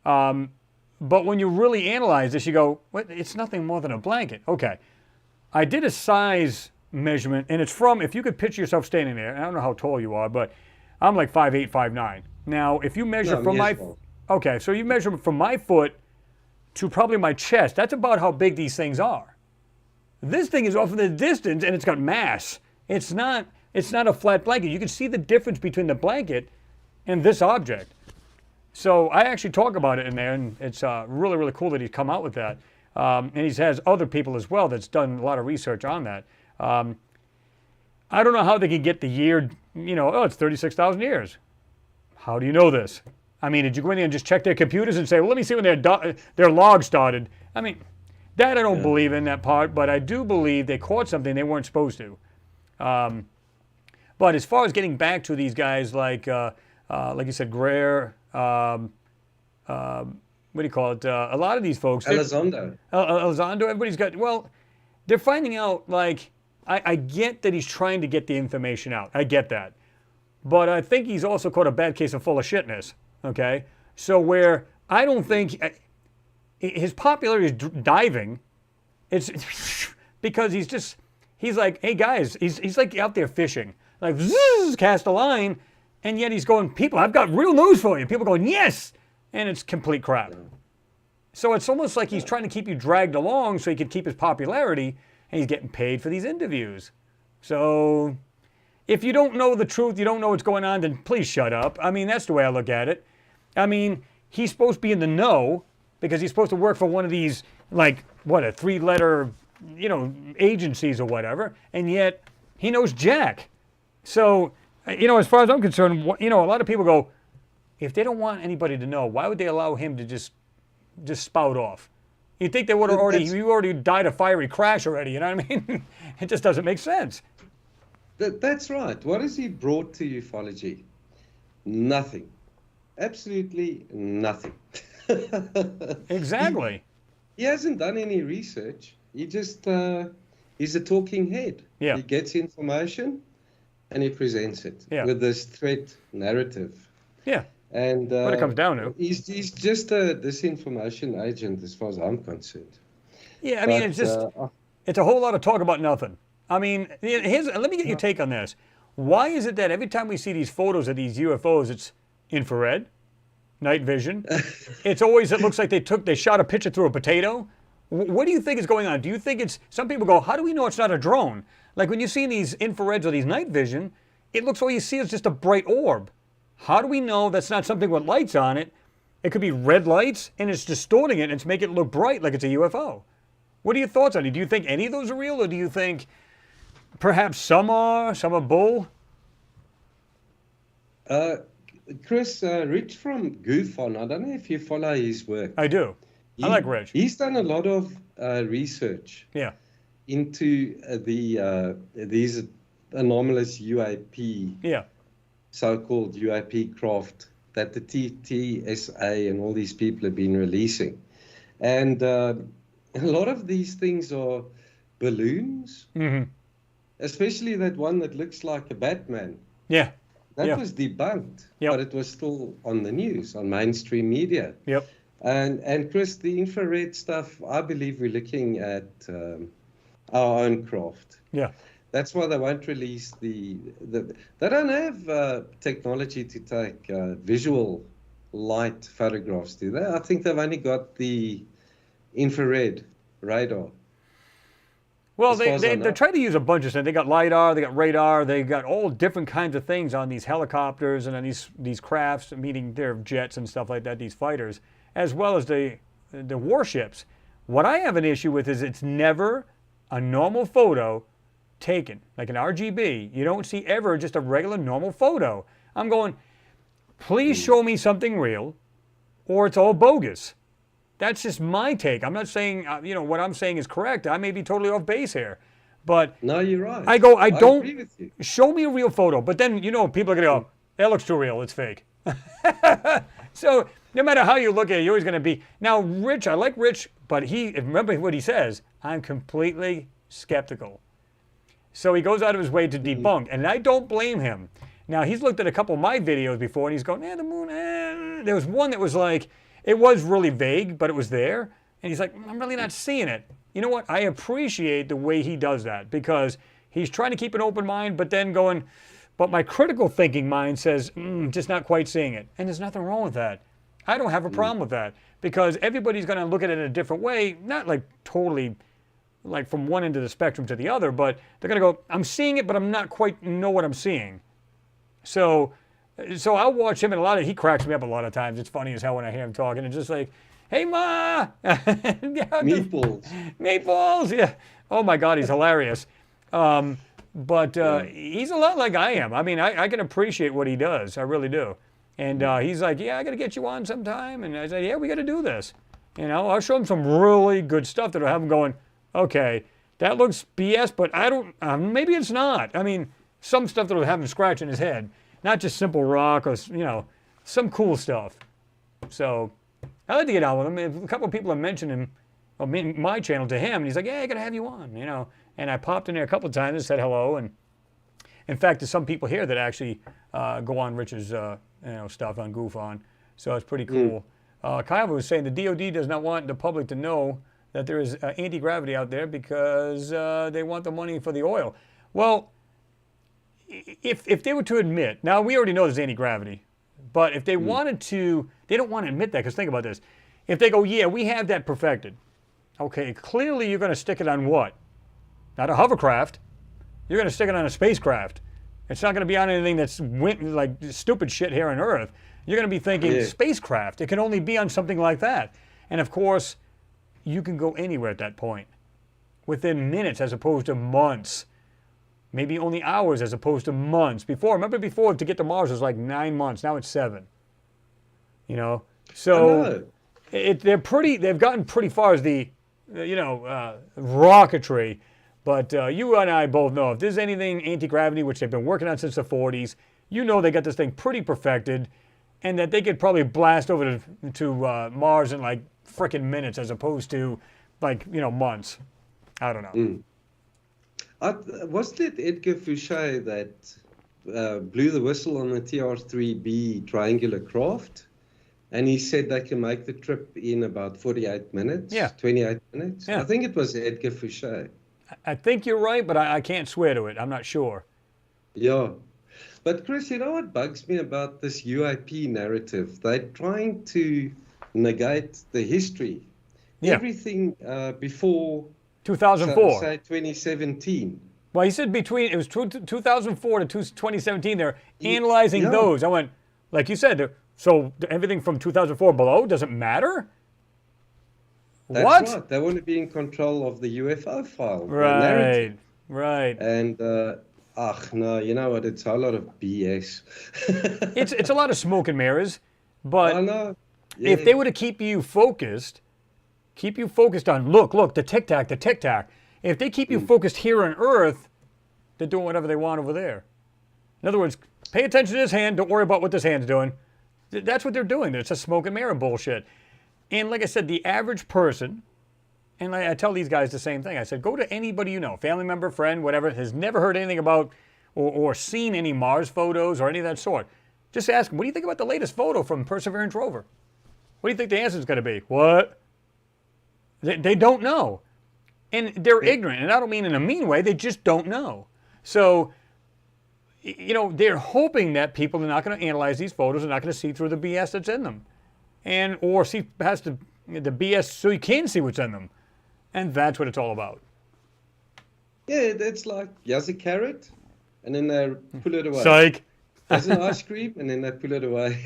but when you really analyze this, you go, well, it's nothing more than a blanket. Okay. I did a size measurement, and it's from, if you could picture yourself standing there, I don't know how tall you are, but I'm like 5'8", 5'9". Now, if you measure from my, okay, so you measure from my foot to probably my chest, that's about how big these things are. This thing is off in the distance, and it's got mass. It's not a flat blanket. You can see the difference between the blanket and this object. So I actually talk about it in there, and it's really, really cool that he's come out with that. And he has other people as well that's done a lot of research on that. I don't know how they can get the year, it's 36,000 years. How do you know this? I mean, did you go in there and just check their computers and say, well, let me see when their log started? I mean, that I don't believe in that part, but I do believe they caught something they weren't supposed to. But as far as getting back to these guys like you said, Greer, what do you call it? A lot of these folks. Elizondo. Elizondo, everybody's got, they're finding out, I get that he's trying to get the information out. I get that. But I think he's also caught a bad case of full of shitness, okay? So where I don't think, his popularity is diving, it's because he's like, hey guys, he's like out there fishing. Like, zzz, cast a line, and yet he's going, people, I've got real news for you. People going, yes! And it's complete crap. So it's almost like he's trying to keep you dragged along so he can keep his popularity, and he's getting paid for these interviews. So if you don't know the truth, you don't know what's going on, then please shut up. I mean, that's the way I look at it. I mean, he's supposed to be in the know because he's supposed to work for one of these, a three-letter, agencies or whatever, and yet he knows jack. So, as far as I'm concerned, a lot of people go, if they don't want anybody to know, why would they allow him to just spout off? You'd think they would have already died a fiery crash already, you know what I mean? It just doesn't make sense. That's right. What has he brought to ufology? Nothing. Absolutely nothing. Exactly. He hasn't done any research. He just, he's a talking head. Yeah. He gets information and he presents it with this threat narrative. Yeah. And what it comes down to. He's just a disinformation agent as far as I'm concerned. Yeah, I mean, it's a whole lot of talk about nothing. I mean, let me get your take on this. Why is it that every time we see these photos of these UFOs, it's infrared, night vision? It looks like they shot a picture through a potato. What do you think is going on? Do you think some people go, how do we know it's not a drone? Like when you see these infrareds or these night vision, it looks all you see is just a bright orb. How do we know that's not something with lights on it? It could be red lights and it's distorting it and it's making it look bright like it's a UFO. What are your thoughts on it? Do you think any of those are real, or do you think perhaps some are bull? Chris, Rich from GoofOn, I don't know if you follow his work. I do. I like Rich. He's done a lot of research into these anomalous UAP, so-called UAP craft that the TTSA and all these people have been releasing. And a lot of these things are balloons, especially that one that looks like a Batman. Yeah. That was debunked, but it was still on the news, on mainstream media. Yep. And Chris, the infrared stuff, I believe we're looking at our own craft. Yeah. That's why they won't release they don't have technology to take visual light photographs, do they? I think they've only got the infrared radar. Well, they try to use a bunch of things. They got LiDAR, they got radar, they got all different kinds of things on these helicopters and on these crafts, meaning their jets and stuff like that, these fighters, as well as the warships. What I have an issue with is it's never a normal photo taken, like an RGB. You don't see ever just a regular normal photo. I'm going, Please show me something real, or it's all bogus. That's just my take. I'm not saying, what I'm saying is correct. I may be totally off base here. But No, you're right. I don't agree with you. show me a real photo. But then, people are going to go, that looks too real. It's fake. So no matter how you look at it, you're always going to be. Now, Rich, I like Rich, but remember what he says, I'm completely skeptical. So he goes out of his way to debunk, and I don't blame him. Now, he's looked at a couple of my videos before, and he's going, the moon, There was one that was like, it was really vague, but it was there. And he's like, I'm really not seeing it. You know what? I appreciate the way he does that, because he's trying to keep an open mind, but then going, but my critical thinking mind says, just not quite seeing it. And there's nothing wrong with that. I don't have a problem with that, because everybody's going to look at it in a different way, not like totally like from one end of the spectrum to the other, but they're going to go, I'm seeing it, but I'm not quite know what I'm seeing. So I'll watch him, and he cracks me up a lot of times. It's funny as hell when I hear him talking. It's just like, hey, Ma! Meatballs. Meatballs, yeah. Oh, my God, he's hilarious. But he's a lot like I am. I mean, I can appreciate what he does. I really do. And he's like, yeah, I got to get you on sometime. And I said, yeah, we got to do this. I'll show him some really good stuff that'll have him going, okay, that looks BS, but I don't, maybe it's not. I mean, some stuff that'll have him scratching his head. Not just simple rock or, some cool stuff. So I like to get on with him. A couple of people have mentioned him, my channel to him, and he's like, yeah, I got to have you on, And I popped in there a couple of times and said hello. And in fact, there's some people here that actually go on Rich's stuff on Goof On. So it's pretty cool. Kyle was saying the DOD does not want the public to know that there is anti-gravity out there because they want the money for the oil. Well, if they were to admit, now we already know there's anti-gravity, but if they wanted to, they don't want to admit that, because think about this. If they go, yeah, we have that perfected. Okay, clearly you're going to stick it on what? Not a hovercraft. You're going to stick it on a spacecraft. It's not going to be on anything that's like stupid shit here on Earth. You're going to be thinking spacecraft. It can only be on something like that. And of course, you can go anywhere at that point. Within minutes as opposed to months. Maybe only hours as opposed to months. Remember before to get to Mars was like 9 months. Now it's 7. So they've gotten pretty far as the, rocketry. But you and I both know if there's anything anti-gravity, which they've been working on since the 40s, they got this thing pretty perfected, and that they could probably blast over to Mars in like frickin' minutes as opposed to like, months. I don't know. Wasn't it Edgar Fouché that blew the whistle on the TR-3B triangular craft? And he said they can make the trip in about 48 minutes, 28 minutes. Yeah. I think it was Edgar Fouché. I think you're right, but I can't swear to it. I'm not sure. Yeah. But Chris, you know what bugs me about this UAP narrative? They're trying to negate the history. Yeah. Everything before 2004. Say 2017. Well, he said it was 2004 to 2017. They're analyzing those. I went, like you said, so everything from 2004 below doesn't matter? That's what? Right. They want to be in control of the UFO file. Right, right. And, no, you know what? It's a lot of BS. it's a lot of smoke and mirrors. But I know. Yeah. If they were to keep you focused on, look, the tic-tac. If they keep you focused here on Earth, they're doing whatever they want over there. In other words, pay attention to this hand. Don't worry about what this hand's doing. That's what they're doing. It's a smoke and mirror bullshit. And like I said, the average person, and I tell these guys the same thing. I said, go to anybody you know, family member, friend, whatever, has never heard anything about or seen any Mars photos or any of that sort. Just ask them, what do you think about the latest photo from Perseverance rover? What do you think the answer is going to be? What? They don't know. And they're ignorant. And I don't mean in a mean way. They just don't know. So, they're hoping that people are not going to analyze these photos and not going to see through the BS that's in them. Or see past the BS so you can see what's in them. And that's what it's all about. Yeah, it's like, here's a carrot, and then they pull it away. Psych. There's an ice cream, and then they pull it away.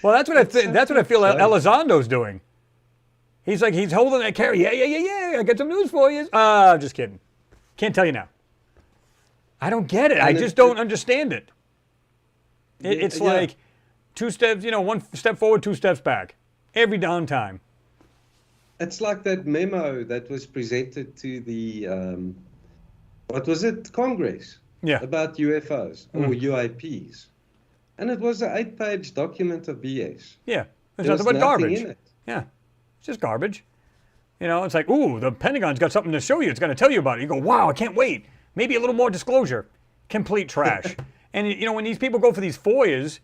Well, that's what I feel Elizondo's doing. He's holding that carrot. Yeah. I got some news for you. Just kidding. Can't tell you now. I don't get it. I just don't understand it. It's like, 2 steps, one step forward, 2 steps back. Every darn time. It's like that memo that was presented to the, what was it, Congress, Yeah. about UFOs or UAPs. And it was an 8-page document of BS. Yeah. There's There nothing was but nothing garbage. in it. Yeah. It's just garbage. It's like, ooh, the Pentagon's got something to show you. It's going to tell you about it. You go, wow, I can't wait. Maybe a little more disclosure. Complete trash. And, when these people go for these FOIAs,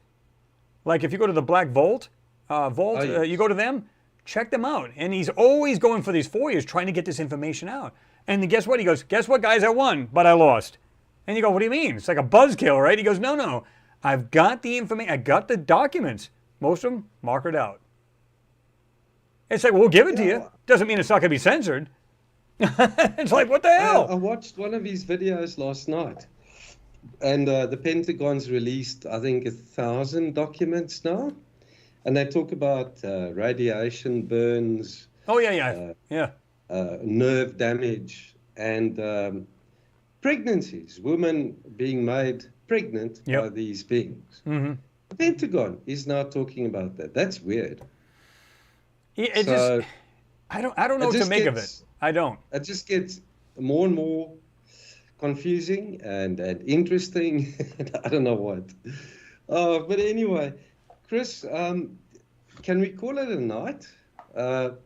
like if you go to the Black Vault, yes. you go to them, check them out. And he's always going for these FOIAs trying to get this information out. And then guess what? He goes, guess what, guys? I won, but I lost. And you go, what do you mean? It's like a buzzkill, right? He goes, no. I've got the information. I got the documents. Most of them markered out. It's like, we'll give it to you. Doesn't mean it's not going to be censored. It's like, what the hell? I watched one of his videos last night. And the Pentagon's released, I think, 1,000 documents now. And they talk about radiation burns. Oh, yeah. Nerve damage and pregnancies, women being made pregnant by these beings. Mm-hmm. The Pentagon is now talking about that. That's weird. I don't know what to make of it. I don't. It just gets more and more confusing and interesting. I don't know what. But anyway, Chris, can we call it a night?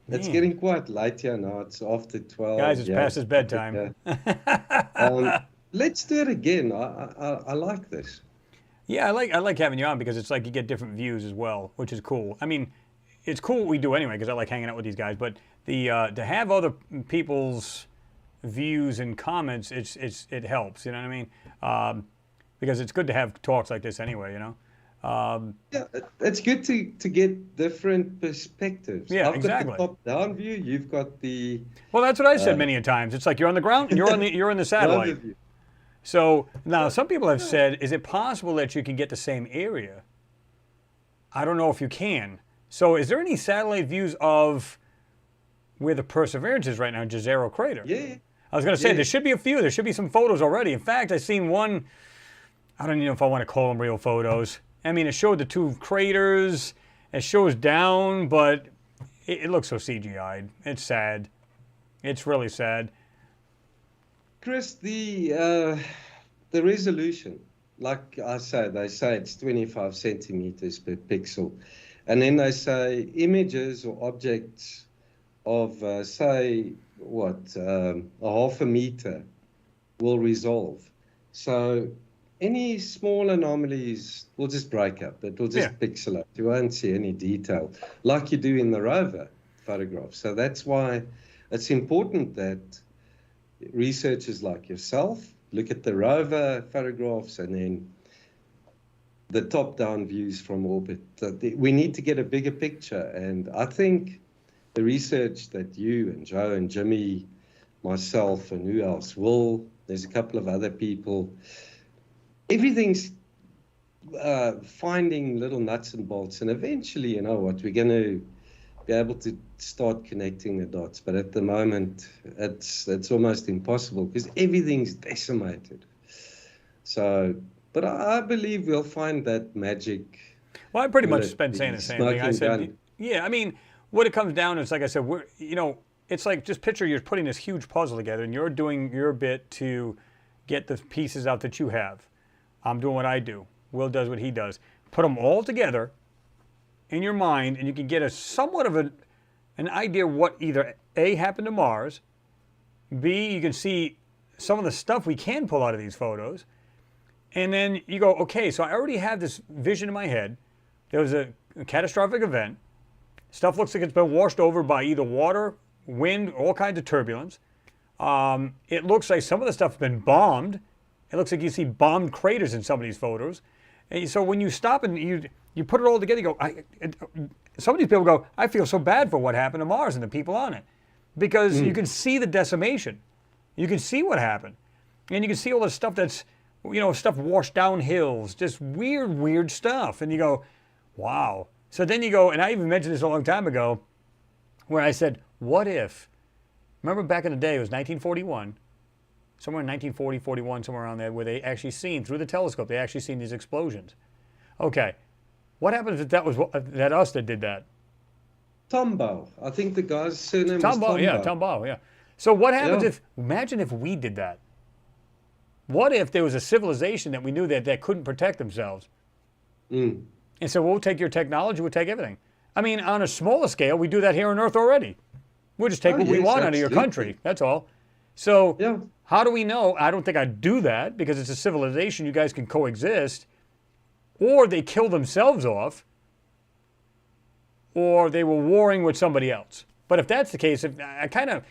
It's getting quite late here now. It's after 12. Guys, it's past his bedtime. Let's do it again. I like this. Yeah, I like having you on because it's like you get different views as well, which is cool. I mean, it's cool what we do anyway because I like hanging out with these guys. But to have other people's views and comments, it helps. You know what I mean? Because it's good to have talks like this anyway. Yeah, it's good to get different perspectives. Yeah, I've exactly. got the top-down view. You've got the Well, that's what I said many a times. It's like you're on the ground and you're in the satellite. overview. So now some people have said, is it possible that you can get the same area? I don't know if you can. So is there any satellite views of where the Perseverance is right now, Jezero Crater? Yeah. I was going to say, there should be a few. There should be some photos already. In fact, I've seen one, I don't even know if I want to call them real photos. I mean, it showed the 2 craters. It shows down, but it looks so CGI'd. It's sad. It's really sad. Chris, the resolution, like I said, they say it's 25 centimeters per pixel. And then they say images or objects of, say, a half a meter will resolve. So any small anomalies will just break up. It will just pixelate. You won't see any detail like you do in the rover photographs. So that's why it's important that researchers like yourself look at the rover photographs and then the top-down views from orbit. We need to get a bigger picture. And I think the research that you and Joe and Jimmy, myself, and who else there's a couple of other people, everything's finding little nuts and bolts. And eventually, we're going to be able to start connecting the dots. But at the moment, it's almost impossible because everything's decimated. So, but I believe we'll find that magic. Well, I pretty much been saying the same thing. I said, I mean, what it comes down to is, like I said, it's like just picture you're putting this huge puzzle together and you're doing your bit to get the pieces out that you have. I'm doing what I do. Will does what he does. Put them all together in your mind and you can get a somewhat of an idea what either A, happened to Mars, B, you can see some of the stuff we can pull out of these photos, and then you go, okay, so I already have this vision in my head. There was a catastrophic event. Stuff looks like it's been washed over by either water, wind, all kinds of turbulence. It looks like some of the stuff's been bombed. It looks like you see bombed craters in some of these photos. And so when you stop and you put it all together, you go, some of these people go, I feel so bad for what happened to Mars and the people on it. Because you can see the decimation. You can see what happened. And you can see all the stuff that's, stuff washed down hills, just weird stuff. And you go, wow. So then you go, and I even mentioned this a long time ago, where I said, what if, remember back in the day, it was 1941, somewhere in 1940, 41, somewhere around there, where they actually seen, through the telescope, they actually seen these explosions. Okay, What happens if that was that us that did that? Tombow. I think the guy's surname was Tombow, yeah, Tombow. Tombow, yeah. So what happens Yeah. if, imagine if we did that? What if there was a civilization that we knew that couldn't protect themselves? Mm. And so we'll take your technology, we'll take everything. I mean, on a smaller scale, we do that here on Earth already. We'll just take Oh, what we yes, want out of your absolutely. country, that's all. So Yeah. how do we know? I don't think I'd do that because it's a civilization, you guys can coexist. Or they kill themselves off, or they were warring with somebody else. But if that's the case, I kind of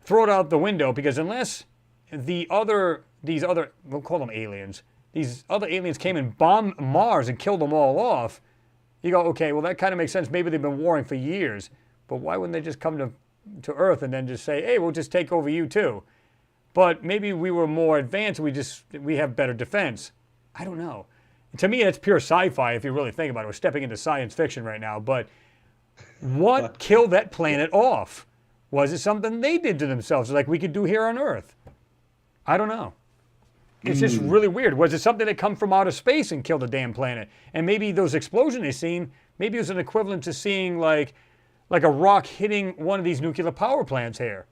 throw it out the window because unless these other, we'll call them aliens, these other aliens came and bombed Mars and killed them all off, you go, okay, well, that kind of makes sense. Maybe they've been warring for years, but why wouldn't they just come to Earth and then just say, hey, we'll just take over you too? But maybe we were more advanced, we have better defense. I don't know. To me, it's pure sci-fi if you really think about it. We're stepping into science fiction right now, but what killed that planet off? Was it something they did to themselves like we could do here on Earth? I don't know. It's just really weird. Was it something that come from outer space and killed the damn planet? And maybe those explosions they seen, maybe it was an equivalent to seeing like a rock hitting one of these nuclear power plants here.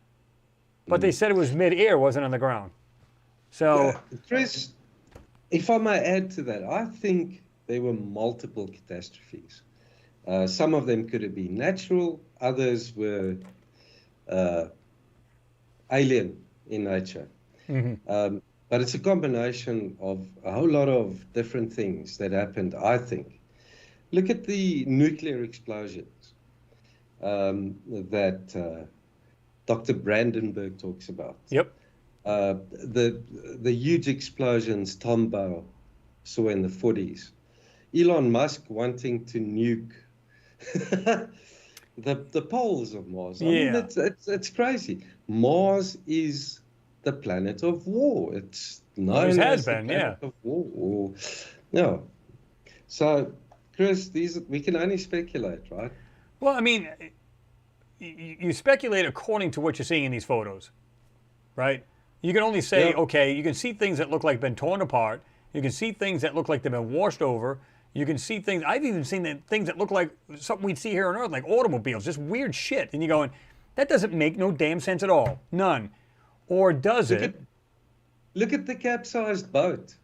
But they said it was mid-air, wasn't on the ground. So, Chris, if I may add to that, I think there were multiple catastrophes. Some of them could have been natural, others were alien in nature. But it's a combination of a whole lot of different things that happened, I think. Look at the nuclear explosions that Dr. Brandenburg talks about. yep. The huge explosions Tombow saw in the 40s. Elon Musk wanting to nuke the poles of Mars. I mean, it's crazy. Mars is the planet of war. It's known Always has as the been, planet of war. No. So, Chris, we can only speculate, right? Well, I mean, you speculate according to what you're seeing in these photos, right? You can only say, okay, you can see things that look like been torn apart. You can see things that look like they've been washed over. You can see things, I've even seen things that look like something we'd see here on Earth, like automobiles, just weird shit. And you're going, that doesn't make no damn sense at all. None. Or does it? Look at the capsized boat.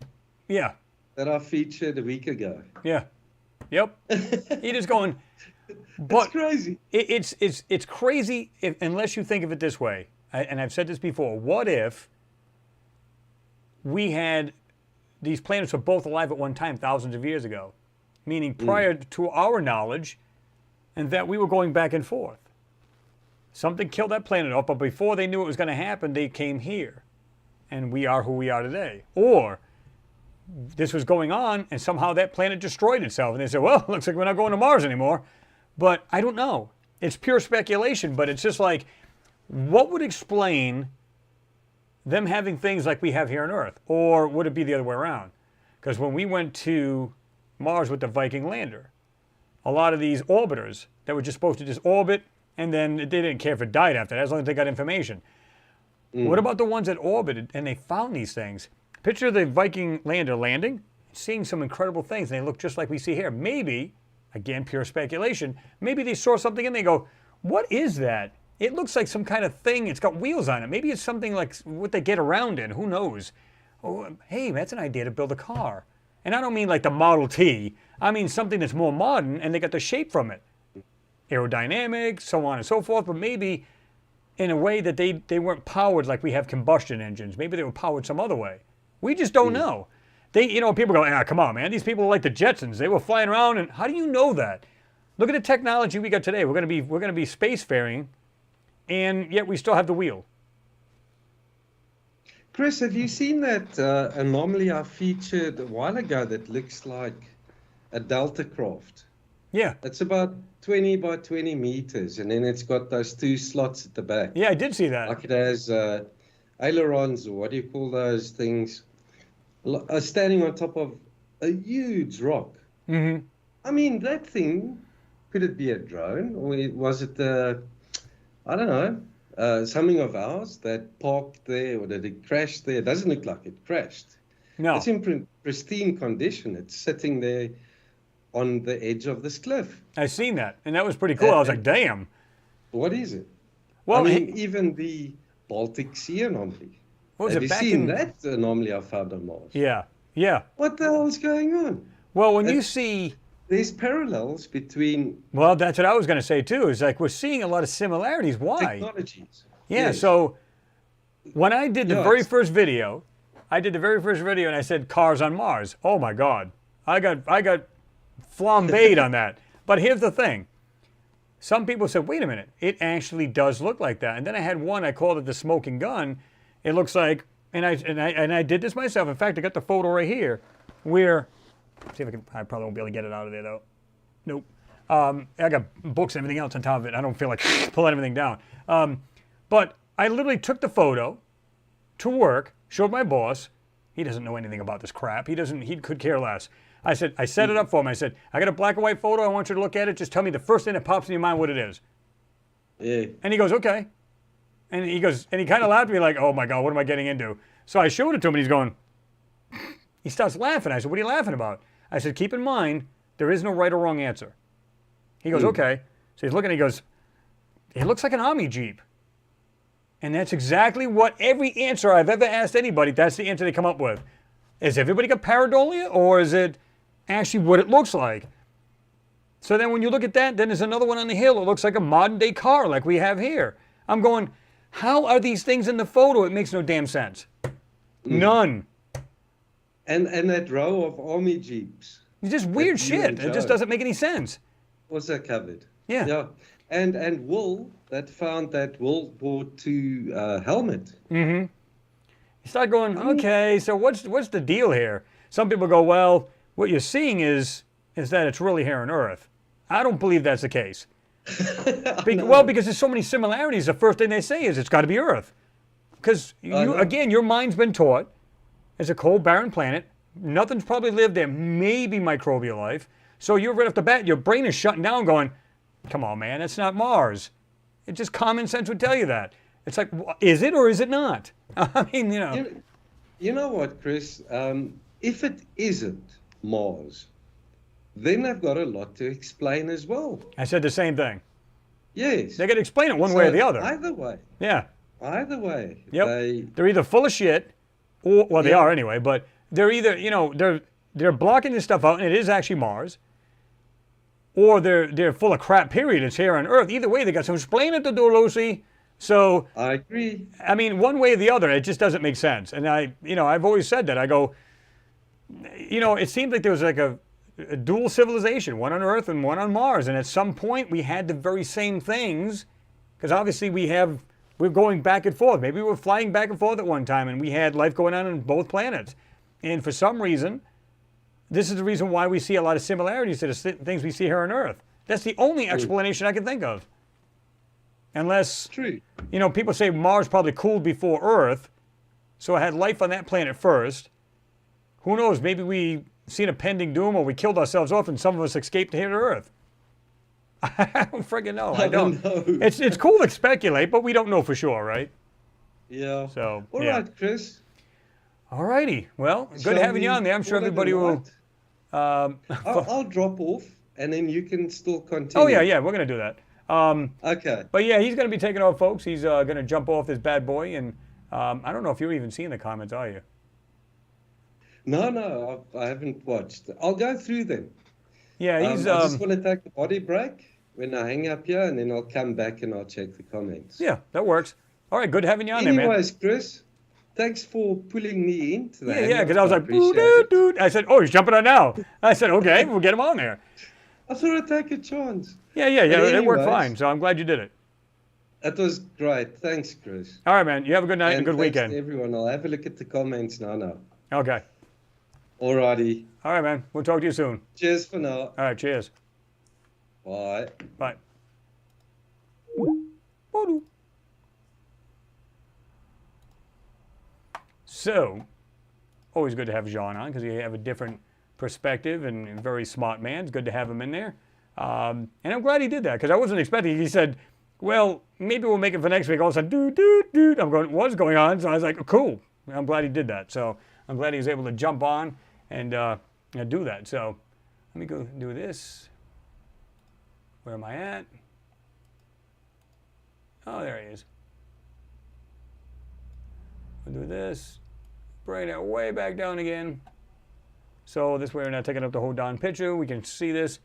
Yeah. That I featured a week ago. Yeah. Yep. You're just going, but it's crazy. It's crazy unless you think of it this way. And I've said this before. What if we had these planets were both alive at one time thousands of years ago, meaning prior to our knowledge, and that we were going back and forth? Something killed that planet off, but before they knew it was going to happen, they came here, and we are who we are today. Or this was going on, and somehow that planet destroyed itself, and they said, well, looks like we're not going to Mars anymore. But I don't know. It's pure speculation, but it's just like, what would explain them having things like we have here on Earth? Or would it be the other way around? Because when we went to Mars with the Viking lander, a lot of these orbiters that were just supposed to just orbit, and then they didn't care if it died after that, as long as they got information. What about the ones that orbited and they found these things? Picture the Viking lander landing, seeing some incredible things, and they look just like we see here. Maybe, again, pure speculation, maybe they saw something and they go, what is that? It looks like some kind of thing. It's got wheels on it. Maybe it's something like what they get around in. Who knows? Oh, hey, that's an idea to build a car. And I don't mean like the Model T. I mean something that's more modern, and they got the shape from it. Aerodynamics, so on and so forth, but maybe in a way that they weren't powered like we have combustion engines. Maybe they were powered some other way. We just don't know. People go, come on, man. These people are like the Jetsons. They were flying around, and how do you know that? Look at the technology we got today. We're going to be spacefaring, and yet we still have the wheel. Chris, have you seen that anomaly I featured a while ago that looks like a Delta craft? Yeah. It's about 20 by 20 meters, and then it's got those two slots at the back. Yeah, I did see that. Like it has ailerons, or what do you call those things? Standing on top of a huge rock. Mm-hmm. I mean, that thing, could it be a drone? Or was it, I don't know, something of ours that parked there, or did it crash there? It doesn't look like it crashed. No. It's in pristine condition. It's sitting there on the edge of this cliff. I seen that, and that was pretty cool. I was like, damn. What is it? Well, I mean, even the Baltic Sea anomaly. what was Have it you back seen in? that anomaly I found on Mars? Yeah, yeah. What the hell is going on? Well, when you It's- see, There's parallels between well, that's what I was going to say too. Is like we're seeing a lot of similarities. Why? technologies. Yeah. Yes. So when I did the Yeah, very it's- first video, and I said cars on Mars. Oh my God, I got flambéed on that. But here's the thing. Some people said, wait a minute, it actually does look like that. And then I had one, I called it the smoking gun. It looks like, and I did this myself. In fact, I got the photo right here where, see if I can, I probably won't be able to get it out of there though. Nope. I got books and everything else on top of it. I don't feel like pulling everything down. But I literally took the photo to work, showed my boss. He doesn't know anything about this crap. He could care less. I said, I set it up for him. I said, I got a black and white photo. I want you to look at it. Just tell me the first thing that pops in your mind what it is. Yeah. And he goes, okay. And he goes, and he kind of laughed at me like, oh my God, what am I getting into? So I showed it to him and he's going, he starts laughing. I said, what are you laughing about? I said, keep in mind, there is no right or wrong answer. He goes, okay. So he's looking, he goes, it looks like an Army Jeep. And that's exactly what every answer I've ever asked anybody, that's the answer they come up with. Is everybody got pareidolia or is it actually what it looks like? So then when you look at that, then there's another one on the hill. It looks like a modern day car like we have here. I'm going, how are these things in the photo? It makes no damn sense. None. And that row of Army Jeeps It's just weird you shit. and It just Joe. doesn't make any sense. also covered. Yeah. Yeah. And Will, that found that World War II helmet. You start going, okay, so what's the deal here? Some people go, well, what you're seeing is that it's really here on Earth. I don't believe that's the case. Well, because there's so many similarities. The first thing they say is it's got to be Earth. Because, again, your mind's been taught it's a cold, barren planet. Nothing's probably lived there, maybe microbial life. So you're right off the bat, your brain is shutting down going, come on, man, that's not Mars. It's just common sense would tell you that. It's like, is it or is it not? I mean, You know what, Chris? If it isn't Mars, then I've got a lot to explain as well. I said the same thing. Yes. They got to explain it one way or the other. Either way. Yeah. Either way. Yep. They're either full of shit, or, well, they are anyway, but they're either, they're blocking this stuff out and it is actually Mars, or they're full of crap, period. It's here on Earth. Either way, they got some explaining to do, Lucy. So, I agree. I mean, one way or the other, it just doesn't make sense. And I've always said that. I go, it seemed like there was like a dual civilization, one on Earth and one on Mars. And at some point, we had the very same things, because obviously we're going back and forth. Maybe we were flying back and forth at one time, and we had life going on both planets. And for some reason, this is the reason why we see a lot of similarities to the things we see here on Earth. That's the only explanation I can think of. Unless, True. People say Mars probably cooled before Earth, so it had life on that planet first. Who knows? Maybe we seen a pending doom, or we killed ourselves off, and some of us escaped here to Earth. I don't friggin' know. I don't. know. It's cool to speculate, but we don't know for sure, right? Yeah. So, All yeah. right, Chris. All righty. Well, good Shall having you we on there. I'm sure call it a everybody will. night? I'll drop off, and then you can still continue. Oh yeah, we're gonna do that. Okay. But yeah, he's gonna be taking off, folks. He's gonna jump off this bad boy, and I don't know if you're even seeing the comments, are you? No, I haven't watched. I'll go through them. Yeah, he's. I just want to take a body break when I hang up here, and then I'll come back and I'll check the comments. Yeah, that works. All right, good having you on there, man. Anyways, Chris, thanks for pulling me into that. Yeah, because I was like, appreciate dude, it. dude. I said, oh, he's jumping on now. I said, okay, we'll get him on there. I thought I'd take a chance. Yeah, it worked anyways- fine. So I'm glad you did it. That was great. Thanks, Chris. All right, man. You have a good night and good thanks weekend. to everyone. I'll have a look at the comments now. Okay. Alrighty. All right, man. We'll talk to you soon. Cheers for now. All right, cheers. Bye. Bye. So, always good to have Jean on because you have a different perspective and a very smart man. It's good to have him in there. And I'm glad he did that because I wasn't expecting. He said, well, maybe we'll make it for next week. All of a sudden, dude. I'm going, what's going on? So I was like, cool. I'm glad he did that. So I'm glad he was able to jump on and do that. So Let me go do this. Where am I at? Oh, there he is. We'll do this. Bring it way back down again. So this way we're not taking up the whole darn picture. We can see this.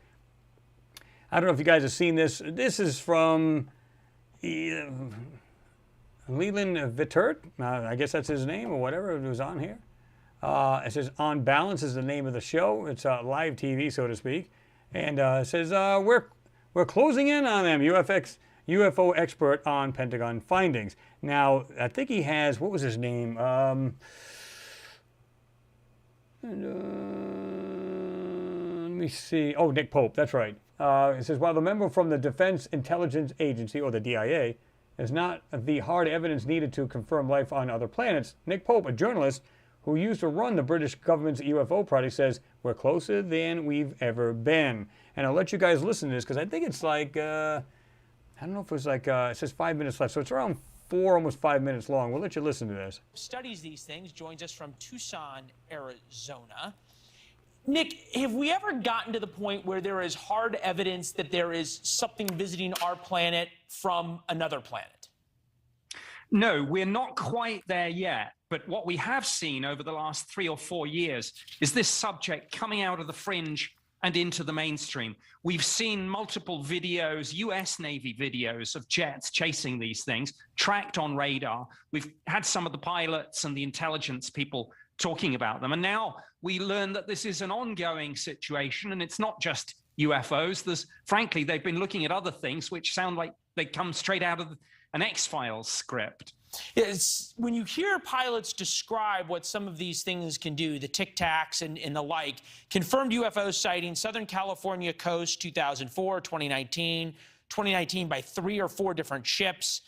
I don't know if you guys have seen this. This is from Leland Vittert. I guess that's his name or whatever. It was on here. It says On Balance is the name of the show. It's live TV, so to speak. And it says, we're closing in on them. UFO expert on Pentagon findings. Now, I think he has, what was his name? Let me see. Oh, Nick Pope, that's right. It says, while the member from the Defense Intelligence Agency, or the DIA, is not the hard evidence needed to confirm life on other planets, Nick Pope, a journalist who used to run the British government's UFO project, says, we're closer than we've ever been. And I'll let you guys listen to this, because I think it's like, I don't know if it was like, it says 5 minutes left, so it's around 4, almost 5 minutes long. We'll let you listen to this. Studies these things, joins us from Tucson, Arizona. Nick, have we ever gotten to the point where there is hard evidence that there is something visiting our planet from another planet? No, we're not quite there yet. But what we have seen over the last 3 or 4 years is this subject coming out of the fringe and into the mainstream. We've seen multiple videos, US Navy videos of jets chasing these things, tracked on radar. We've had some of the pilots and the intelligence people talking about them. And now we learn that this is an ongoing situation, and it's not just UFOs. Frankly, they've been looking at other things which sound like they come straight out of an X-Files script. It's, when you hear pilots describe what some of these things can do, the Tic Tacs and the like, confirmed UFO sighting, Southern California coast, 2004, 2019 by 3 or 4 different ships,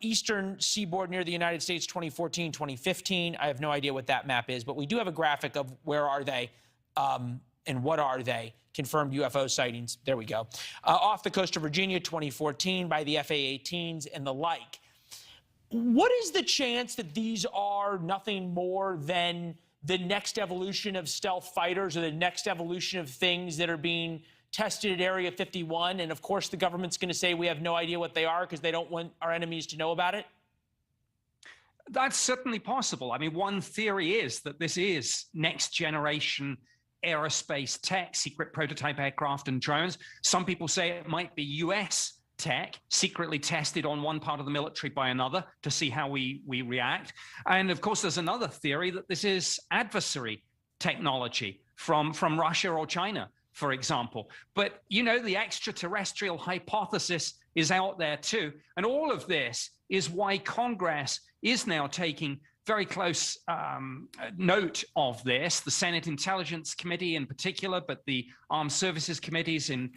eastern seaboard near the United States, 2014, 2015. I have no idea what that map is, but we do have a graphic of where are they and what are they. Confirmed UFO sightings. There we go. Off the coast of Virginia, 2014 by the FA-18s and the like. What is the chance that these are nothing more than the next evolution of stealth fighters or the next evolution of things that are being tested at Area 51? And of course, the government's going to say we have no idea what they are because they don't want our enemies to know about it? That's certainly possible. I mean, one theory is that this is next generation aerospace tech, secret prototype aircraft and drones. Some people say it might be US tech, secretly tested on one part of the military by another to see how we react. And of course, there's another theory that this is adversary technology from Russia or China, for example. But, you know, the extraterrestrial hypothesis is out there too. And all of this is why Congress is now taking very close note of this. The Senate Intelligence Committee in particular, but the Armed Services Committees in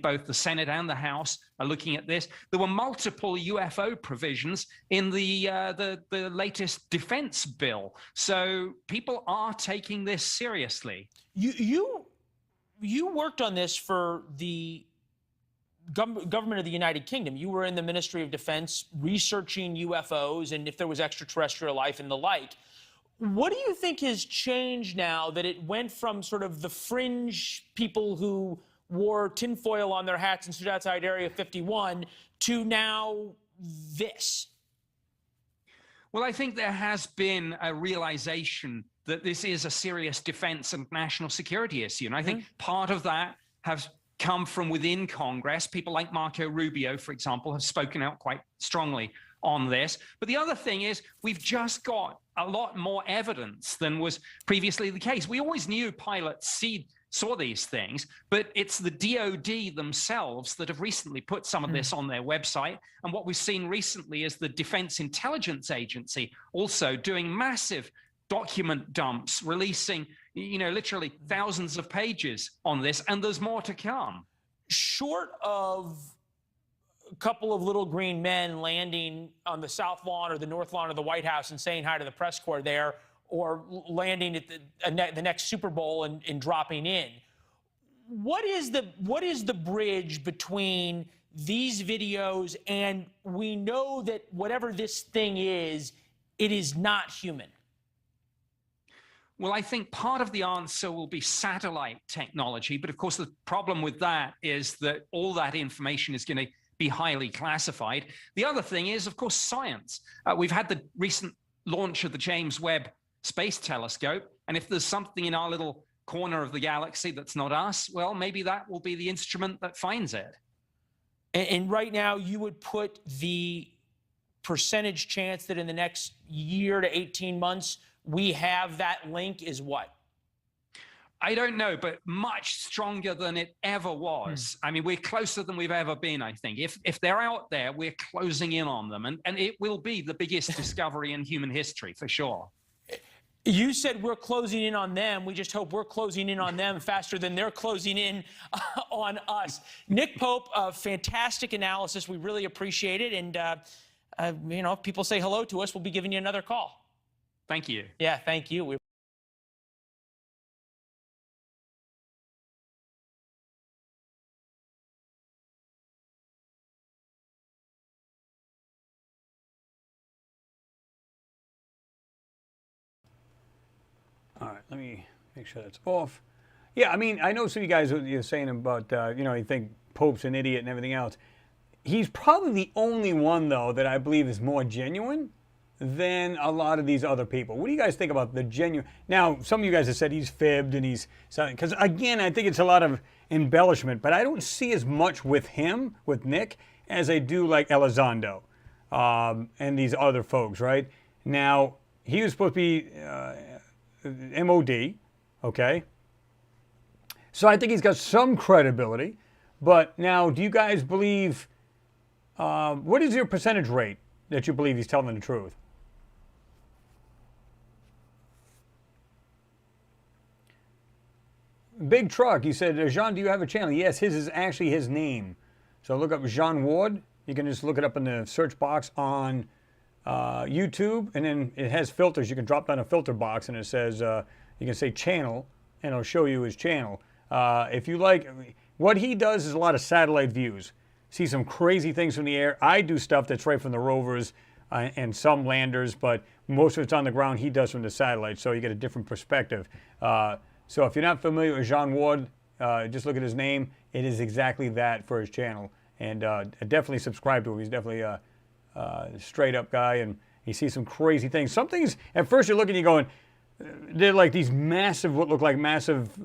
both the Senate and the House are looking at this. There were multiple UFO provisions in the latest defense bill. So people are taking this seriously. You worked on this for the government of the United Kingdom. You were in the Ministry of Defense researching UFOs and if there was extraterrestrial life and the like. What do you think has changed now that it went from sort of the fringe people who wore tinfoil on their hats and stood outside Area 51 to now this? Well, I think there has been a realization that this is a serious defense and national security issue. And I think part of that has come from within Congress. People like Marco Rubio, for example, have spoken out quite strongly on this. But the other thing is we've just got a lot more evidence than was previously the case. We always knew pilots saw these things, but it's the DOD themselves that have recently put some of this on their website. And what we've seen recently is the Defense Intelligence Agency also doing massive document dumps, releasing, you know, literally thousands of pages on this, and there's more to come. Short of a couple of little green men landing on the south lawn or the north lawn of the White House and saying hi to the press corps there, or landing at the next Super Bowl and dropping in, what is the bridge between these videos and we know that whatever this thing is, it is not human? Well, I think part of the answer will be satellite technology. But of course, the problem with that is that all that information is going to be highly classified. The other thing is, of course, science. We've had the recent launch of the James Webb Space Telescope. And if there's something in our little corner of the galaxy that's not us, well, maybe that will be the instrument that finds it. And right now, you would put the percentage chance that in the next year to 18 months, we have that link is what? I don't know, but much stronger than it ever was. I mean, we're closer than we've ever been, I think. If they're out there, we're closing in on them. And it will be the biggest discovery in human history, for sure. You said we're closing in on them. We just hope we're closing in on them faster than they're closing in on us. Nick Pope, fantastic analysis. We really appreciate it. And, you know, if people say hello to us, we'll be giving you another call. Thank you. Yeah, thank you. All right, let me make sure that's off. Yeah, I mean, I know some of you guys you're saying about, you know, you think Pope's an idiot and everything else. He's probably the only one, though, that I believe is more genuine than a lot of these other people. What do you guys think about the genuine? Now, some of you guys have said he's fibbed and he's something, because again, I think it's a lot of embellishment, but I don't see as much with him, with Nick, as I do like Elizondo and these other folks, right? Now, he was supposed to be MOD, okay? So I think he's got some credibility, but now, do you guys believe, what is your percentage rate that you believe he's telling the truth? Big Truck, you said, Jean, do you have a channel? Yes, his is actually his name. So look up Jean Ward. You can just look it up in the search box on YouTube, and then it has filters. You can drop down a filter box, and it says, you can say channel, and it'll show you his channel. If you like, what he does is a lot of satellite views. See some crazy things from the air. I do stuff that's right from the rovers and some landers, but most of it's on the ground. He does from the satellite, so you get a different perspective. So if you're not familiar with Jean Ward, just look at his name. It is exactly that for his channel. And definitely subscribe to him. He's definitely a straight up guy, and he sees some crazy things. Some things, at first you're looking, you're going, they're like these massive, what look like massive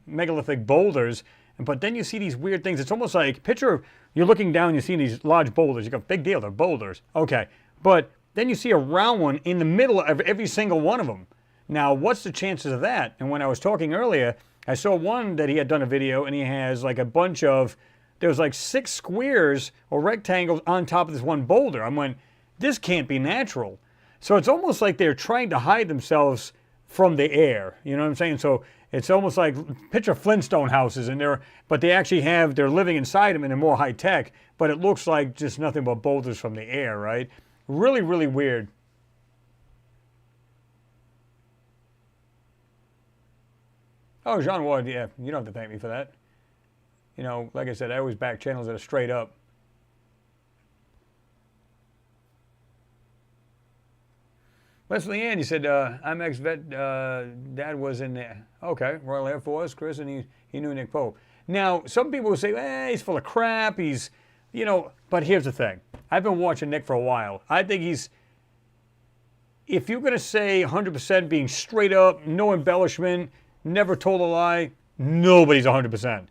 megalithic boulders, but then you see these weird things. It's almost like, picture, you're looking down, you're seeing these large boulders. You go, big deal, they're boulders. Okay, but then you see a round one in the middle of every single one of them. Now, what's the chances of that? And when I was talking earlier, I saw one that he had done a video, and he has like a bunch of, there was like 6 squares or rectangles on top of this one boulder. I went, this can't be natural. So it's almost like they're trying to hide themselves from the air. You know what I'm saying? So it's almost like, picture Flintstone houses, and but they actually they're living inside them, and they're more high tech, but it looks like just nothing but boulders from the air, right? Really, really weird. Oh, Jean Ward, yeah, you don't have to thank me for that. You know, like I said, I always back channels that are straight up. Leslie Ann, you said, I'm ex-vet, Dad was in there. Okay, Royal Air Force, Chris, and he knew Nick Pope. Now, some people will say, he's full of crap, he's, you know, but here's the thing. I've been watching Nick for a while. I think if you're going to say 100% being straight up, no embellishment, never told a lie, nobody's 100%.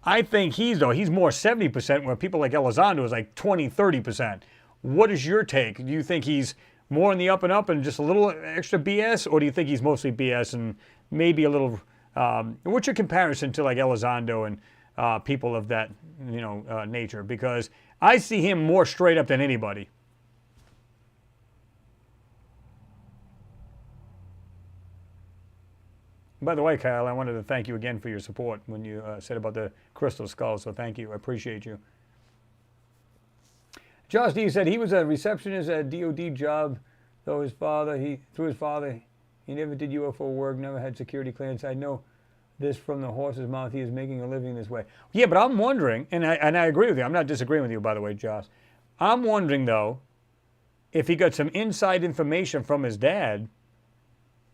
I think he's more 70%, where people like Elizondo is like 20, 30%. What is your take? Do you think he's more in the up and up and just a little extra BS, or do you think he's mostly BS and maybe a little, what's your comparison to like Elizondo and people of that, you know, nature? Because I see him more straight up than anybody. By the way, Kyle, I wanted to thank you again for your support when you said about the crystal skull, so thank you. I appreciate you. Josh D said he was a receptionist at a DOD job, though through his father, he never did UFO work, never had security clearance. I know this from the horse's mouth. He is making a living this way. Yeah, but I'm wondering, and I agree with you. I'm not disagreeing with you, by the way, Josh. I'm wondering, though, if he got some inside information from his dad,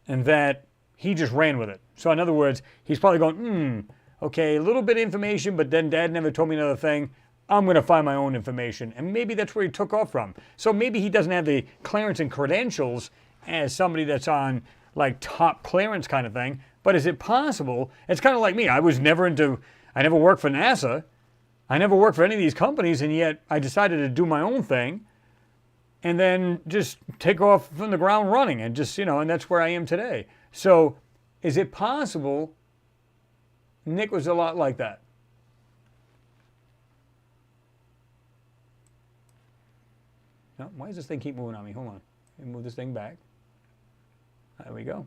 and that he just ran with it. So in other words, he's probably going, okay, a little bit of information, but then Dad never told me another thing. I'm going to find my own information. And maybe that's where he took off from. So maybe he doesn't have the clearance and credentials as somebody that's on like top clearance kind of thing. But is it possible? It's kind of like me. I never worked for NASA. I never worked for any of these companies, and yet I decided to do my own thing and then just take off from the ground running and just, and that's where I am today. So is it possible Nick was a lot like that? No, why does this thing keep moving on me? Hold on. Let me move this thing back. There we go.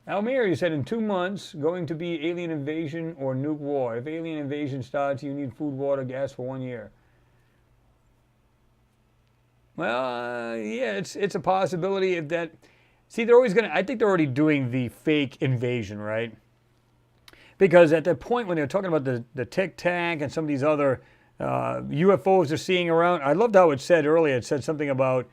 Almir, you said in 2 months, going to be alien invasion or nuke war. If alien invasion starts, you need food, water, gas for 1 year. Well, yeah, it's a possibility if that. See, they're always I think they're already doing the fake invasion, right? Because at that point when they're talking about the Tic Tac and some of these other UFOs they're seeing around, I loved how it said earlier. It said something about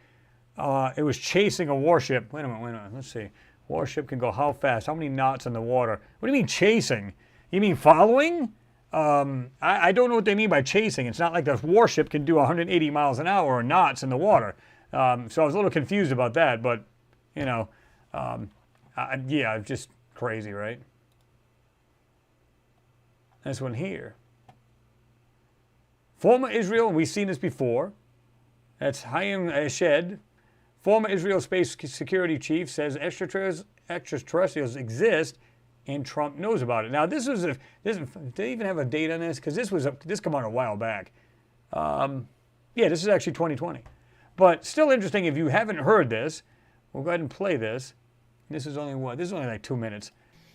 it was chasing a warship. Wait a minute. Let's see. Warship can go how fast? How many knots in the water? What do you mean chasing? You mean following? I don't know what they mean by chasing. It's not like the warship can do 180 miles an hour or knots in the water. So I was a little confused about that, but, yeah, it's just crazy, right? This one here. Former Israel, we've seen this before. That's Hayim Eshed. Former Israel Space Security Chief says extraterrestrials exist and Trump knows about it. Now, did they even have a date on this? Because this came out a while back. Yeah, this is actually 2020. But still interesting, if you haven't heard this, we'll go ahead and play this. This is only like 2 minutes.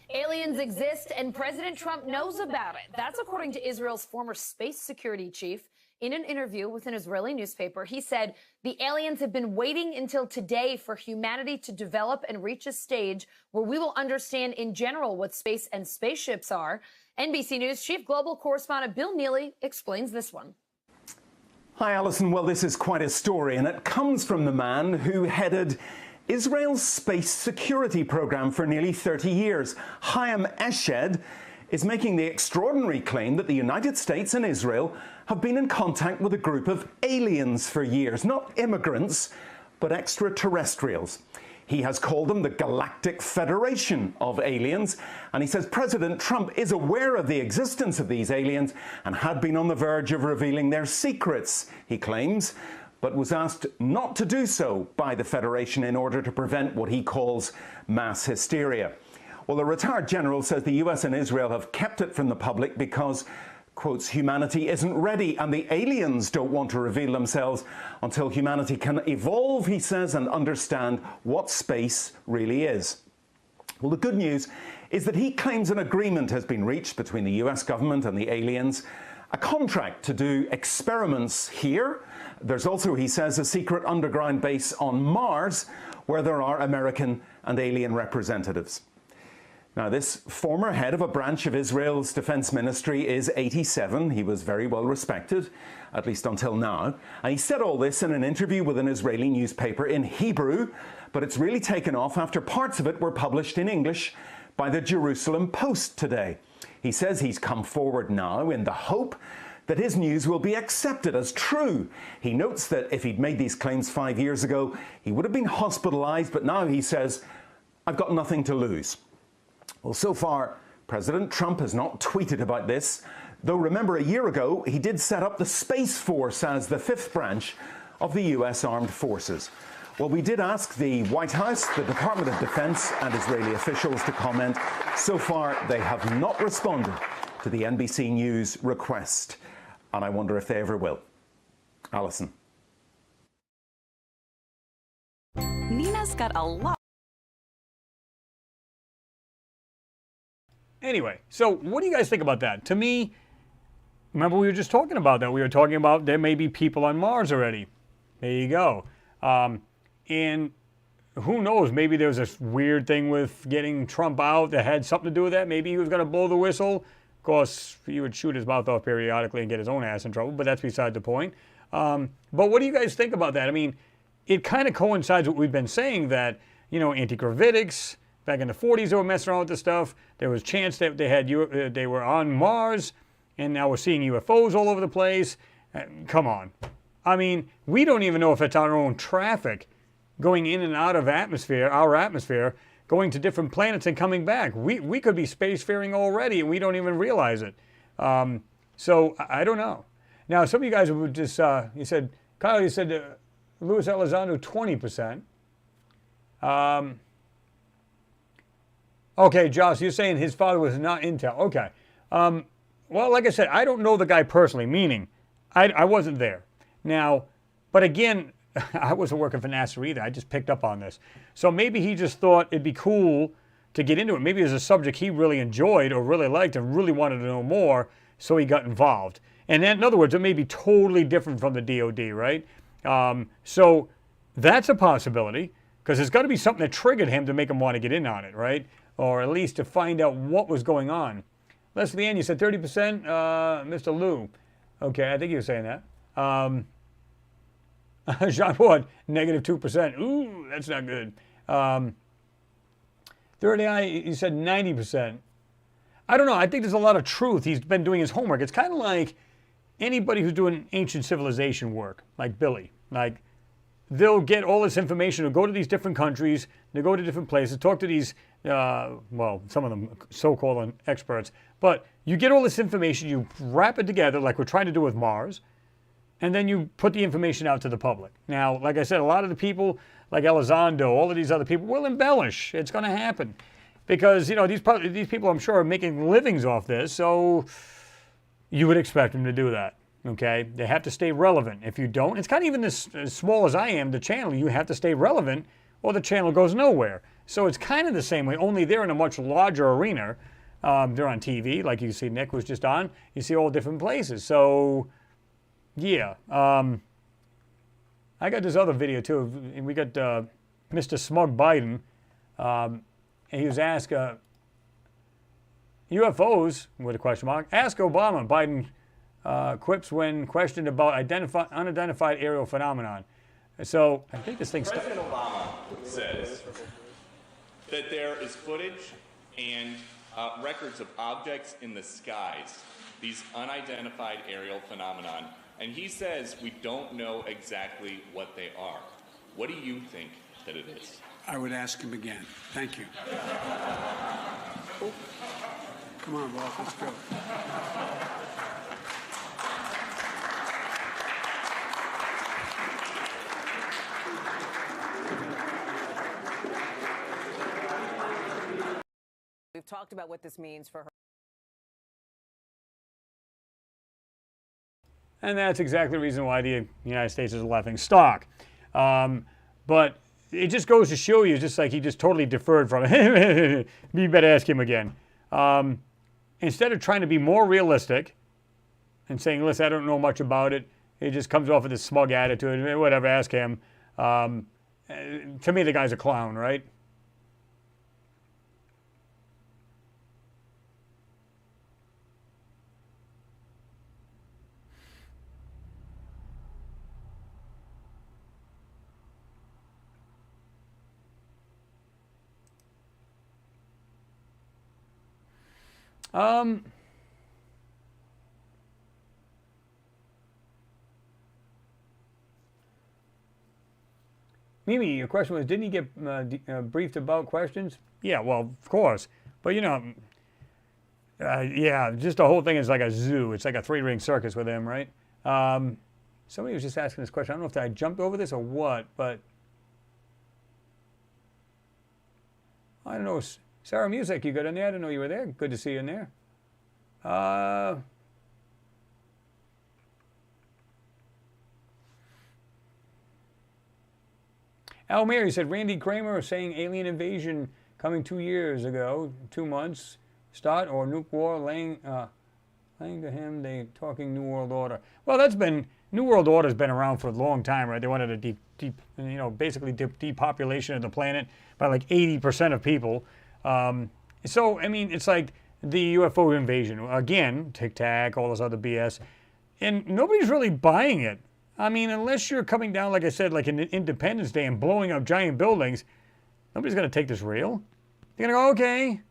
Aliens exist and President Trump knows about it. That's according to Israel's former space security chief. In an interview with an Israeli newspaper, he said the aliens have been waiting until today for humanity to develop and reach a stage where we will understand in general what space and spaceships are. NBC News chief global correspondent Bill Neely explains this one. Hi, Alison. Well, this is quite a story, and it comes from the man who headed Israel's space security program for nearly 30 years. Hayim Eshed is making the extraordinary claim that the United States and Israel have been in contact with a group of aliens for years, not immigrants, but extraterrestrials. He has called them the Galactic Federation of Aliens, and he says President Trump is aware of the existence of these aliens and had been on the verge of revealing their secrets, he claims, but was asked not to do so by the Federation in order to prevent what he calls mass hysteria. Well, the retired general says the US and Israel have kept it from the public because, quotes, humanity isn't ready and the aliens don't want to reveal themselves until humanity can evolve, he says, and understand what space really is. Well, the good news is that he claims an agreement has been reached between the US government and the aliens, a contract to do experiments here. There's also, he says, a secret underground base on Mars where there are American and alien representatives. Now, this former head of a branch of Israel's defense ministry is 87. He was very well respected, at least until now. And he said all this in an interview with an Israeli newspaper in Hebrew, but it's really taken off after parts of it were published in English by the Jerusalem Post today. He says he's come forward now in the hope that his news will be accepted as true. He notes that if he'd made these claims 5 years ago, he would have been hospitalized, but now he says, I've got nothing to lose. Well, so far, President Trump has not tweeted about this, though remember a year ago, he did set up the Space Force as the fifth branch of the US Armed Forces. Well, we did ask the White House, the Department of Defense and Israeli officials to comment. So far, they have not responded to the NBC News request, and I wonder if they ever will. Alison. Nina's got a lot. Anyway, so what do you guys think about that? To me, remember we were just talking about that. We were talking about there may be people on Mars already. There you go. And who knows, maybe there was this weird thing with getting Trump out that had something to do with that. Maybe he was going to blow the whistle. Of course, he would shoot his mouth off periodically and get his own ass in trouble, but that's beside the point. But what do you guys think about that? I mean, it kind of coincides with what we've been saying that, anti-gravitics, back in the 40s they were messing around with this stuff. There was chance that they were on Mars, and now we're seeing UFOs all over the place. Come on. I mean, we don't even know if it's our own traffic going in and out of our atmosphere, going to different planets and coming back. We could be spacefaring already, and we don't even realize it. So I don't know. Now, some of you guys would just, you said, Kyle, you said Luis Elizondo, 20%. Okay, Josh, you're saying his father was not Intel. Okay. Well, like I said, I don't know the guy personally, meaning I wasn't there. Now, but again, I wasn't working for NASA either. I just picked up on this. So maybe he just thought it'd be cool to get into it. Maybe it was a subject he really enjoyed or really liked and really wanted to know more, so he got involved. And then, in other words, it may be totally different from the DOD, right? So that's a possibility, because there's got to be something that triggered him to make him want to get in on it, right? Or at least to find out what was going on. Leslie Ann, you said 30%, Mr. Lou. Okay, I think you were saying that. Jean Ward, -2%. Ooh, that's not good. Third Eye, you said 90%. I don't know. I think there's a lot of truth. He's been doing his homework. It's kind of like anybody who's doing ancient civilization work, like Billy. Like, they'll get all this information, they'll go to these different countries, they'll go to different places, talk to these, well, some of them so-called experts. But you get all this information, you wrap it together like we're trying to do with Mars, and then you put the information out to the public. Now, like I said, a lot of the people, like Elizondo, all of these other people, will embellish. It's going to happen. Because, these people, I'm sure, are making livings off this, so you would expect them to do that, okay? They have to stay relevant. If you don't, it's kind of even as small as I am, the channel, you have to stay relevant or the channel goes nowhere. So it's kind of the same way, only they're in a much larger arena. They're on TV, like you see Nick was just on. You see all different places. So, yeah. I got this other video, too. We got Mr. Smug Biden. And he was asked, UFOs, with a question mark, ask Obama. Biden quips when questioned about unidentified aerial phenomenon. So I think this thing's... President Obama says that there is footage and records of objects in the skies, these unidentified aerial phenomenon. And he says we don't know exactly what they are. What do you think that it is? I would ask him again. Thank you. Come on, Walt, let's go. We've talked about what this means for her. And that's exactly the reason why the United States is a laughing stock. But it just goes to show you, just like he just totally deferred from it. You better ask him again. Instead of trying to be more realistic and saying, listen, I don't know much about it, it just comes off with this smug attitude, whatever, ask him. To me, the guy's a clown, right? Mimi, your question was, didn't he get briefed about questions? Yeah, well, of course. But, yeah, just the whole thing is like a zoo. It's like a three-ring circus with him, right? Somebody was just asking this question. I don't know if I jumped over this or what, but I don't know. Sarah Music, you got in there? I didn't know you were there. Good to see you in there. Almir, he said, Randy Kramer saying alien invasion coming 2 years ago, 2 months, start or nuke war, laying to him, they talking New World Order. Well, New World Order's been around for a long time, right? They wanted a basically depopulation of the planet by like 80% of people. So, I mean, it's like the UFO invasion. Again, Tic Tac, all this other BS. And nobody's really buying it. I mean, unless you're coming down, like I said, like in Independence Day and blowing up giant buildings, nobody's going to take this real. They're going to go, okay,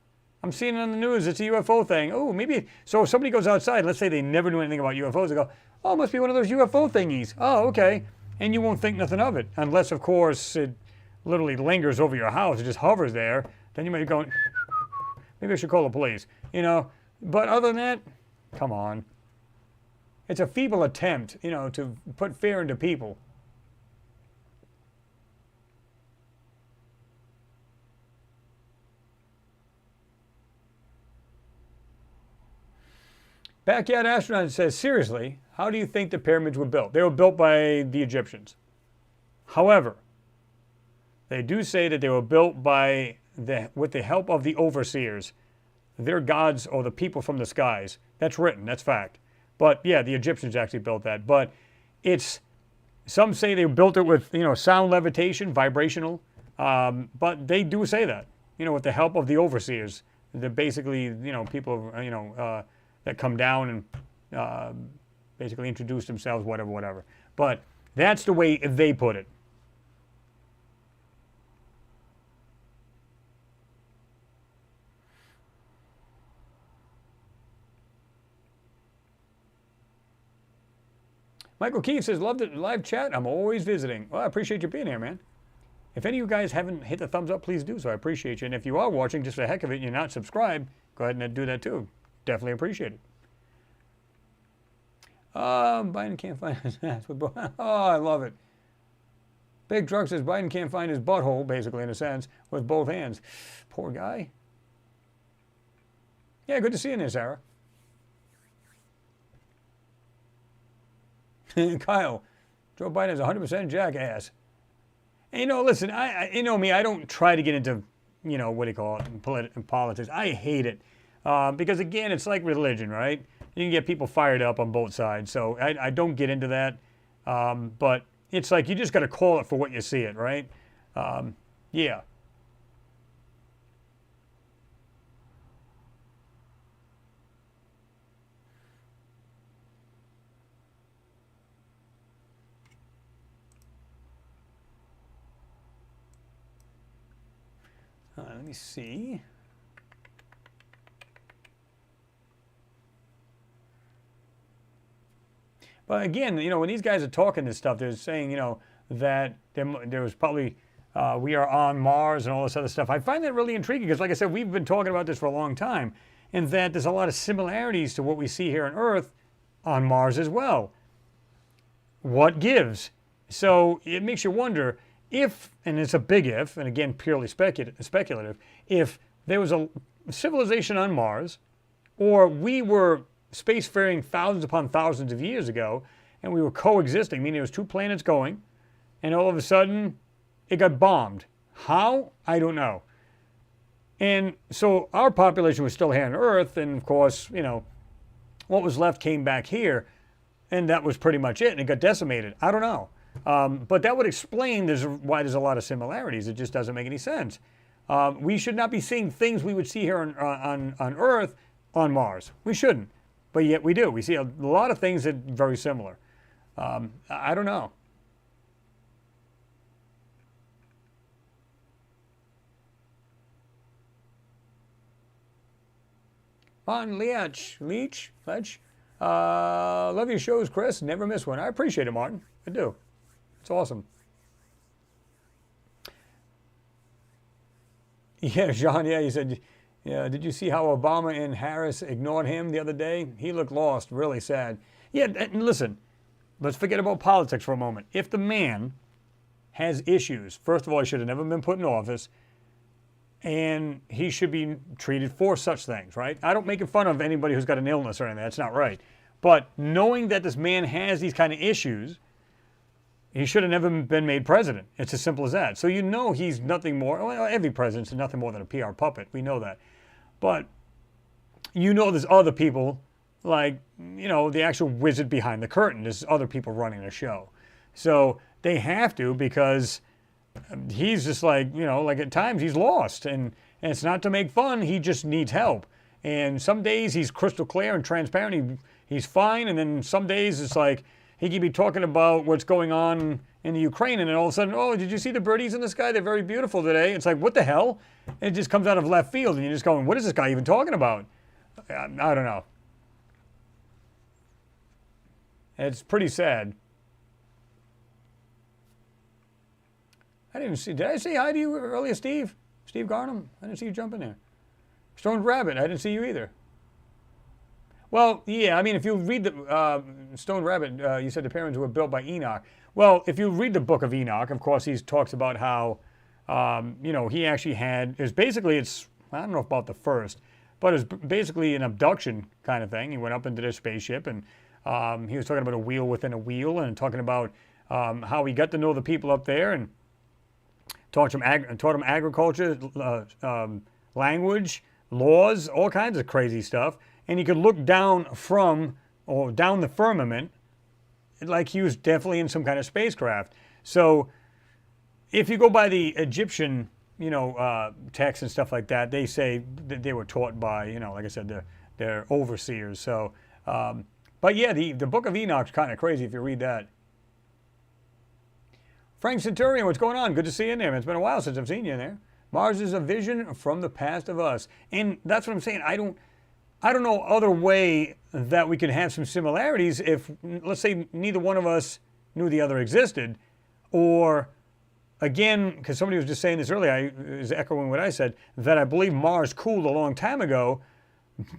I'm seeing it on the news, it's a UFO thing. Oh, maybe. So if somebody goes outside, let's say they never knew anything about UFOs, they go, oh, it must be one of those UFO thingies. Oh, okay. And you won't think nothing of it. Unless, of course, it literally lingers over your house. It just hovers there. Then you might be going, maybe I should call the police. You know, but other than that, come on. It's a feeble attempt, you know, to put fear into people. Backyard Astronaut says, seriously, how do you think the pyramids were built? They were built by the Egyptians. However, they do say that they were built by with the help of the overseers, their gods or the people from the skies. That's written, that's fact. But yeah, the Egyptians actually built that. But it's, some say they built it with, you know, sound levitation, vibrational. But they do say that, you know, with the help of the overseers. They're basically, you know, people, you know, that come down and basically introduce themselves, whatever. But that's the way they put it. Michael Keith says, love the live chat. I'm always visiting. Well, I appreciate you being here, man. If any of you guys haven't hit the thumbs up, please do so. I appreciate you. And if you are watching just for the heck of it and you're not subscribed, go ahead and do that too. Definitely appreciate it. Biden can't find his ass with both. Oh, I love it. Big Truck says Biden can't find his butthole, basically, in a sense, with both hands. Poor guy. Yeah, good to see you there, Sarah. Kyle, Joe Biden is 100% jackass. And, you know, listen, you know me, I don't try to get into, you know, what do you call it, politics. I hate it. Because, again, it's like religion, right? You can get people fired up on both sides. So I don't get into that. But it's like you just got to call it for what you see it, right? Yeah. Let me see. But again, you know, when these guys are talking this stuff, they're saying, you know, that there was probably, we are on Mars and all this other stuff. I find that really intriguing because, like I said, we've been talking about this for a long time, and that there's a lot of similarities to what we see here on Earth on Mars as well. What gives? So it makes you wonder if, and it's a big if, and again, purely speculative, if there was a civilization on Mars, or we were spacefaring thousands upon thousands of years ago, and we were coexisting, meaning there was two planets going, and all of a sudden, it got bombed. How? I don't know. And so our population was still here on Earth, and of course, you know, what was left came back here, and that was pretty much it, and it got decimated. I don't know. But that would explain why there's a lot of similarities. It just doesn't make any sense. We should not be seeing things we would see here on Earth on Mars. We shouldn't. But yet we do. We see a lot of things that are very similar. I don't know. Martin Leach. Love your shows, Chris. Never miss one. I appreciate it, Martin. I do. It's awesome. Yeah, Sean, yeah, he said, yeah, did you see how Obama and Harris ignored him the other day? He looked lost, really sad. Yeah, and listen, let's forget about politics for a moment. If the man has issues, first of all, he should have never been put in office, and he should be treated for such things, right? I don't make fun of anybody who's got an illness or anything. That's not right. But knowing that this man has these kind of issues, he should have never been made president. It's as simple as that. So you know he's nothing more, well, every president's nothing more than a PR puppet. We know that. But you know there's other people, like, you know, the actual wizard behind the curtain. There's other people running the show. So they have to, because he's just like, you know, like at times he's lost. And it's not to make fun, he just needs help. And some days he's crystal clear and transparent, he's fine. And then some days it's like, he could be talking about what's going on in the Ukraine, and then all of a sudden, oh, did you see the birdies in the sky? They're very beautiful today. It's like, what the hell? It just comes out of left field, and you're just going, what is this guy even talking about? I don't know. It's pretty sad. I didn't see, did I say hi to you earlier, Steve? Steve Garnham? I didn't see you jump in there. Stoned Rabbit, I didn't see you either. Well, yeah, I mean, if you read the Stoned Rabbit, you said the pyramids were built by Enoch. Well, if you read the book of Enoch, of course, he talks about how, you know, he actually had, I don't know about the first, but it's basically an abduction kind of thing. He went up into this spaceship, and he was talking about a wheel within a wheel, and talking about how he got to know the people up there, and taught them agriculture, language, laws, all kinds of crazy stuff. And he could look down down the firmament like he was definitely in some kind of spacecraft. So if you go by the Egyptian, you know, texts and stuff like that, they say that they were taught by, you know, like I said, their overseers. So, but yeah, the book of Enoch's kind of crazy if you read that. Frank Centurion, what's going on? Good to see you in there, man. It's been a while since I've seen you in there. Mars is a vision from the past of us. And that's what I'm saying. I don't know other way that we could have some similarities if, let's say, neither one of us knew the other existed. Or, again, because somebody was just saying this earlier, I was echoing what I said, that I believe Mars cooled a long time ago,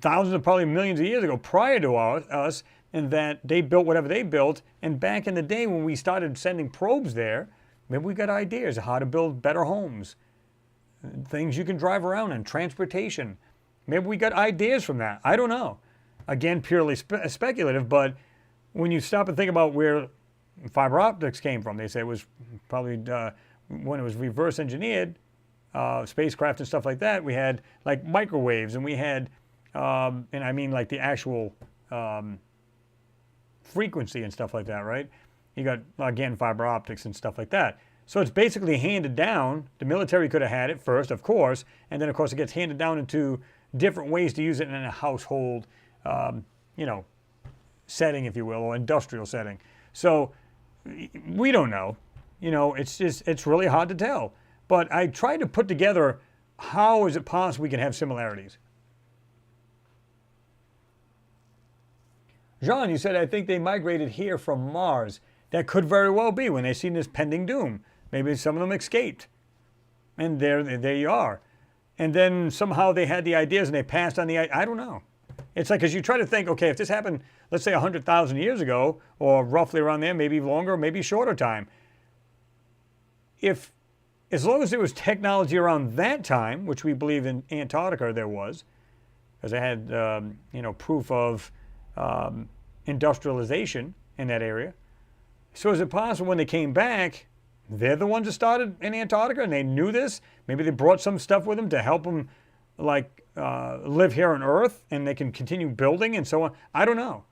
thousands of probably millions of years ago, prior to us, and that they built whatever they built. And back in the day when we started sending probes there, maybe we got ideas of how to build better homes, things you can drive around in, transportation. Maybe we got ideas from that. I don't know. Again, purely speculative, but when you stop and think about where fiber optics came from, they say it was probably when it was reverse engineered, spacecraft and stuff like that, we had like microwaves, and we had, and I mean like the actual frequency and stuff like that, right? You got, again, fiber optics and stuff like that. So it's basically handed down. The military could have had it first, of course, and then, of course, it gets handed down into different ways to use it in a household, you know, setting, if you will, or industrial setting. So we don't know. You know, it's really hard to tell. But I tried to put together how is it possible we can have similarities. Jean, you said, I think they migrated here from Mars. That could very well be when they seen this pending doom. Maybe some of them escaped. And there you are. And then somehow they had the ideas and they passed on the ideas. I don't know. It's like, as you try to think, okay, if this happened, let's say 100,000 years ago, or roughly around there, maybe longer, maybe shorter time. As long as there was technology around that time, which we believe in Antarctica there was, because they had, you know, proof of industrialization in that area. So is it possible when they came back, they're the ones that started in Antarctica and they knew this? Maybe they brought some stuff with them to help them, like, live here on Earth, and they can continue building and so on. I don't know.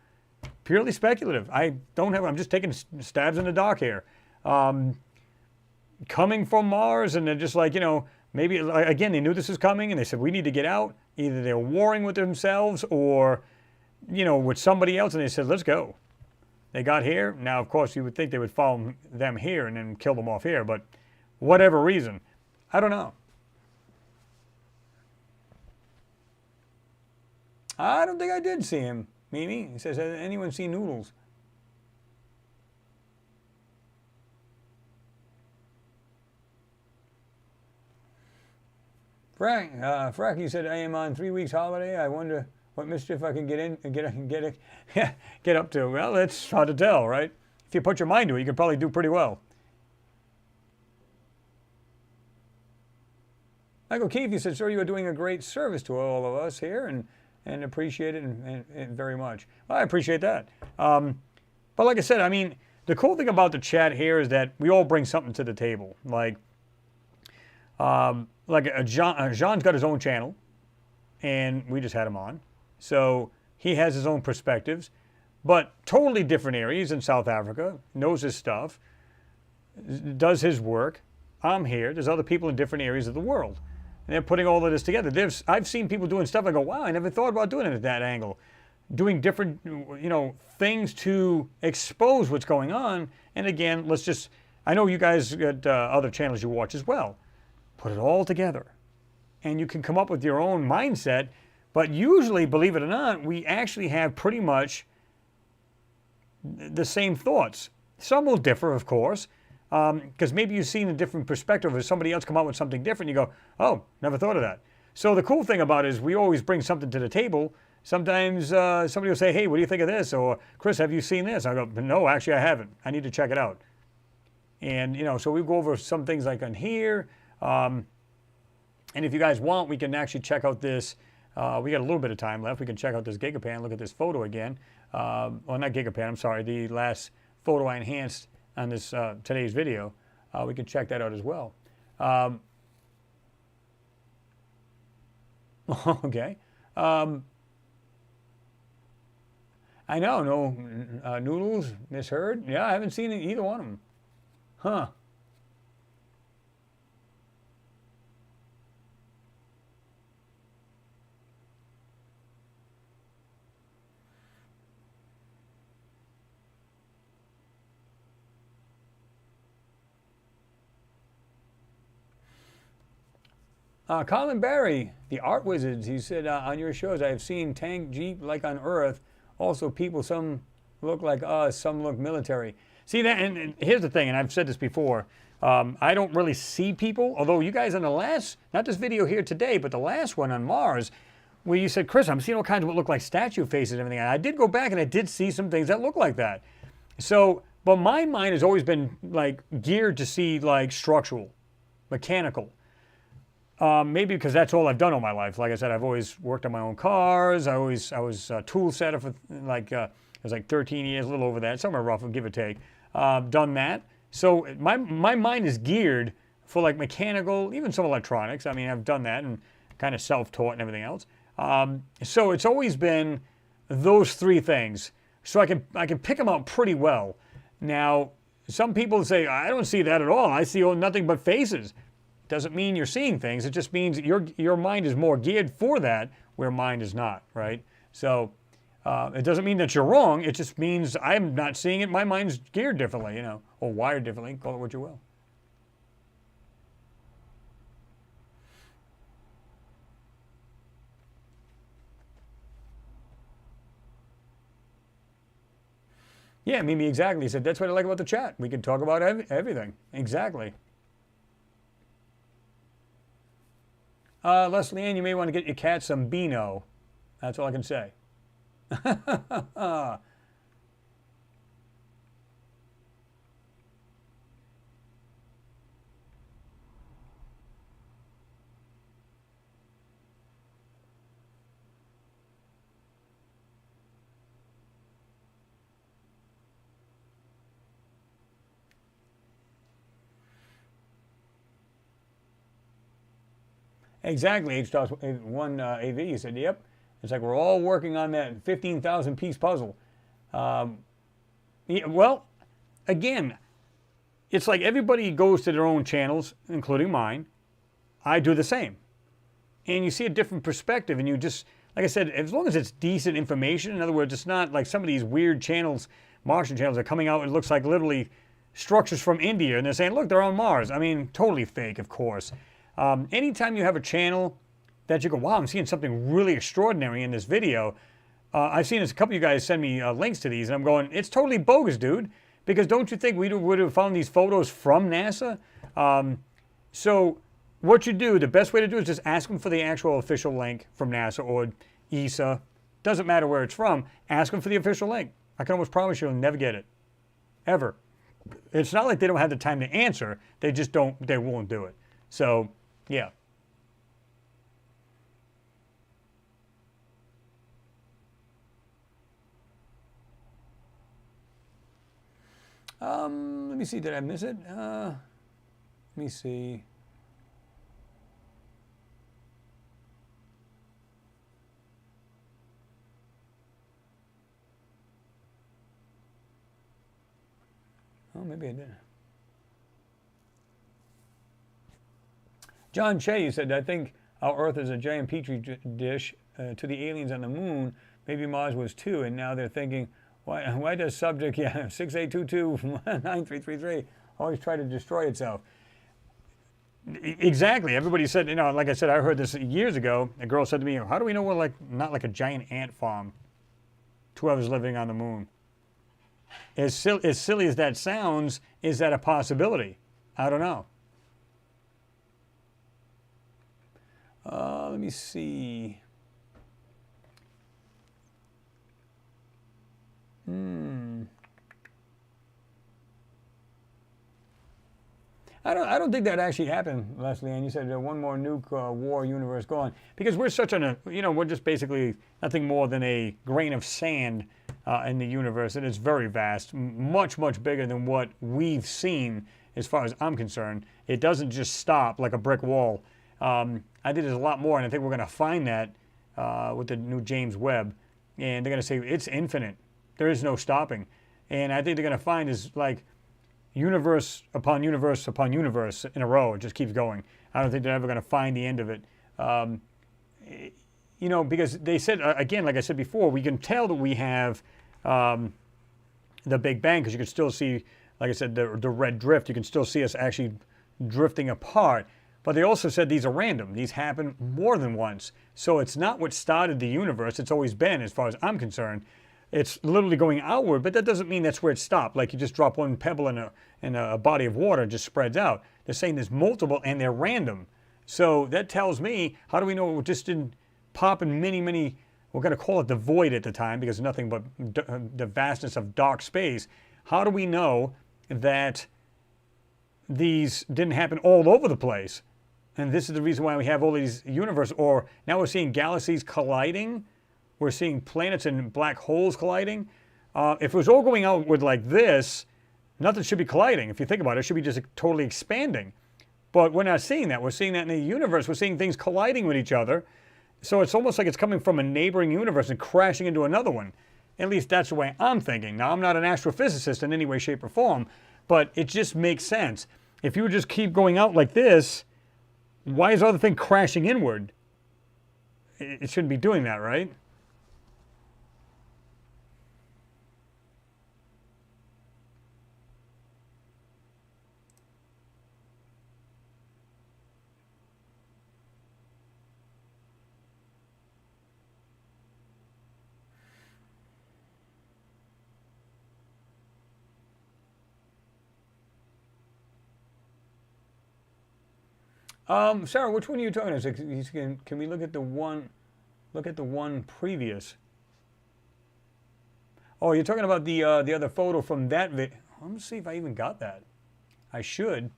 Purely speculative. I'm just taking stabs in the dark here. Coming from Mars, and they're just like, you know, maybe, again, they knew this was coming and they said, we need to get out. Either they're warring with themselves or, you know, with somebody else, and they said, let's go. They got here. Now, of course, you would think they would follow them here and then kill them off here, but whatever reason, I don't know. I don't think I did see him, Mimi. He says, has anyone seen Noodles? Frank, you said, I am on 3 weeks holiday. I wonder what mischief I can get up to. Well, it's hard to tell, right? If you put your mind to it, you can probably do pretty well. Michael Keefe, you said, sir, you are doing a great service to all of us here, and appreciate it and very much. Well, I appreciate that. But like I said, I mean, the cool thing about the chat here is that we all bring something to the table. Like Jean's got his own channel, and we just had him on. So he has his own perspectives, but totally different areas in South Africa, knows his stuff, does his work. I'm here. There's other people in different areas of the world. And they're putting all of this together. I've seen people doing stuff, I go, wow, I never thought about doing it at that angle. doing different, things to expose what's going on. And again, I know you guys got other channels you watch as well. Put it all together and you can come up with your own mindset. But usually, believe it or not, we actually have pretty much the same thoughts. Some will differ, of course, because maybe you've seen a different perspective or somebody else come up with something different. You go, oh, never thought of that. So the cool thing about it is we always bring something to the table. Sometimes somebody will say, hey, what do you think of this? Or, Chris, have you seen this? I go, no, actually, I haven't. I need to check it out. And, so we go over some things like on here. And if you guys want, we can actually check out this. We got a little bit of time left. We can check out this Gigapan, look at this photo again. Well, not Gigapan, I'm sorry, the last photo I enhanced on this today's video. We can check that out as well. Okay. I know, no noodles, misheard. Yeah, I haven't seen either one of them. Huh. Colin Barry, the Art Wizards, he said, on your shows, I have seen tank, jeep like on Earth. Also people, some look like us, some look military. See that, and here's the thing, and I've said this before, I don't really see people, although you guys on the last, not this video here today, but the last one on Mars, where you said, Chris, I'm seeing all kinds of what look like statue faces and everything. And I did go back and I did see some things that look like that. So, but my mind has always been like geared to see like structural, mechanical. Maybe because that's all I've done all my life. Like I said, I've always worked on my own cars. I was a tool setter for it was like 13 years, a little over that, somewhere rough, give or take. Done that. So my mind is geared for like mechanical, even some electronics. I mean, I've done that and kind of self-taught and everything else. So it's always been those three things. So I can pick them out pretty well. Now, some people say, I don't see that at all. I see nothing but faces. Doesn't mean you're seeing things. It just means your mind is more geared for that, where mine is not, right? So it doesn't mean that you're wrong. It just means I'm not seeing it. My mind's geared differently, or wired differently. Call it what you will. Yeah, Mimi, exactly. He said, that's what I like about the chat. We can talk about everything. Exactly. Leslie Ann, you may want to get your cat some Beano. That's all I can say. Exactly, H-1 AV, he said, yep. It's like we're all working on that 15,000 piece puzzle. Yeah, well, again, it's like everybody goes to their own channels, including mine. I do the same. And you see a different perspective, and you just, like I said, as long as it's decent information, in other words, it's not like some of these weird channels, Martian channels are coming out, it looks like literally structures from India, and they're saying, look, they're on Mars. I mean, totally fake, of course. Anytime you have a channel that you go, wow, I'm seeing something really extraordinary in this video. I've seen this, a couple of you guys send me links to these, and I'm going, it's totally bogus, dude. Because don't you think we would have found these photos from NASA? So what you do, the best way to do is just ask them for the actual official link from NASA or ESA. Doesn't matter where it's from. Ask them for the official link. I can almost promise you'll never get it. Ever. It's not like they don't have the time to answer. They just they won't do it. So, yeah. Let me see, did I miss it? Let me see. Oh, maybe I did. John Shea, you said, I think our Earth is a giant petri dish to the aliens on the moon. maybe Mars was too, and now they're thinking, why does subject 6822-9333 always try to destroy itself? Exactly. Everybody said, like I said, I heard this years ago. A girl said to me, how do we know we're not like a giant ant farm? Whoever's living on the moon. As silly as that sounds, is that a possibility? I don't know. Let me see. I don't think that actually happened, Leslie. And you said one more nuke war universe gone, because we're such we're just basically nothing more than a grain of sand in the universe, and it's very vast, much bigger than what we've seen as far as I'm concerned. It doesn't just stop like a brick wall. I think there's a lot more, and I think we're going to find that with the new James Webb, and they're going to say it's infinite. There is no stopping, and I think they're going to find is like universe upon universe upon universe in a row. It just keeps going. I don't think they're ever going to find the end of it. Because they said, again, like I said before, we can tell that we have the Big Bang because you can still see, like I said, the red drift. You can still see us actually drifting apart. But they also said these are random. These happen more than once. So it's not what started the universe. It's always been, as far as I'm concerned. It's literally going outward, but that doesn't mean that's where it stopped. Like you just drop one pebble in a body of water, it just spreads out. They're saying there's multiple and they're random. So that tells me, how do we know it just didn't pop in many, we're going to call it the void at the time because nothing but the vastness of dark space. How do we know that these didn't happen all over the place? And this is the reason why we have all these universes, or now we're seeing galaxies colliding. We're seeing planets and black holes colliding. If it was all going outward like this, nothing should be colliding. If you think about it, it should be just totally expanding. But we're not seeing that. We're seeing that in the universe. We're seeing things colliding with each other. So it's almost like it's coming from a neighboring universe and crashing into another one. At least that's the way I'm thinking. Now, I'm not an astrophysicist in any way, shape, or form, but it just makes sense. If you would just keep going out like this, why is the other thing crashing inward? It shouldn't be doing that, right? Sarah, which one are you talking about? Can we look at the one? Look at the one previous. Oh, you're talking about the other photo from that video. Let me see if I even got that. I should.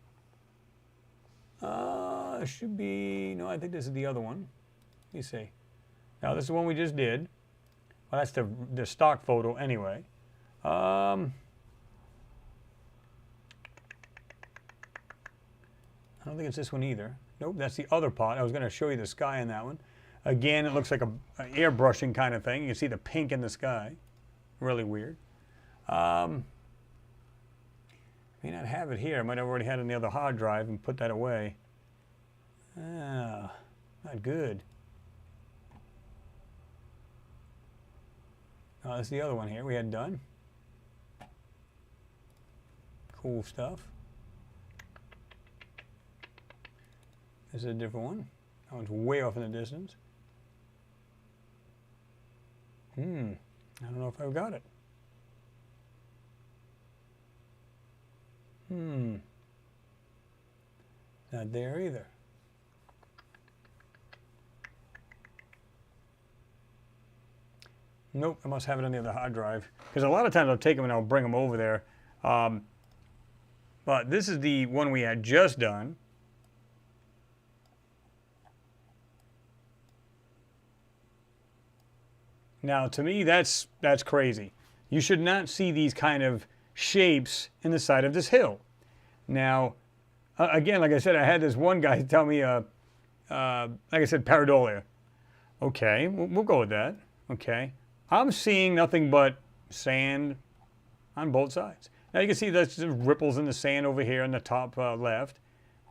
Should be. No, I think this is the other one. Let me see. Now this is the one we just did. Well, that's the stock photo anyway. I don't think it's this one either. Nope, that's the other pot. I was going to show you the sky in that one. Again, it looks like an airbrushing kind of thing. You can see the pink in the sky. Really weird. May not have it here. I might have already had it on the other hard drive and put that away. Ah, not good. Oh, that's the other one here we had done. Cool stuff. This is a different one. That one's way off in the distance. I don't know if I've got it. Not there either. Nope, I must have it on the other hard drive. Because a lot of times I'll take them and I'll bring them over there. But this is the one we had just done. Now, to me, that's crazy. You should not see these kind of shapes in the side of this hill. Now, again, like I said, I had this one guy tell me, like I said, pareidolia. Okay, we'll go with that. Okay. I'm seeing nothing but sand on both sides. Now, you can see there's ripples in the sand over here in the top left.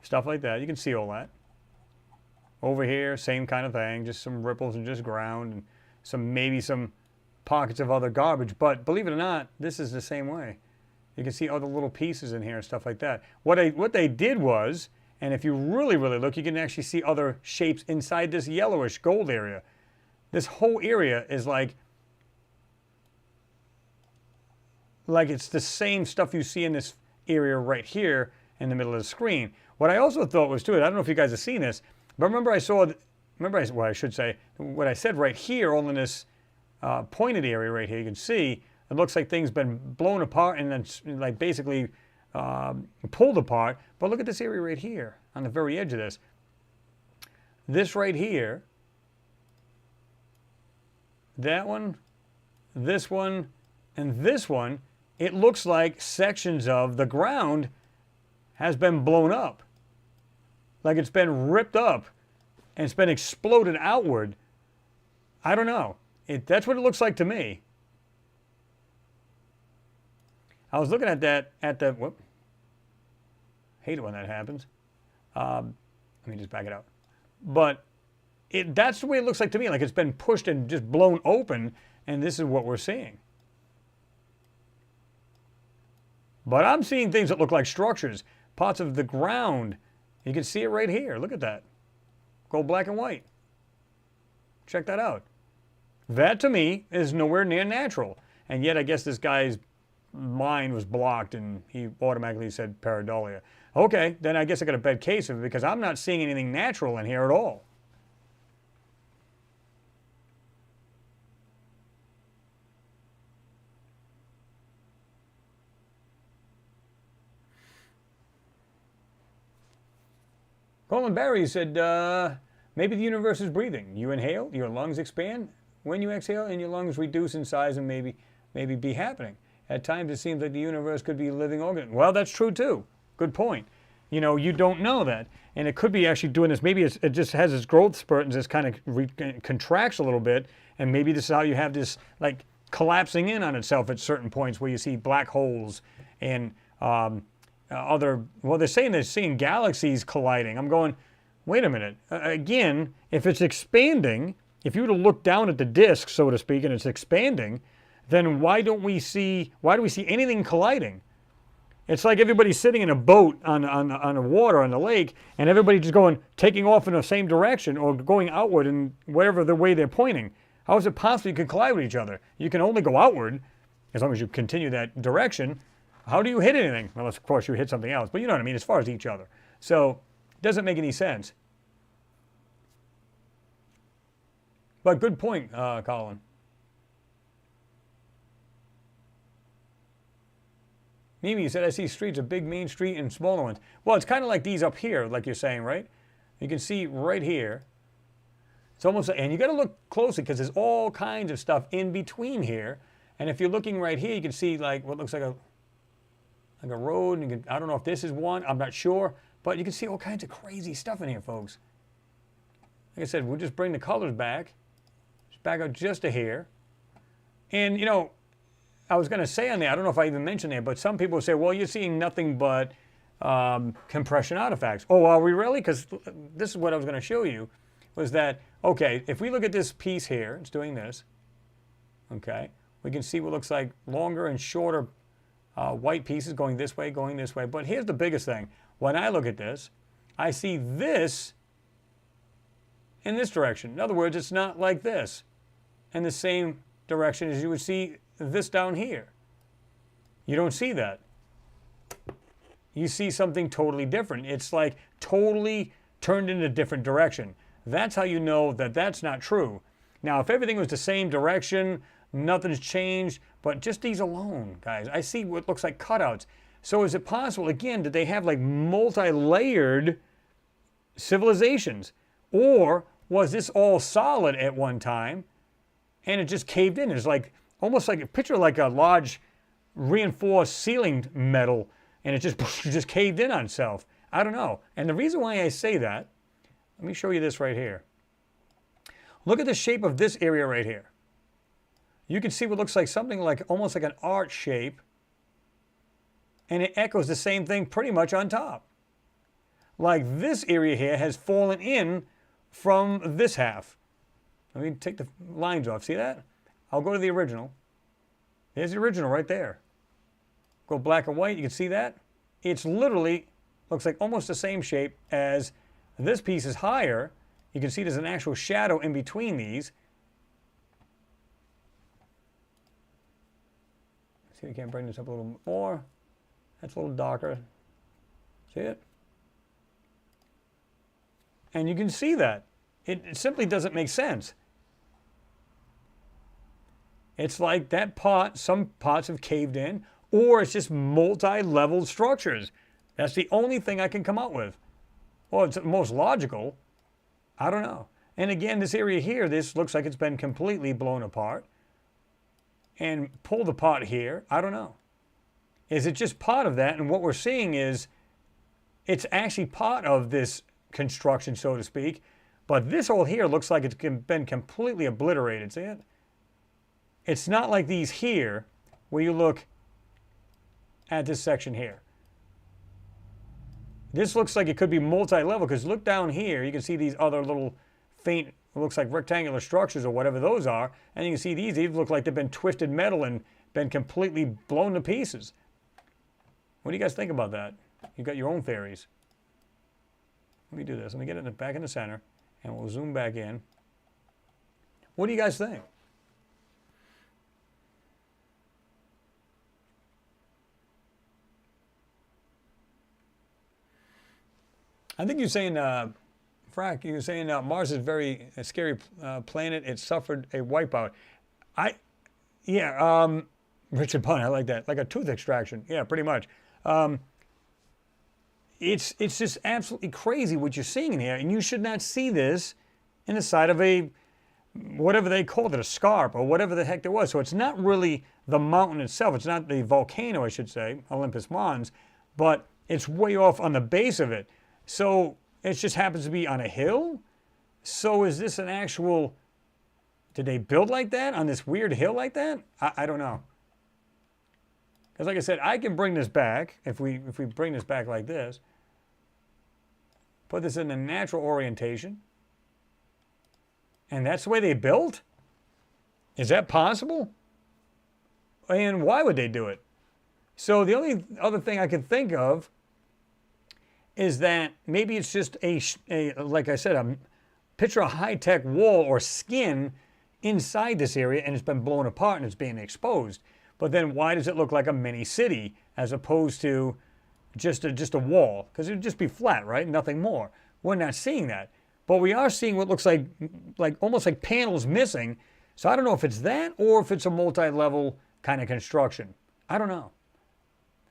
Stuff like that. You can see all that. Over here, same kind of thing. Just some ripples and just ground and maybe some pockets of other garbage. But believe it or not, this is the same way. You can see other little pieces in here and stuff like that. What they did was, and if you really, really look, you can actually see other shapes inside this yellowish gold area. This whole area is like it's the same stuff you see in this area right here in the middle of the screen. What I also thought was too, I don't know if you guys have seen this, but remember I said right here, all in this pointed area right here, you can see it looks like things been blown apart and then like basically pulled apart. But look at this area right here on the very edge of this. This right here, that one, this one, and this one, it looks like sections of the ground has been blown up. Like it's been ripped up and it's been exploded outward. I don't know. That's what it looks like to me. I was looking at that whoop. Hate it when that happens. Let me just back it out. But that's the way it looks like to me. Like it's been pushed and just blown open, and this is what we're seeing. But I'm seeing things that look like structures, parts of the ground. You can see it right here. Look at that. Go black and white. Check that out. That to me is nowhere near natural. And yet I guess this guy's mind was blocked and he automatically said pareidolia. Okay, then I guess I got a bad case of it because I'm not seeing anything natural in here at all. Colin Barry said, maybe the universe is breathing. You inhale, your lungs expand. When you exhale, and your lungs reduce in size and maybe be happening. At times it seems like the universe could be a living organism. Well, that's true too. Good point. You know, you don't know that. And it could be actually doing this. Maybe it just has its growth spurt and just kind of contracts a little bit. And maybe this is how you have this like collapsing in on itself at certain points where you see black holes and well, they're seeing galaxies colliding. I'm going, wait a minute. Again, if it's expanding, if you were to look down at the disk, so to speak, and it's expanding, then why do we see anything colliding? It's like everybody's sitting in a boat on the water, on the lake, and everybody just taking off in the same direction or going outward in whatever the way they're pointing. How is it possible you can collide with each other? You can only go outward as long as you continue that direction. How do you hit anything? Unless, of course, you hit something else. But you know what I mean, as far as each other. So it doesn't make any sense. But good point, Colin. Mimi said, I see streets, a big main street and smaller ones. Well, it's kind of like these up here, like you're saying, right? You can see right here. It's almost, and you got to look closely because there's all kinds of stuff in between here. And if you're looking right here, you can see like what looks like a road. And you can, I don't know if this is one. I'm not sure. But you can see all kinds of crazy stuff in here, folks. Like I said, we'll just bring the colors back. Just back out just a hair. And, you know, I was going to say on there, I don't know if I even mentioned it, but some people say, well, you're seeing nothing but compression artifacts. Oh, are we really? Because this is what I was going to show you, was that, okay, if we look at this piece here, it's doing this, okay, we can see what looks like longer and shorter white pieces going this way. But here's the biggest thing. When I look at this, I see this in this direction. In other words, it's not like this in the same direction as you would see this down here. You don't see that. You see something totally different. It's like totally turned in a different direction. That's how you know that that's not true. Now, if everything was the same direction, nothing's changed, but just these alone, guys, I see what looks like cutouts. So is it possible, again, did they have like multi-layered civilizations? Or was this all solid at one time and it just caved in? It's like almost like a picture like a large reinforced ceiling metal and it just caved in on itself. I don't know. And the reason why I say that, let me show you this right here. Look at the shape of this area right here. You can see what looks like something like almost like an arch shape, and it echoes the same thing pretty much on top. Like this area here has fallen in from this half. Let me take the lines off. See that? I'll go to the original. There's the original right there. Go black and white, you can see that. It's literally, looks like almost the same shape as this piece is higher. You can see there's an actual shadow in between these. See if we can bring this up a little more. That's a little darker. See it? And you can see that. It simply doesn't make sense. It's like that pot, some pots have caved in, or it's just multi-leveled structures. That's the only thing I can come up with. Well, it's most logical. I don't know. And again, this area here, this looks like it's been completely blown apart. And pulled apart here, I don't know. Is it just part of that? And what we're seeing is it's actually part of this construction, so to speak. But this hole here looks like it's been completely obliterated. See it? It's not like these here, where you look at this section here. This looks like it could be multi-level, because look down here, you can see these other little faint, it looks like rectangular structures or whatever those are, and you can see these look like they've been twisted metal and been completely blown to pieces. What do you guys think about that? You've got your own theories. Let me do this. Let me get it back in the center, and we'll zoom back in. What do you guys think? I think you're saying, Frack, you're saying Mars is very a scary planet. It suffered a wipeout. Richard Pun, I like that. Like a tooth extraction. Yeah, pretty much. It's just absolutely crazy what you're seeing in here, and you should not see this in the side of a, whatever they called it, a scarp or whatever the heck there was. So it's not really the mountain itself. It's not the volcano, I should say, Olympus Mons, but it's way off on the base of it. So it just happens to be on a hill. So is this an actual, did they build like that on this weird hill like that? I don't know. Because like I said, I can bring this back, if we bring this back like this, put this in the natural orientation, and that's the way they built? Is that possible? And why would they do it? So the only other thing I can think of is that maybe it's just like I said, picture a high-tech wall or skin inside this area, and it's been blown apart and it's being exposed. But then why does it look like a mini city as opposed to just a wall? Because it would just be flat, right? Nothing more. We're not seeing that. But we are seeing what looks like almost like panels missing. So I don't know if it's that or if it's a multi-level kind of construction. I don't know.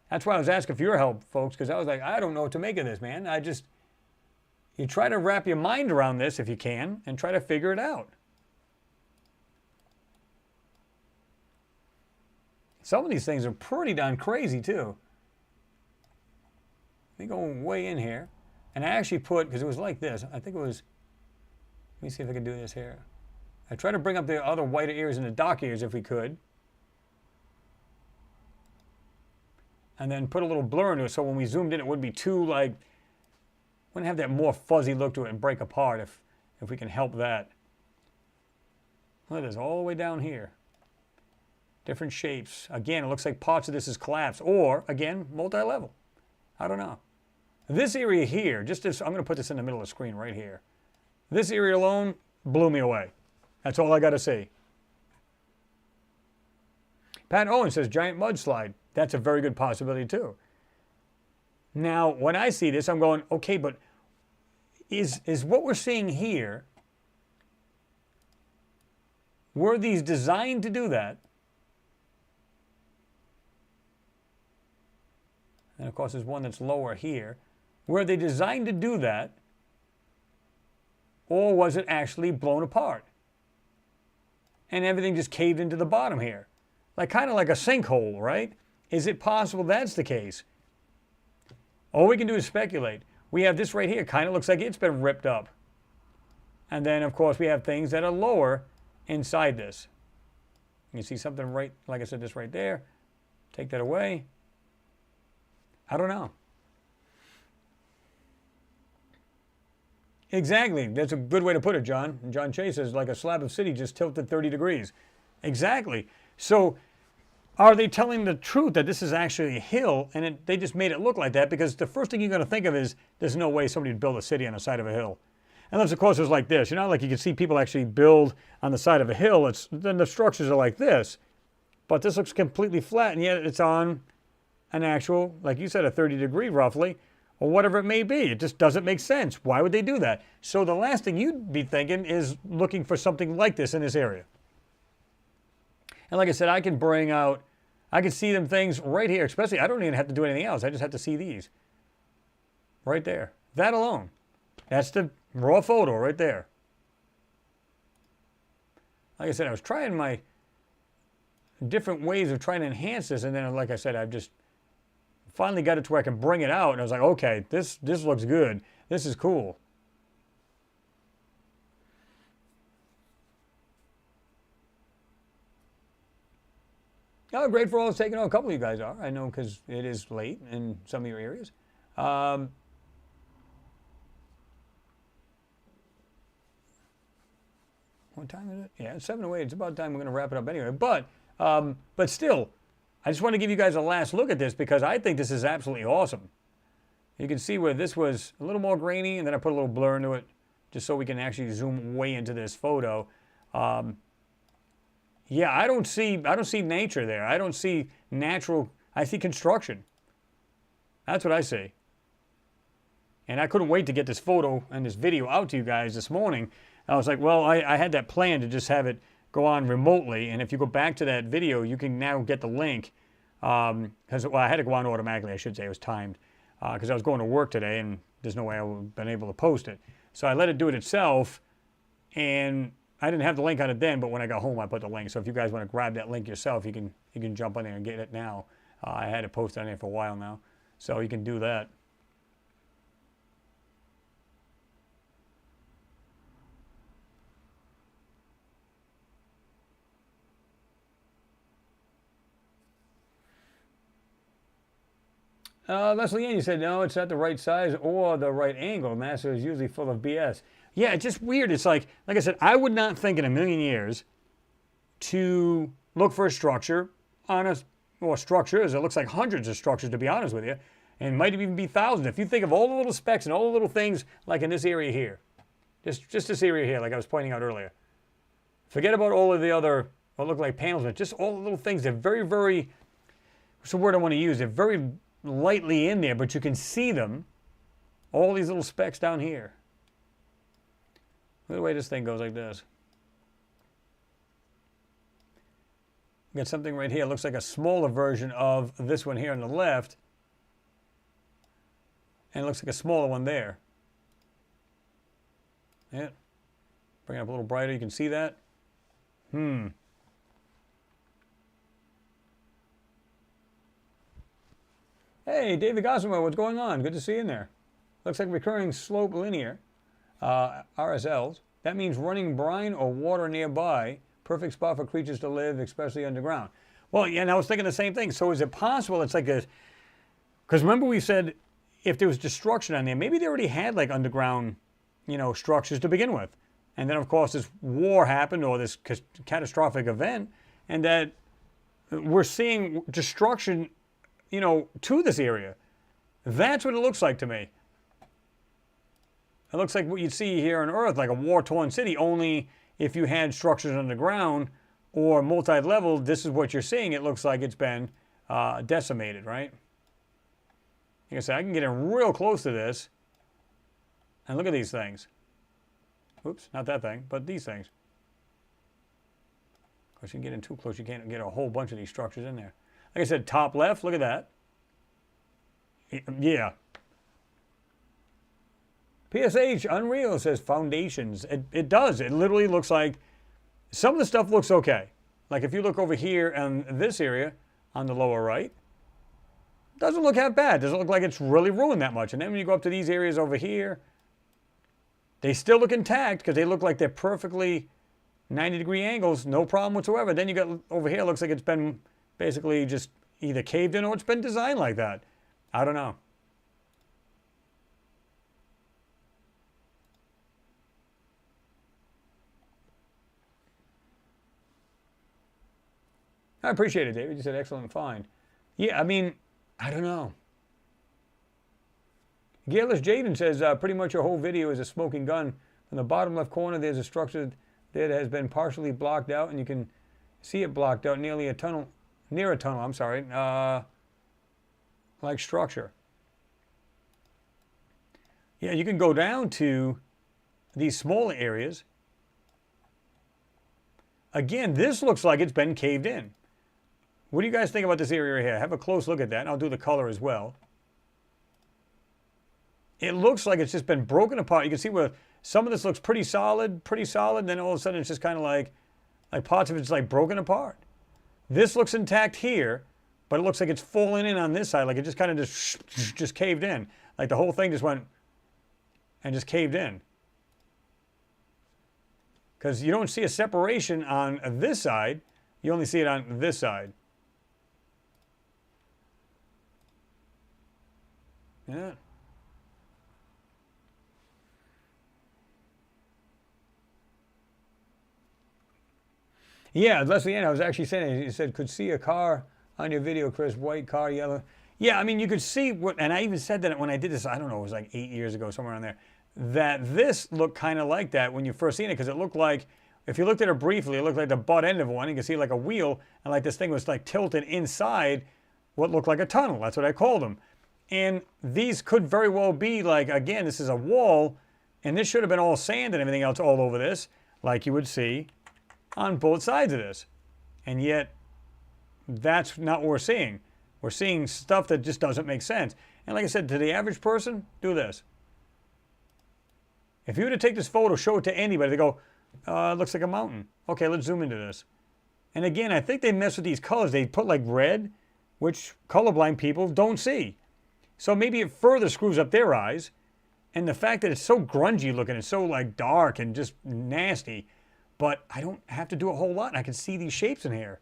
That's why I was asking for your help, folks, because I was like, I don't know what to make of this, man. You try to wrap your mind around this if you can and try to figure it out. Some of these things are pretty darn crazy, too. Let me go way in here. And I actually put, because it was like this, I think it was, let me see if I can do this here. I try to bring up the other whiter ears and the dark ears if we could. And then put a little blur into it so when we zoomed in it wouldn't be too wouldn't have that more fuzzy look to it and break apart if we can help that. Look at this, all the way down here. Different shapes. Again, it looks like parts of this is collapsed or, again, multi-level. I don't know. This area here, I'm going to put this in the middle of the screen right here. This area alone blew me away. That's all I got to say. Pat Owen says, giant mudslide. That's a very good possibility too. Now, when I see this, I'm going, okay, but is what we're seeing here, were these designed to do that? And of course, there's one that's lower here. Were they designed to do that? Or was it actually blown apart? And everything just caved into the bottom here. Kind of like a sinkhole, right? Is it possible that's the case? All we can do is speculate. We have this right here, kind of looks like it's been ripped up. And then, of course, we have things that are lower inside this. You see something right, like I said, this right there. Take that away. I don't know. Exactly. That's a good way to put it, John. And John Chase says, like a slab of city just tilted 30 degrees. Exactly. So are they telling the truth that this is actually a hill and they just made it look like that? Because the first thing you're going to think of is there's no way somebody would build a city on the side of a hill. Unless, of course, it was like this. You know, like you can see people actually build on the side of a hill. Then the structures are like this. But this looks completely flat, and yet it's on an actual, like you said, a 30-degree roughly, or whatever it may be. It just doesn't make sense. Why would they do that? So the last thing you'd be thinking is looking for something like this in this area. And like I said, I can see them things right here, especially, I don't even have to do anything else. I just have to see these. Right there. That alone. That's the raw photo right there. Like I said, I was trying my different ways of trying to enhance this, and then, like I said, I've just finally got it to where I can bring it out, and I was like, okay, this looks good. This is cool. Oh, great for all it's taken. Oh, a couple of you guys are. I know because it is late in some of your areas. What time is it? Yeah, it's 7:08. It's about time we're going to wrap it up anyway. But still, I just want to give you guys a last look at this because I think this is absolutely awesome. You can see where this was a little more grainy, and then I put a little blur into it just so we can actually zoom way into this photo. Yeah, I don't see nature there. I don't see natural. I see construction. That's what I see. And I couldn't wait to get this photo and this video out to you guys this morning. I was like, well, I had that plan to just have it go on remotely. And if you go back to that video, you can now get the link. Because I had to go on automatically, I should say. It was timed. Because I was going to work today, and there's no way I would have been able to post it. So I let it do it itself. And I didn't have the link on it then, but when I got home, I put the link. So if you guys want to grab that link yourself, you can jump on there and get it now. I had it posted on there for a while now. So you can do that. Leslie Ann, you said, no, it's not the right size or the right angle. NASA is usually full of BS. Yeah, it's just weird. It's like I said, I would not think in a million years to look for a structure on structures. It looks like hundreds of structures, to be honest with you, and might even be thousands. If you think of all the little specks and all the little things like in this area here, just this area here, like I was pointing out earlier. Forget about all of the other, what look like panels, but just all the little things. They're very, very, what's the word I want to use? They're very lightly in there, but you can see them. All these little specks down here. Look at the way this thing goes like this. We got something right here. It looks like a smaller version of this one here on the left. And it looks like a smaller one there. Yeah. Bring it up a little brighter. You can see that. Hey, David Gossamer, what's going on? Good to see you in there. Looks like recurring slope linear, RSLs. That means running brine or water nearby. Perfect spot for creatures to live, especially underground. Well, yeah, and I was thinking the same thing. So is it possible it's like a... Because remember we said if there was destruction on there, maybe they already had like underground, structures to begin with. And then, of course, this war happened or this catastrophic event, and that we're seeing destruction to this area. That's what it looks like to me. It looks like what you'd see here on Earth, like a war-torn city, only if you had structures underground or multi-level, this is what you're seeing. It looks like it's been decimated, right? Like I said, I can get in real close to this, and look at these things. Oops, not that thing, but these things. Of course, you can get in too close, you can't get a whole bunch of these structures in there. Like I said, top left, look at that. Yeah. PSH, Unreal says foundations. It does. It literally looks like, some of the stuff looks okay. Like if you look over here in this area on the lower right, doesn't look that bad. Doesn't look like it's really ruined that much. And then when you go up to these areas over here, they still look intact because they look like they're perfectly 90-degree angles, no problem whatsoever. Then you got over here, looks like it's been basically just either caved in or it's been designed like that. I don't know. I appreciate it, David. You said excellent find. Yeah, I mean, I don't know. Gailish Jaden says pretty much your whole video is a smoking gun. In the bottom left corner, there's a structure there that has been partially blocked out, and you can see it blocked out near a tunnel, I'm sorry, like structure. Yeah, you can go down to these smaller areas. Again, this looks like it's been caved in. What do you guys think about this area here? Have a close look at that, and I'll do the color as well. It looks like it's just been broken apart. You can see where some of this looks pretty solid, then all of a sudden it's just kind of like parts of it's like broken apart. This looks intact here, but it looks like it's falling in on this side, like it just kind of just caved in. Like the whole thing just went and just caved in. Because you don't see a separation on this side, you only see it on this side. Yeah. Yeah, Leslie Ann, I was actually saying, you said, could see a car on your video, Chris, white car, yellow. Yeah, I mean, you could see what, and I even said that when I did this, I don't know, it was like 8 years ago, somewhere on there, that this looked kind of like that when you first seen it, because it looked like, if you looked at it briefly, it looked like the butt end of one. You can see like a wheel, and like this thing was like tilted inside what looked like a tunnel. That's what I called them. And these could very well be like, again, this is a wall, and this should have been all sand and everything else all over this, like you would see on both sides of this. And yet, that's not what we're seeing. We're seeing stuff that just doesn't make sense. And like I said, to the average person, do this. If you were to take this photo, show it to anybody, they go, it looks like a mountain. Okay, let's zoom into this. And again, I think they mess with these colors. They put like red, which colorblind people don't see. So maybe it further screws up their eyes. And the fact that it's so grungy looking, it's so like dark and just nasty, but I don't have to do a whole lot. I can see these shapes in here.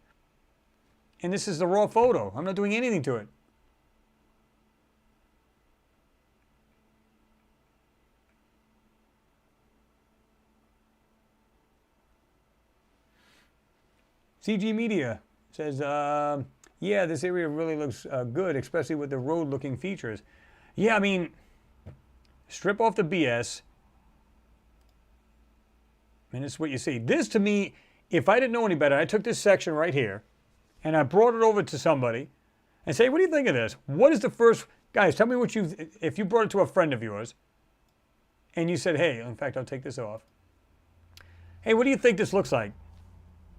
And this is the raw photo. I'm not doing anything to it. CG Media says, yeah, this area really looks good, especially with the road-looking features. Yeah, I mean, strip off the BS, and it's what you see. This, to me, if I didn't know any better, I took this section right here, and I brought it over to somebody and say, what do you think of this? What is the first, guys, tell me what you, if you brought it to a friend of yours, and you said, hey, in fact, I'll take this off. Hey, what do you think this looks like?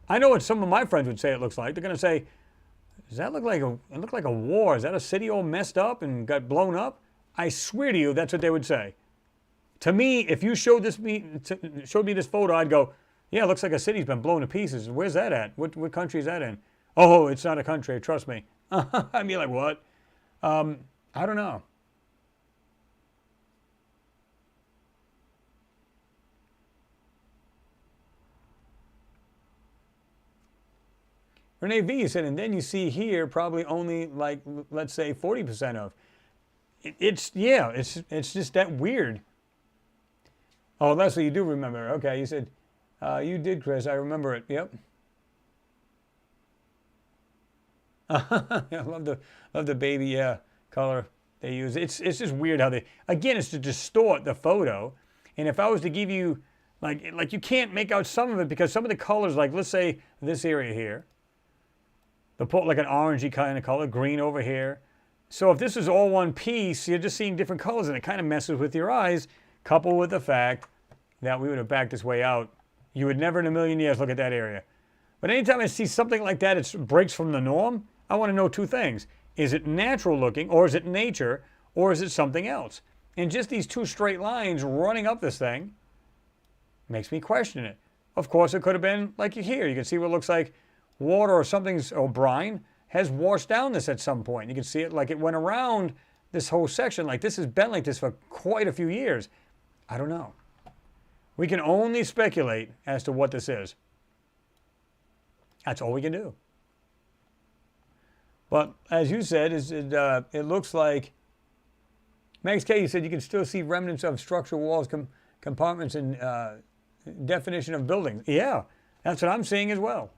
I know what some of my friends would say it looks like. They're going to say, does that look like a war? Is that a city all messed up and got blown up? I swear to you, that's what they would say. To me, if you showed me this photo, I'd go, yeah, it looks like a city's been blown to pieces. Where's that at? What country is that in? Oh, it's not a country, trust me. I'd be like, what? I don't know. Renee V said, and then you see here probably only like, let's say 40% of. It's just that weird. Oh, Leslie, you do remember. Okay, you said, you did, Chris. I remember it. Yep. I love the baby color they use. It's just weird how they, again, it's to distort the photo. And if I was to give you, like you can't make out some of it because some of the colors, like let's say this area here, they'll put like an orangey kind of color, green over here. So if this is all one piece, you're just seeing different colors and it kind of messes with your eyes, coupled with the fact that we would have backed this way out. You would never in a million years look at that area. But anytime I see something like that, it breaks from the norm, I want to know two things. Is it natural looking, or is it nature, or is it something else? And just these two straight lines running up this thing makes me question it. Of course, it could have been like here. You can see what looks like water or something, or brine, has washed down this at some point. You can see it like it went around this whole section. Like this has been like this for quite a few years. I don't know. We can only speculate as to what this is. That's all we can do. But as you said, it looks like, Max K, you said you can still see remnants of structural walls, compartments, and definition of buildings. Yeah, that's what I'm seeing as well.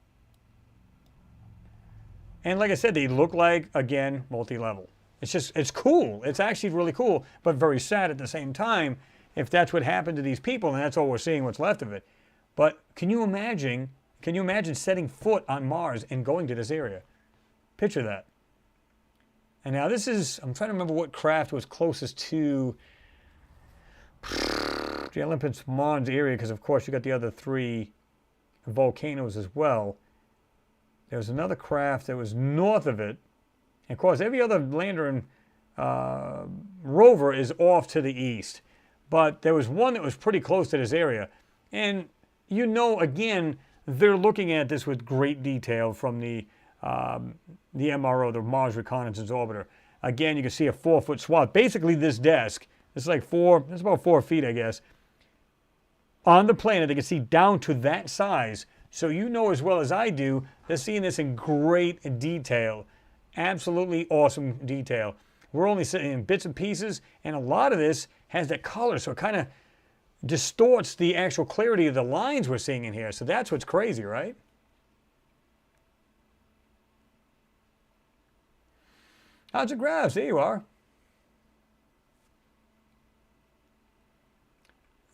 And like I said, they look like, again, multi-level. It's cool. It's actually really cool, but very sad at the same time if that's what happened to these people, and that's all we're seeing, what's left of it. But can you imagine setting foot on Mars and going to this area? Picture that. And now this is, I'm trying to remember what craft was closest to the Olympus Mons area, because of course you got the other 3 volcanoes as well. There was another craft that was north of it. And of course, every other lander and rover is off to the east. But there was one that was pretty close to this area. And you know, again, they're looking at this with great detail from the MRO, the Mars Reconnaissance Orbiter. Again, you can see a 4-foot swath. Basically, this desk, it's like it's about 4 feet, I guess. On the planet, they can see down to that size. So you know as well as I do, they're seeing this in great detail. Absolutely awesome detail. We're only sitting in bits and pieces, and a lot of this has that color, so it kind of distorts the actual clarity of the lines we're seeing in here. So that's what's crazy, right? How's the graphs? There you are.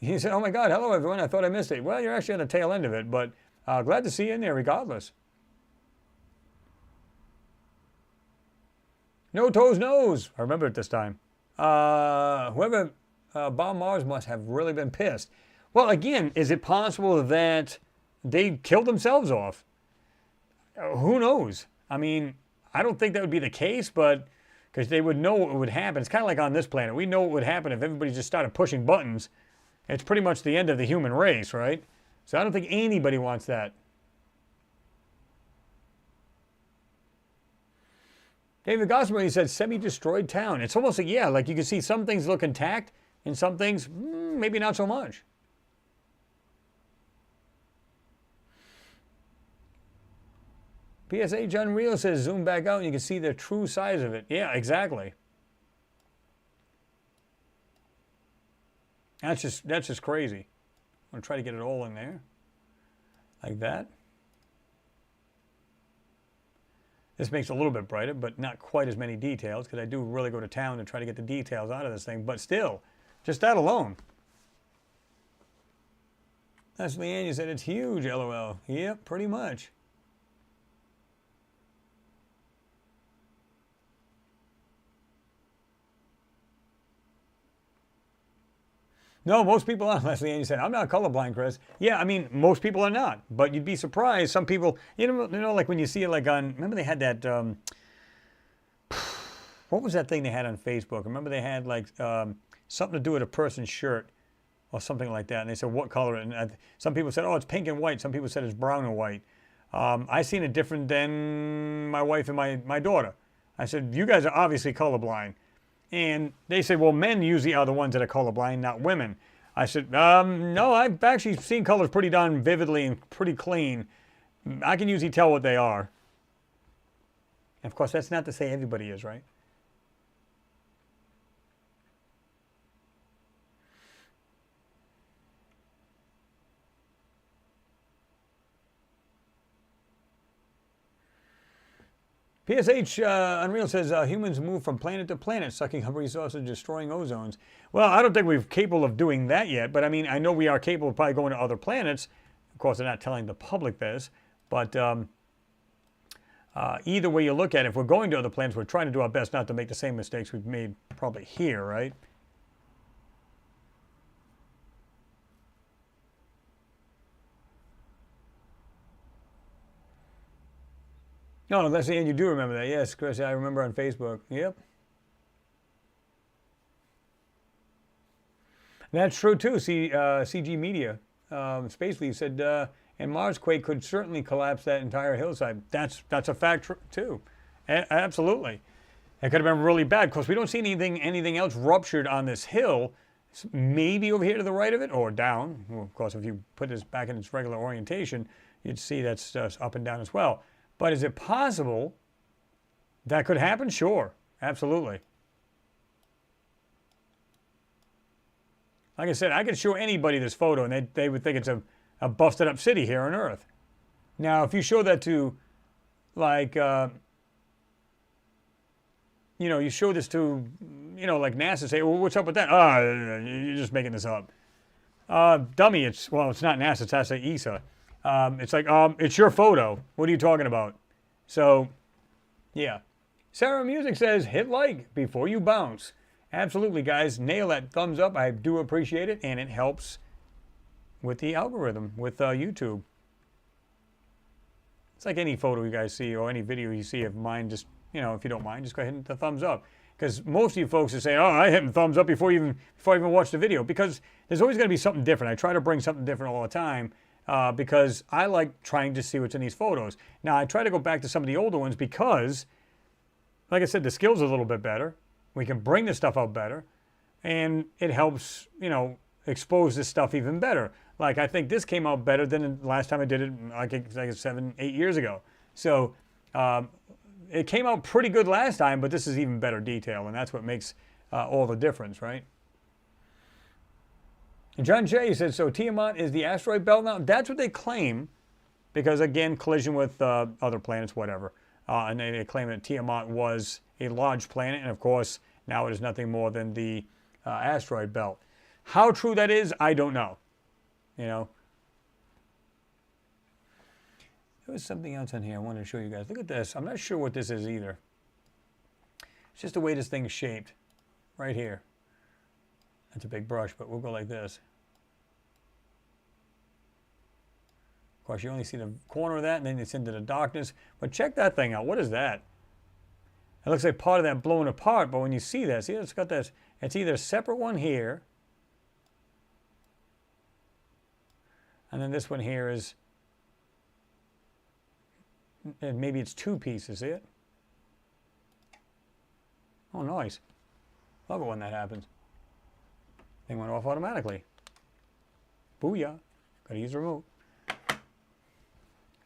He said, oh my God, hello everyone, I thought I missed it. Well, you're actually on the tail end of it, but glad to see you in there regardless. No toes knows. I remember it this time. Whoever bombed Mars must have really been pissed. Well, again, is it possible that they killed themselves off? Who knows? I mean, I don't think that would be the case, but because they would know what would happen. It's kind of like on this planet. We know what would happen if everybody just started pushing buttons. It's pretty much the end of the human race, right? So I don't think anybody wants that. David Gossamer, he said, semi-destroyed town. It's almost like, yeah, like you can see some things look intact and some things, maybe not so much. PSA John Rio says, zoom back out and you can see the true size of it. Yeah, exactly. That's just crazy. I'm going to try to get it all in there. Like that. This makes it a little bit brighter, but not quite as many details, because I do really go to town to try to get the details out of this thing. But still, just that alone. That's Leanne, you said it's huge, LOL. Yep, pretty much. No, most people aren't, Leslie Ann. You said, I'm not colorblind, Chris. Yeah, I mean, most people are not. But you'd be surprised. Some people, you know, like when you see it like on, remember they had that, what was that thing they had on Facebook? Remember they had like something to do with a person's shirt or something like that. And they said, what color? And some people said, oh, it's pink and white. Some people said it's brown and white. I seen it different than my wife and my daughter. I said, you guys are obviously colorblind. And they said, well, men usually are the ones that are colorblind, not women. I said, no, I've actually seen colors pretty darn vividly and pretty clean. I can usually tell what they are. And of course, that's not to say everybody is, right? PSH Unreal says, humans move from planet to planet, sucking up resources, destroying ozones. Well, I don't think we're capable of doing that yet, but I mean, I know we are capable of probably going to other planets. Of course, they're not telling the public this, but either way you look at it, if we're going to other planets, we're trying to do our best not to make the same mistakes we've made probably here, right? No, Leslie Ann, you do remember that. Yes, Chris, I remember on Facebook. Yep. That's true, too. See, CG Media, Space Leaf said, and Marsquake could certainly collapse that entire hillside. That's a fact, too. Absolutely. It could have been really bad. Of course, we don't see anything else ruptured on this hill. Maybe over here to the right of it, or down. Well, of course, if you put this back in its regular orientation, you'd see that's up and down as well. But is it possible that could happen? Sure, absolutely. Like I said, I could show anybody this photo and they would think it's a busted up city here on Earth. Now, if you show that to like you know, you show this to, you know, like NASA, say, well, what's up with that? Ah, you're just making this up. Dummy, it's not NASA, it's actually ESA. It's like, it's your photo. What are you talking about? So, yeah. Sarah Music says, hit like before you bounce. Absolutely, guys. Nail that thumbs up. I do appreciate it, and it helps with the algorithm, with YouTube. It's like any photo you guys see or any video you see of mine, just, you know, if you don't mind, just go ahead and hit the thumbs up. Because most of you folks are saying, oh, I hit the thumbs up before I even watch the video. Because there's always going to be something different. I try to bring something different all the time because I like trying to see what's in these photos. Now, I try to go back to some of the older ones because, like I said, the skills are a little bit better. We can bring this stuff out better. And it helps, you know, expose this stuff even better. Like, I think this came out better than the last time I did it, like 7, 8 years ago. So, it came out pretty good last time, but this is even better detail, and that's what makes all the difference, right? And John Jay says, so Tiamat is the asteroid belt now? That's what they claim, because, again, collision with other planets, whatever. And they claim that Tiamat was a large planet, and, of course, now it is nothing more than the asteroid belt. How true that is, I don't know. You know, there was something else on here I wanted to show you guys. Look at this. I'm not sure what this is either. It's just the way this thing is shaped. Right here. That's a big brush, but we'll go like this. Of course, you only see the corner of that, and then it's into the darkness. But check that thing out. What is that? It looks like part of that blown apart, but when you see that, see, it's got this. It's either a separate one here, and then this one here is, and maybe it's 2 pieces, see it? Oh, nice. Love it when that happens. Thing went off automatically. Booyah. Gotta use the remote.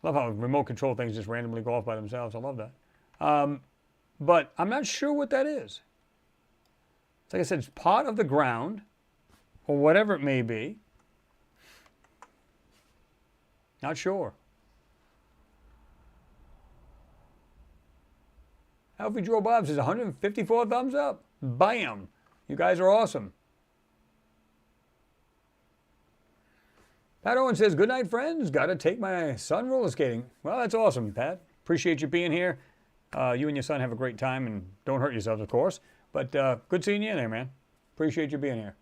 Love how remote control things just randomly go off by themselves. I love that. But I'm not sure what that is. It's like I said, it's part of the ground, or whatever it may be. Not sure. Alfie Joe Bob says 154 thumbs up. Bam. You guys are awesome. Pat Owen says, good night, friends. Got to take my son roller skating. Well, that's awesome, Pat. Appreciate you being here. You and your son have a great time, and don't hurt yourselves, of course. But good seeing you in there, man. Appreciate you being here.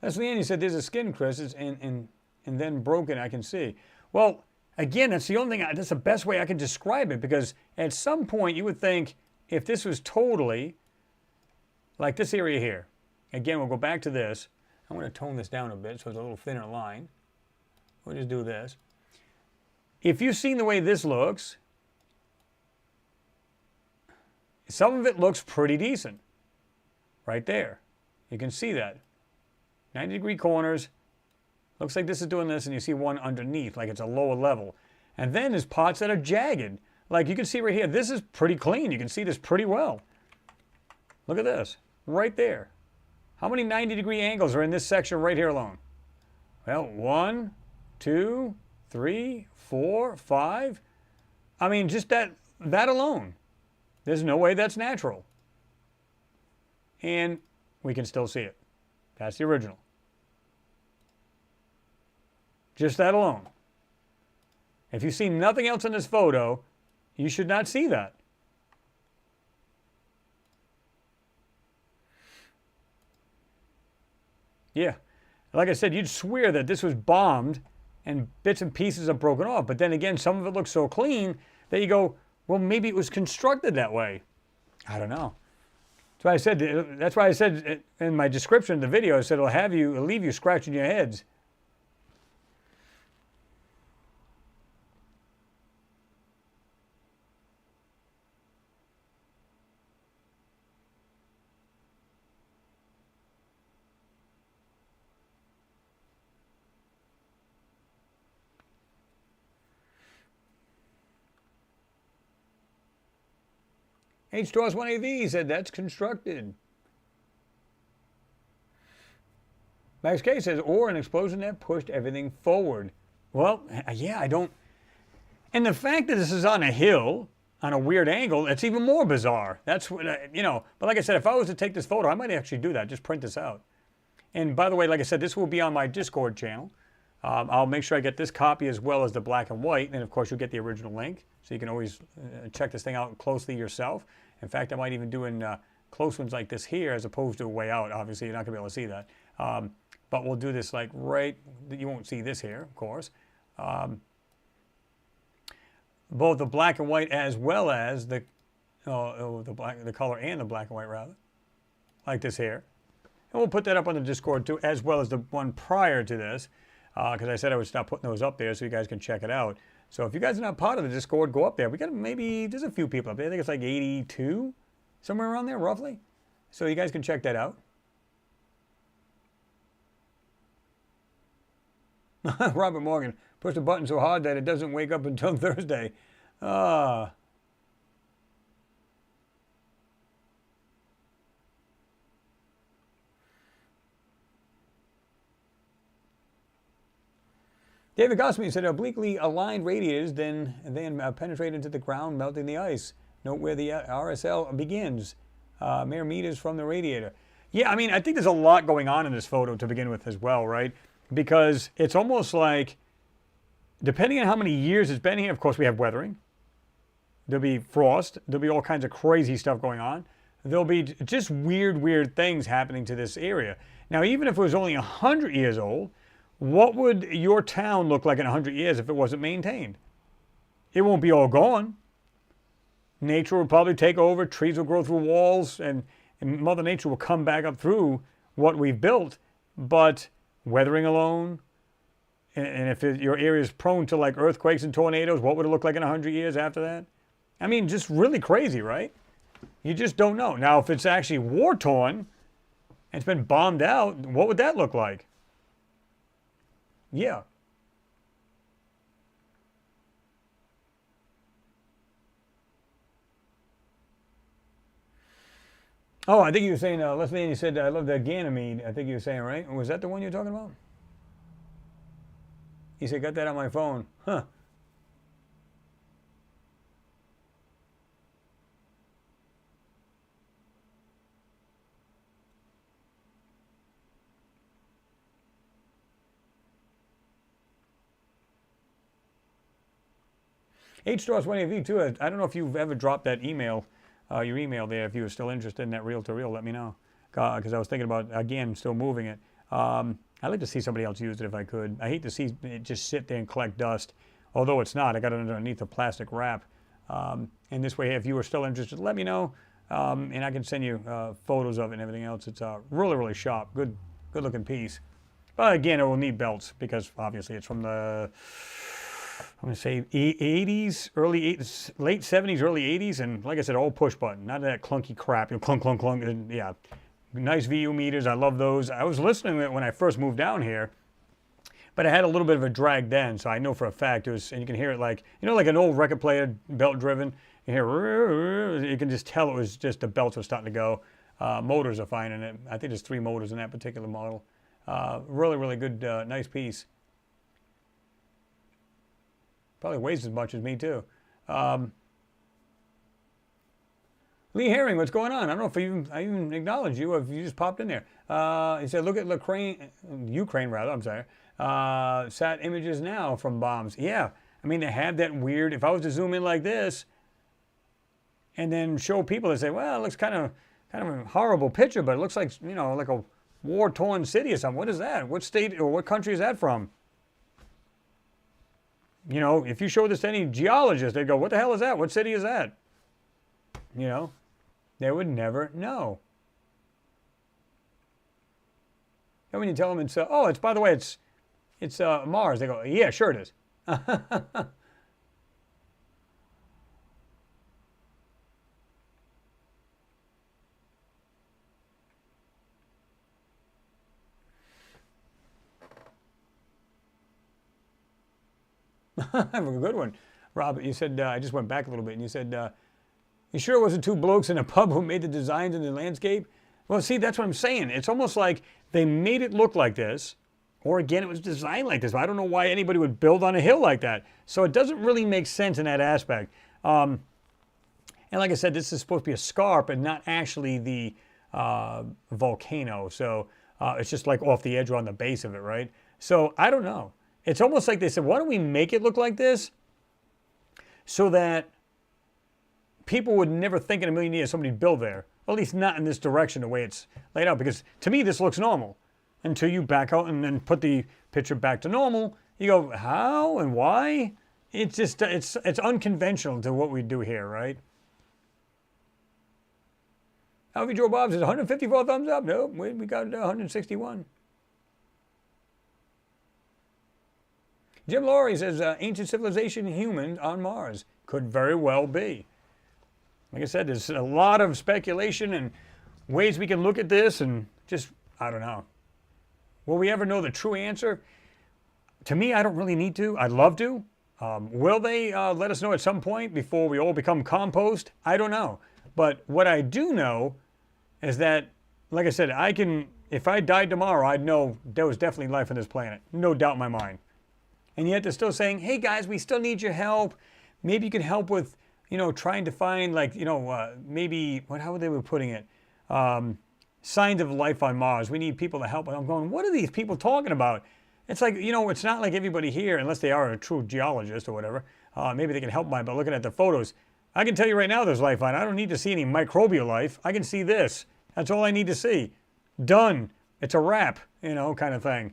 Leslie Ann, you said there's a skin, Chris, and then broken, I can see. Well, again, that's the only thing, that's the best way I can describe it, because at some point you would think if this was totally like this area here. Again, we'll go back to this. I'm going to tone this down a bit so it's a little thinner line. We'll just do this. If you've seen the way this looks, some of it looks pretty decent. Right there. You can see that. 90-degree corners. Looks like this is doing this, and you see one underneath, like it's a lower level. And then there's parts that are jagged. Like you can see right here, this is pretty clean. You can see this pretty well. Look at this, right there. How many 90-degree angles are in this section right here alone? Well, 1, 2, 3, 4, 5. I mean, just that alone. There's no way that's natural. And we can still see it. That's the original. Just that alone. If you see nothing else in this photo, you should not see that. Yeah. Like I said, you'd swear that this was bombed and bits and pieces are broken off. But then again, some of it looks so clean that you go, well, maybe it was constructed that way. I don't know. That's why I said in my description of the video, I said it'll leave you scratching your heads. H2S1AV said that's constructed. Max K says, or an explosion that pushed everything forward. Well, yeah, I don't. And the fact that this is on a hill, on a weird angle, it's even more bizarre. That's what, you know, but like I said, if I was to take this photo, I might actually do that, just print this out. And by the way, like I said, this will be on my Discord channel. I'll make sure I get this copy as well as the black and white, and of course you'll get the original link, so you can always check this thing out closely yourself. In fact, I might even do in close ones like this here as opposed to way out. Obviously, you're not going to be able to see that. But we'll do this like right, you won't see this here, of course. Both the black and white as well as the color and the black and white rather, like this here. And we'll put that up on the Discord too, as well as the one prior to this, because I said I would stop putting those up there so you guys can check it out. So if you guys are not part of the Discord, go up there. We got maybe, there's a few people up there. I think it's like 82, somewhere around there, roughly. So you guys can check that out. Robert Morgan, push the button so hard that it doesn't wake up until Thursday. David Gosme said obliquely aligned radiators then penetrate into the ground, melting the ice. Note where the RSL begins. Mere meters from the radiator. Yeah, I mean, I think there's a lot going on in this photo to begin with as well, right? Because it's almost like, depending on how many years it's been here, of course we have weathering. There'll be frost. There'll be all kinds of crazy stuff going on. There'll be just weird things happening to this area. Now, even if it was only 100 years old, what would your town look like in 100 years if it wasn't maintained? It won't be all gone. Nature will probably take over. Trees will grow through walls, and Mother Nature will come back up through what we've built. But weathering alone, and if your area is prone to like earthquakes and tornadoes, what would it look like in 100 years after that? I mean, just really crazy, right? You just don't know. Now, if it's actually war-torn and it's been bombed out, what would that look like? Yeah. Oh, I think you were saying, Leslie, you said, I love the Ganymede. I think you were saying, right? Was that the one you were talking about? He said, got that on my phone. Huh. H-Stars1AV2, I don't know if you've ever dropped that email, your email there, if you were still interested in that reel-to-reel, let me know. Because I was thinking about, again, still moving it. I'd like to see somebody else use it if I could. I hate to see it just sit there and collect dust. Although it's not, I got it underneath a plastic wrap. And this way, if you were still interested, let me know. And I can send you photos of it and everything else. It's really sharp, good looking piece. But again, it will need belts because obviously it's from the, I'm going to say 80s, late 70s, early 80s, and like I said, all push button, not that clunky crap, you know, clunk, clunk, clunk, and yeah. Nice VU meters, I love those. I was listening to it when I first moved down here, but I had a little bit of a drag then, so I know for a fact it was, and you can hear it like, you know, like an old record player, belt driven, you hear, you can just tell it was just the belts were starting to go. Motors are fine in it. I think there's 3 motors in that particular model. Really good, nice piece. Probably weighs as much as me too. Lee Herring, what's going on? I don't know if I even acknowledged you or if you just popped in there. He said, look at Ukraine rather, I'm sorry. Sat images now from bombs. Yeah, I mean, they have that weird, if I was to zoom in like this and then show people, they say, well, it looks kind of a horrible picture, but it looks like, you know, like a war-torn city or something. What is that? What state or what country is that from? You know, if you show this to any geologist, they'd go, what the hell is that? What city is that? You know, they would never know. And when you tell them it's, oh, it's, by the way, it's Mars, they go, yeah, sure it is. I have a good one. Robert, you said, I just went back a little bit, and you said, you sure it wasn't 2 blokes in a pub who made the designs in the landscape? Well, see, that's what I'm saying. It's almost like they made it look like this, or again, it was designed like this. I don't know why anybody would build on a hill like that. So it doesn't really make sense in that aspect. And like I said, this is supposed to be a scarp and not actually the volcano. So it's just like off the edge or on the base of it, right? So I don't know. It's almost like they said, why don't we make it look like this so that people would never think in a million years somebody build there. Or at least not in this direction, the way it's laid out. Because to me, this looks normal. Until you back out and then put the picture back to normal. You go, how and why? It's just, it's unconventional to what we do here, right? Alfie Joe Bob says 154 thumbs up. Nope, we got 161. Jim Laurie says ancient civilization humans on Mars. Could very well be. Like I said, there's a lot of speculation and ways we can look at this and just, I don't know. Will we ever know the true answer? To me, I don't really need to. I'd love to. Will they let us know at some point before we all become compost? I don't know. But what I do know is that, like I said, if I died tomorrow, I'd know there was definitely life on this planet. No doubt in my mind. And yet they're still saying, hey guys, we still need your help. Maybe you can help with, trying to find maybe, how they were putting it? Signs of life on Mars. We need people to help. I'm going, what are these people talking about? It's like, it's not like everybody here, unless they are a true geologist or whatever. Maybe they can help by looking at the photos. I can tell you right now there's life on it. I don't need to see any microbial life. I can see this. That's all I need to see. Done. It's a wrap, kind of thing.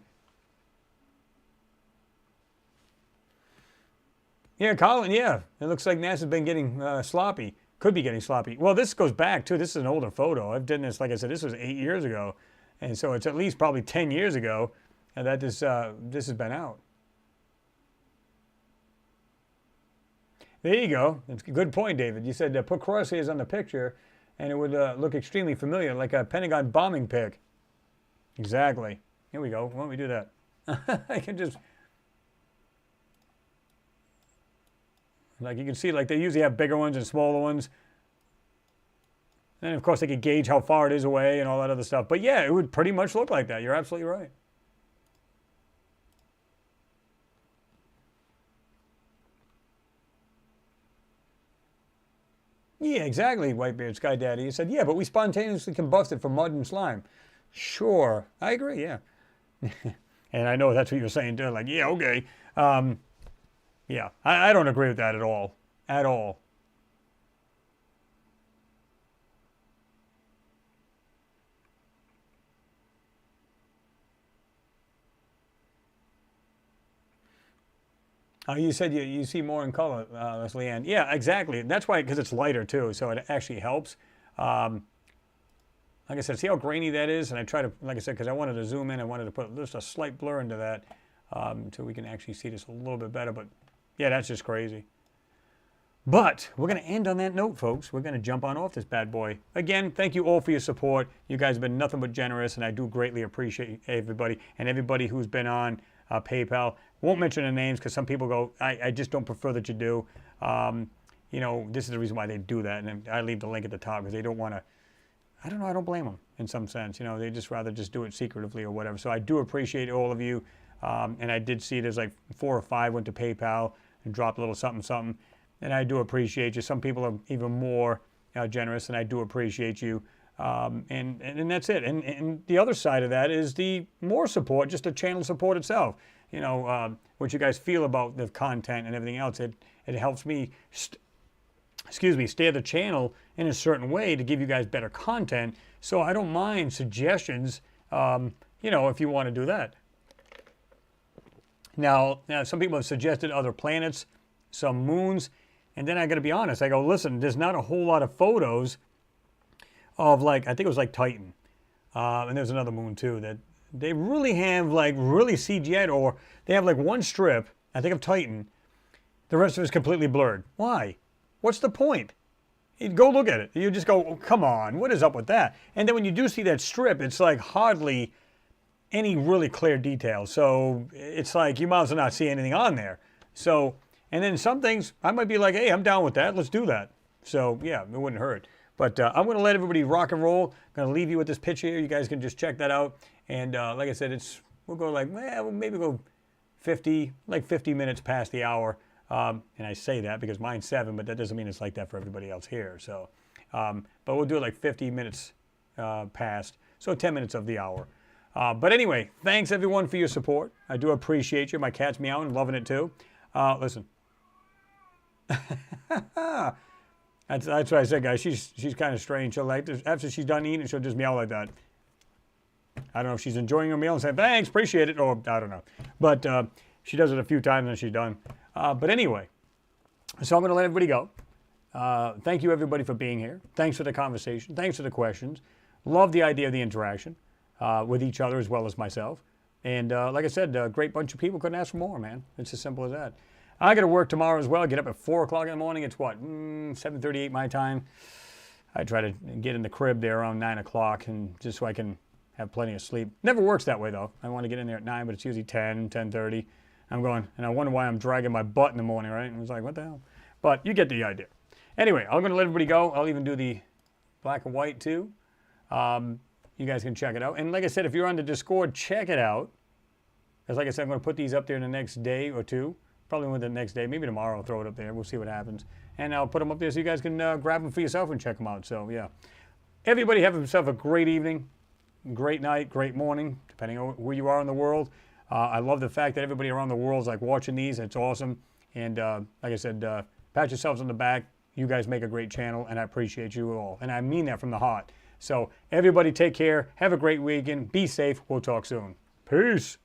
Yeah, Colin, yeah. It looks like NASA's been getting sloppy. Could be getting sloppy. Well, this goes back, too. This is an older photo. I've done this, like I said, this was 8 years ago. And so it's at least probably 10 years ago that this has been out. There you go. It's a good point, David. You said put crosshairs on the picture, and it would look extremely familiar, like a Pentagon bombing pic. Exactly. Here we go. Why don't we do that? I can just... Like you can see, like they usually have bigger ones and smaller ones. And of course they can gauge how far it is away and all that other stuff. But yeah, it would pretty much look like that. You're absolutely right. Yeah, exactly, Whitebeard Sky Daddy. He said, yeah, but we spontaneously combusted from mud and slime. Sure. I agree, yeah. And I know that's what you're saying too. Like, yeah, okay. Yeah, I don't agree with that at all. At all. You said you see more in color, Leanne. Yeah, exactly. That's why, because it's lighter too, so it actually helps. Like I said, see how grainy that is? And I try to, like I said, because I wanted to zoom in, I wanted to put just a slight blur into that so we can actually see this a little bit better. But yeah, that's just crazy. But we're going to end on that note, folks. We're going to jump on off this bad boy. Again, thank you all for your support. You guys have been nothing but generous, and I do greatly appreciate everybody and everybody who's been on PayPal. Won't mention the names because some people go, I just don't prefer that you do. This is the reason why they do that, and I leave the link at the top because they don't want to. I don't know. I don't blame them in some sense. They just rather just do it secretively or whatever. So I do appreciate all of you. And I did see there's like 4 or 5 went to PayPal and dropped a little something, something. And I do appreciate you. Some people are even more generous, and I do appreciate you. And that's it. And the other side of that is the more support, just the channel support itself. What you guys feel about the content and everything else. It helps me, steer the channel in a certain way to give you guys better content. So I don't mind suggestions, if you want to do that. Now, some people have suggested other planets, some moons, and then I got to be honest. I go, listen, there's not a whole lot of photos of I think it was like Titan, and there's another moon too that they really have really CGI'd, or they have one strip. I think of Titan. The rest of it is completely blurred. Why? What's the point? You go look at it. You just go, oh, come on, what is up with that? And then when you do see that strip, it's hardly any really clear detail. So it's you might as well not see anything on there. So, and then some things, I might be like, hey, I'm down with that. Let's do that. So yeah, it wouldn't hurt. But I'm going to let everybody rock and roll. I'm going to leave you with this picture here. You guys can just check that out. And like I said, it's We'll go like, well, maybe go 50 minutes past the hour. And I say that because mine's 7, but that doesn't mean it's like that for everybody else here. So, but we'll do it like 50 minutes past, so 10 minutes of the hour. But anyway, thanks everyone for your support. I do appreciate you. My cat's meowing, loving it too. Listen. That's what I said, guys. She's kind of strange. She'll like, after she's done eating, she'll just meow like that. I don't know if she's enjoying her meal and saying, thanks, appreciate it, or I don't know. But she does it a few times and she's done. But anyway, so I'm going to let everybody go. Thank you, everybody, for being here. Thanks for the conversation. Thanks for the questions. Love the idea of the interaction with each other as well as myself. And like I said, a great bunch of people. Couldn't ask for more, man. It's as simple as that. I got to work tomorrow as well. I get up at 4 o'clock in the morning. It's what, 7:38 my time. I try to get in the crib there around 9 o'clock, and just so I can have plenty of sleep. Never works that way, though. I want to get in there at 9, but it's usually 10, 10:30. I'm going, and I wonder why I'm dragging my butt in the morning, right? And it's like, what the hell? But you get the idea. Anyway, I'm going to let everybody go. I'll even do the black and white, too. You guys can check it out. And like I said, if you're on the Discord, check it out. Because like I said, I'm going to put these up there in the next day or two. Probably within the next day. Maybe tomorrow I'll throw it up there. We'll see what happens. And I'll put them up there so you guys can grab them for yourself and check them out. So, yeah. Everybody have yourself a great evening, great night, great morning, depending on where you are in the world. I love the fact that everybody around the world is like watching these. It's awesome. And like I said, pat yourselves on the back. You guys make a great channel, and I appreciate you all. And I mean that from the heart. So everybody take care. Have a great weekend. Be safe. We'll talk soon. Peace.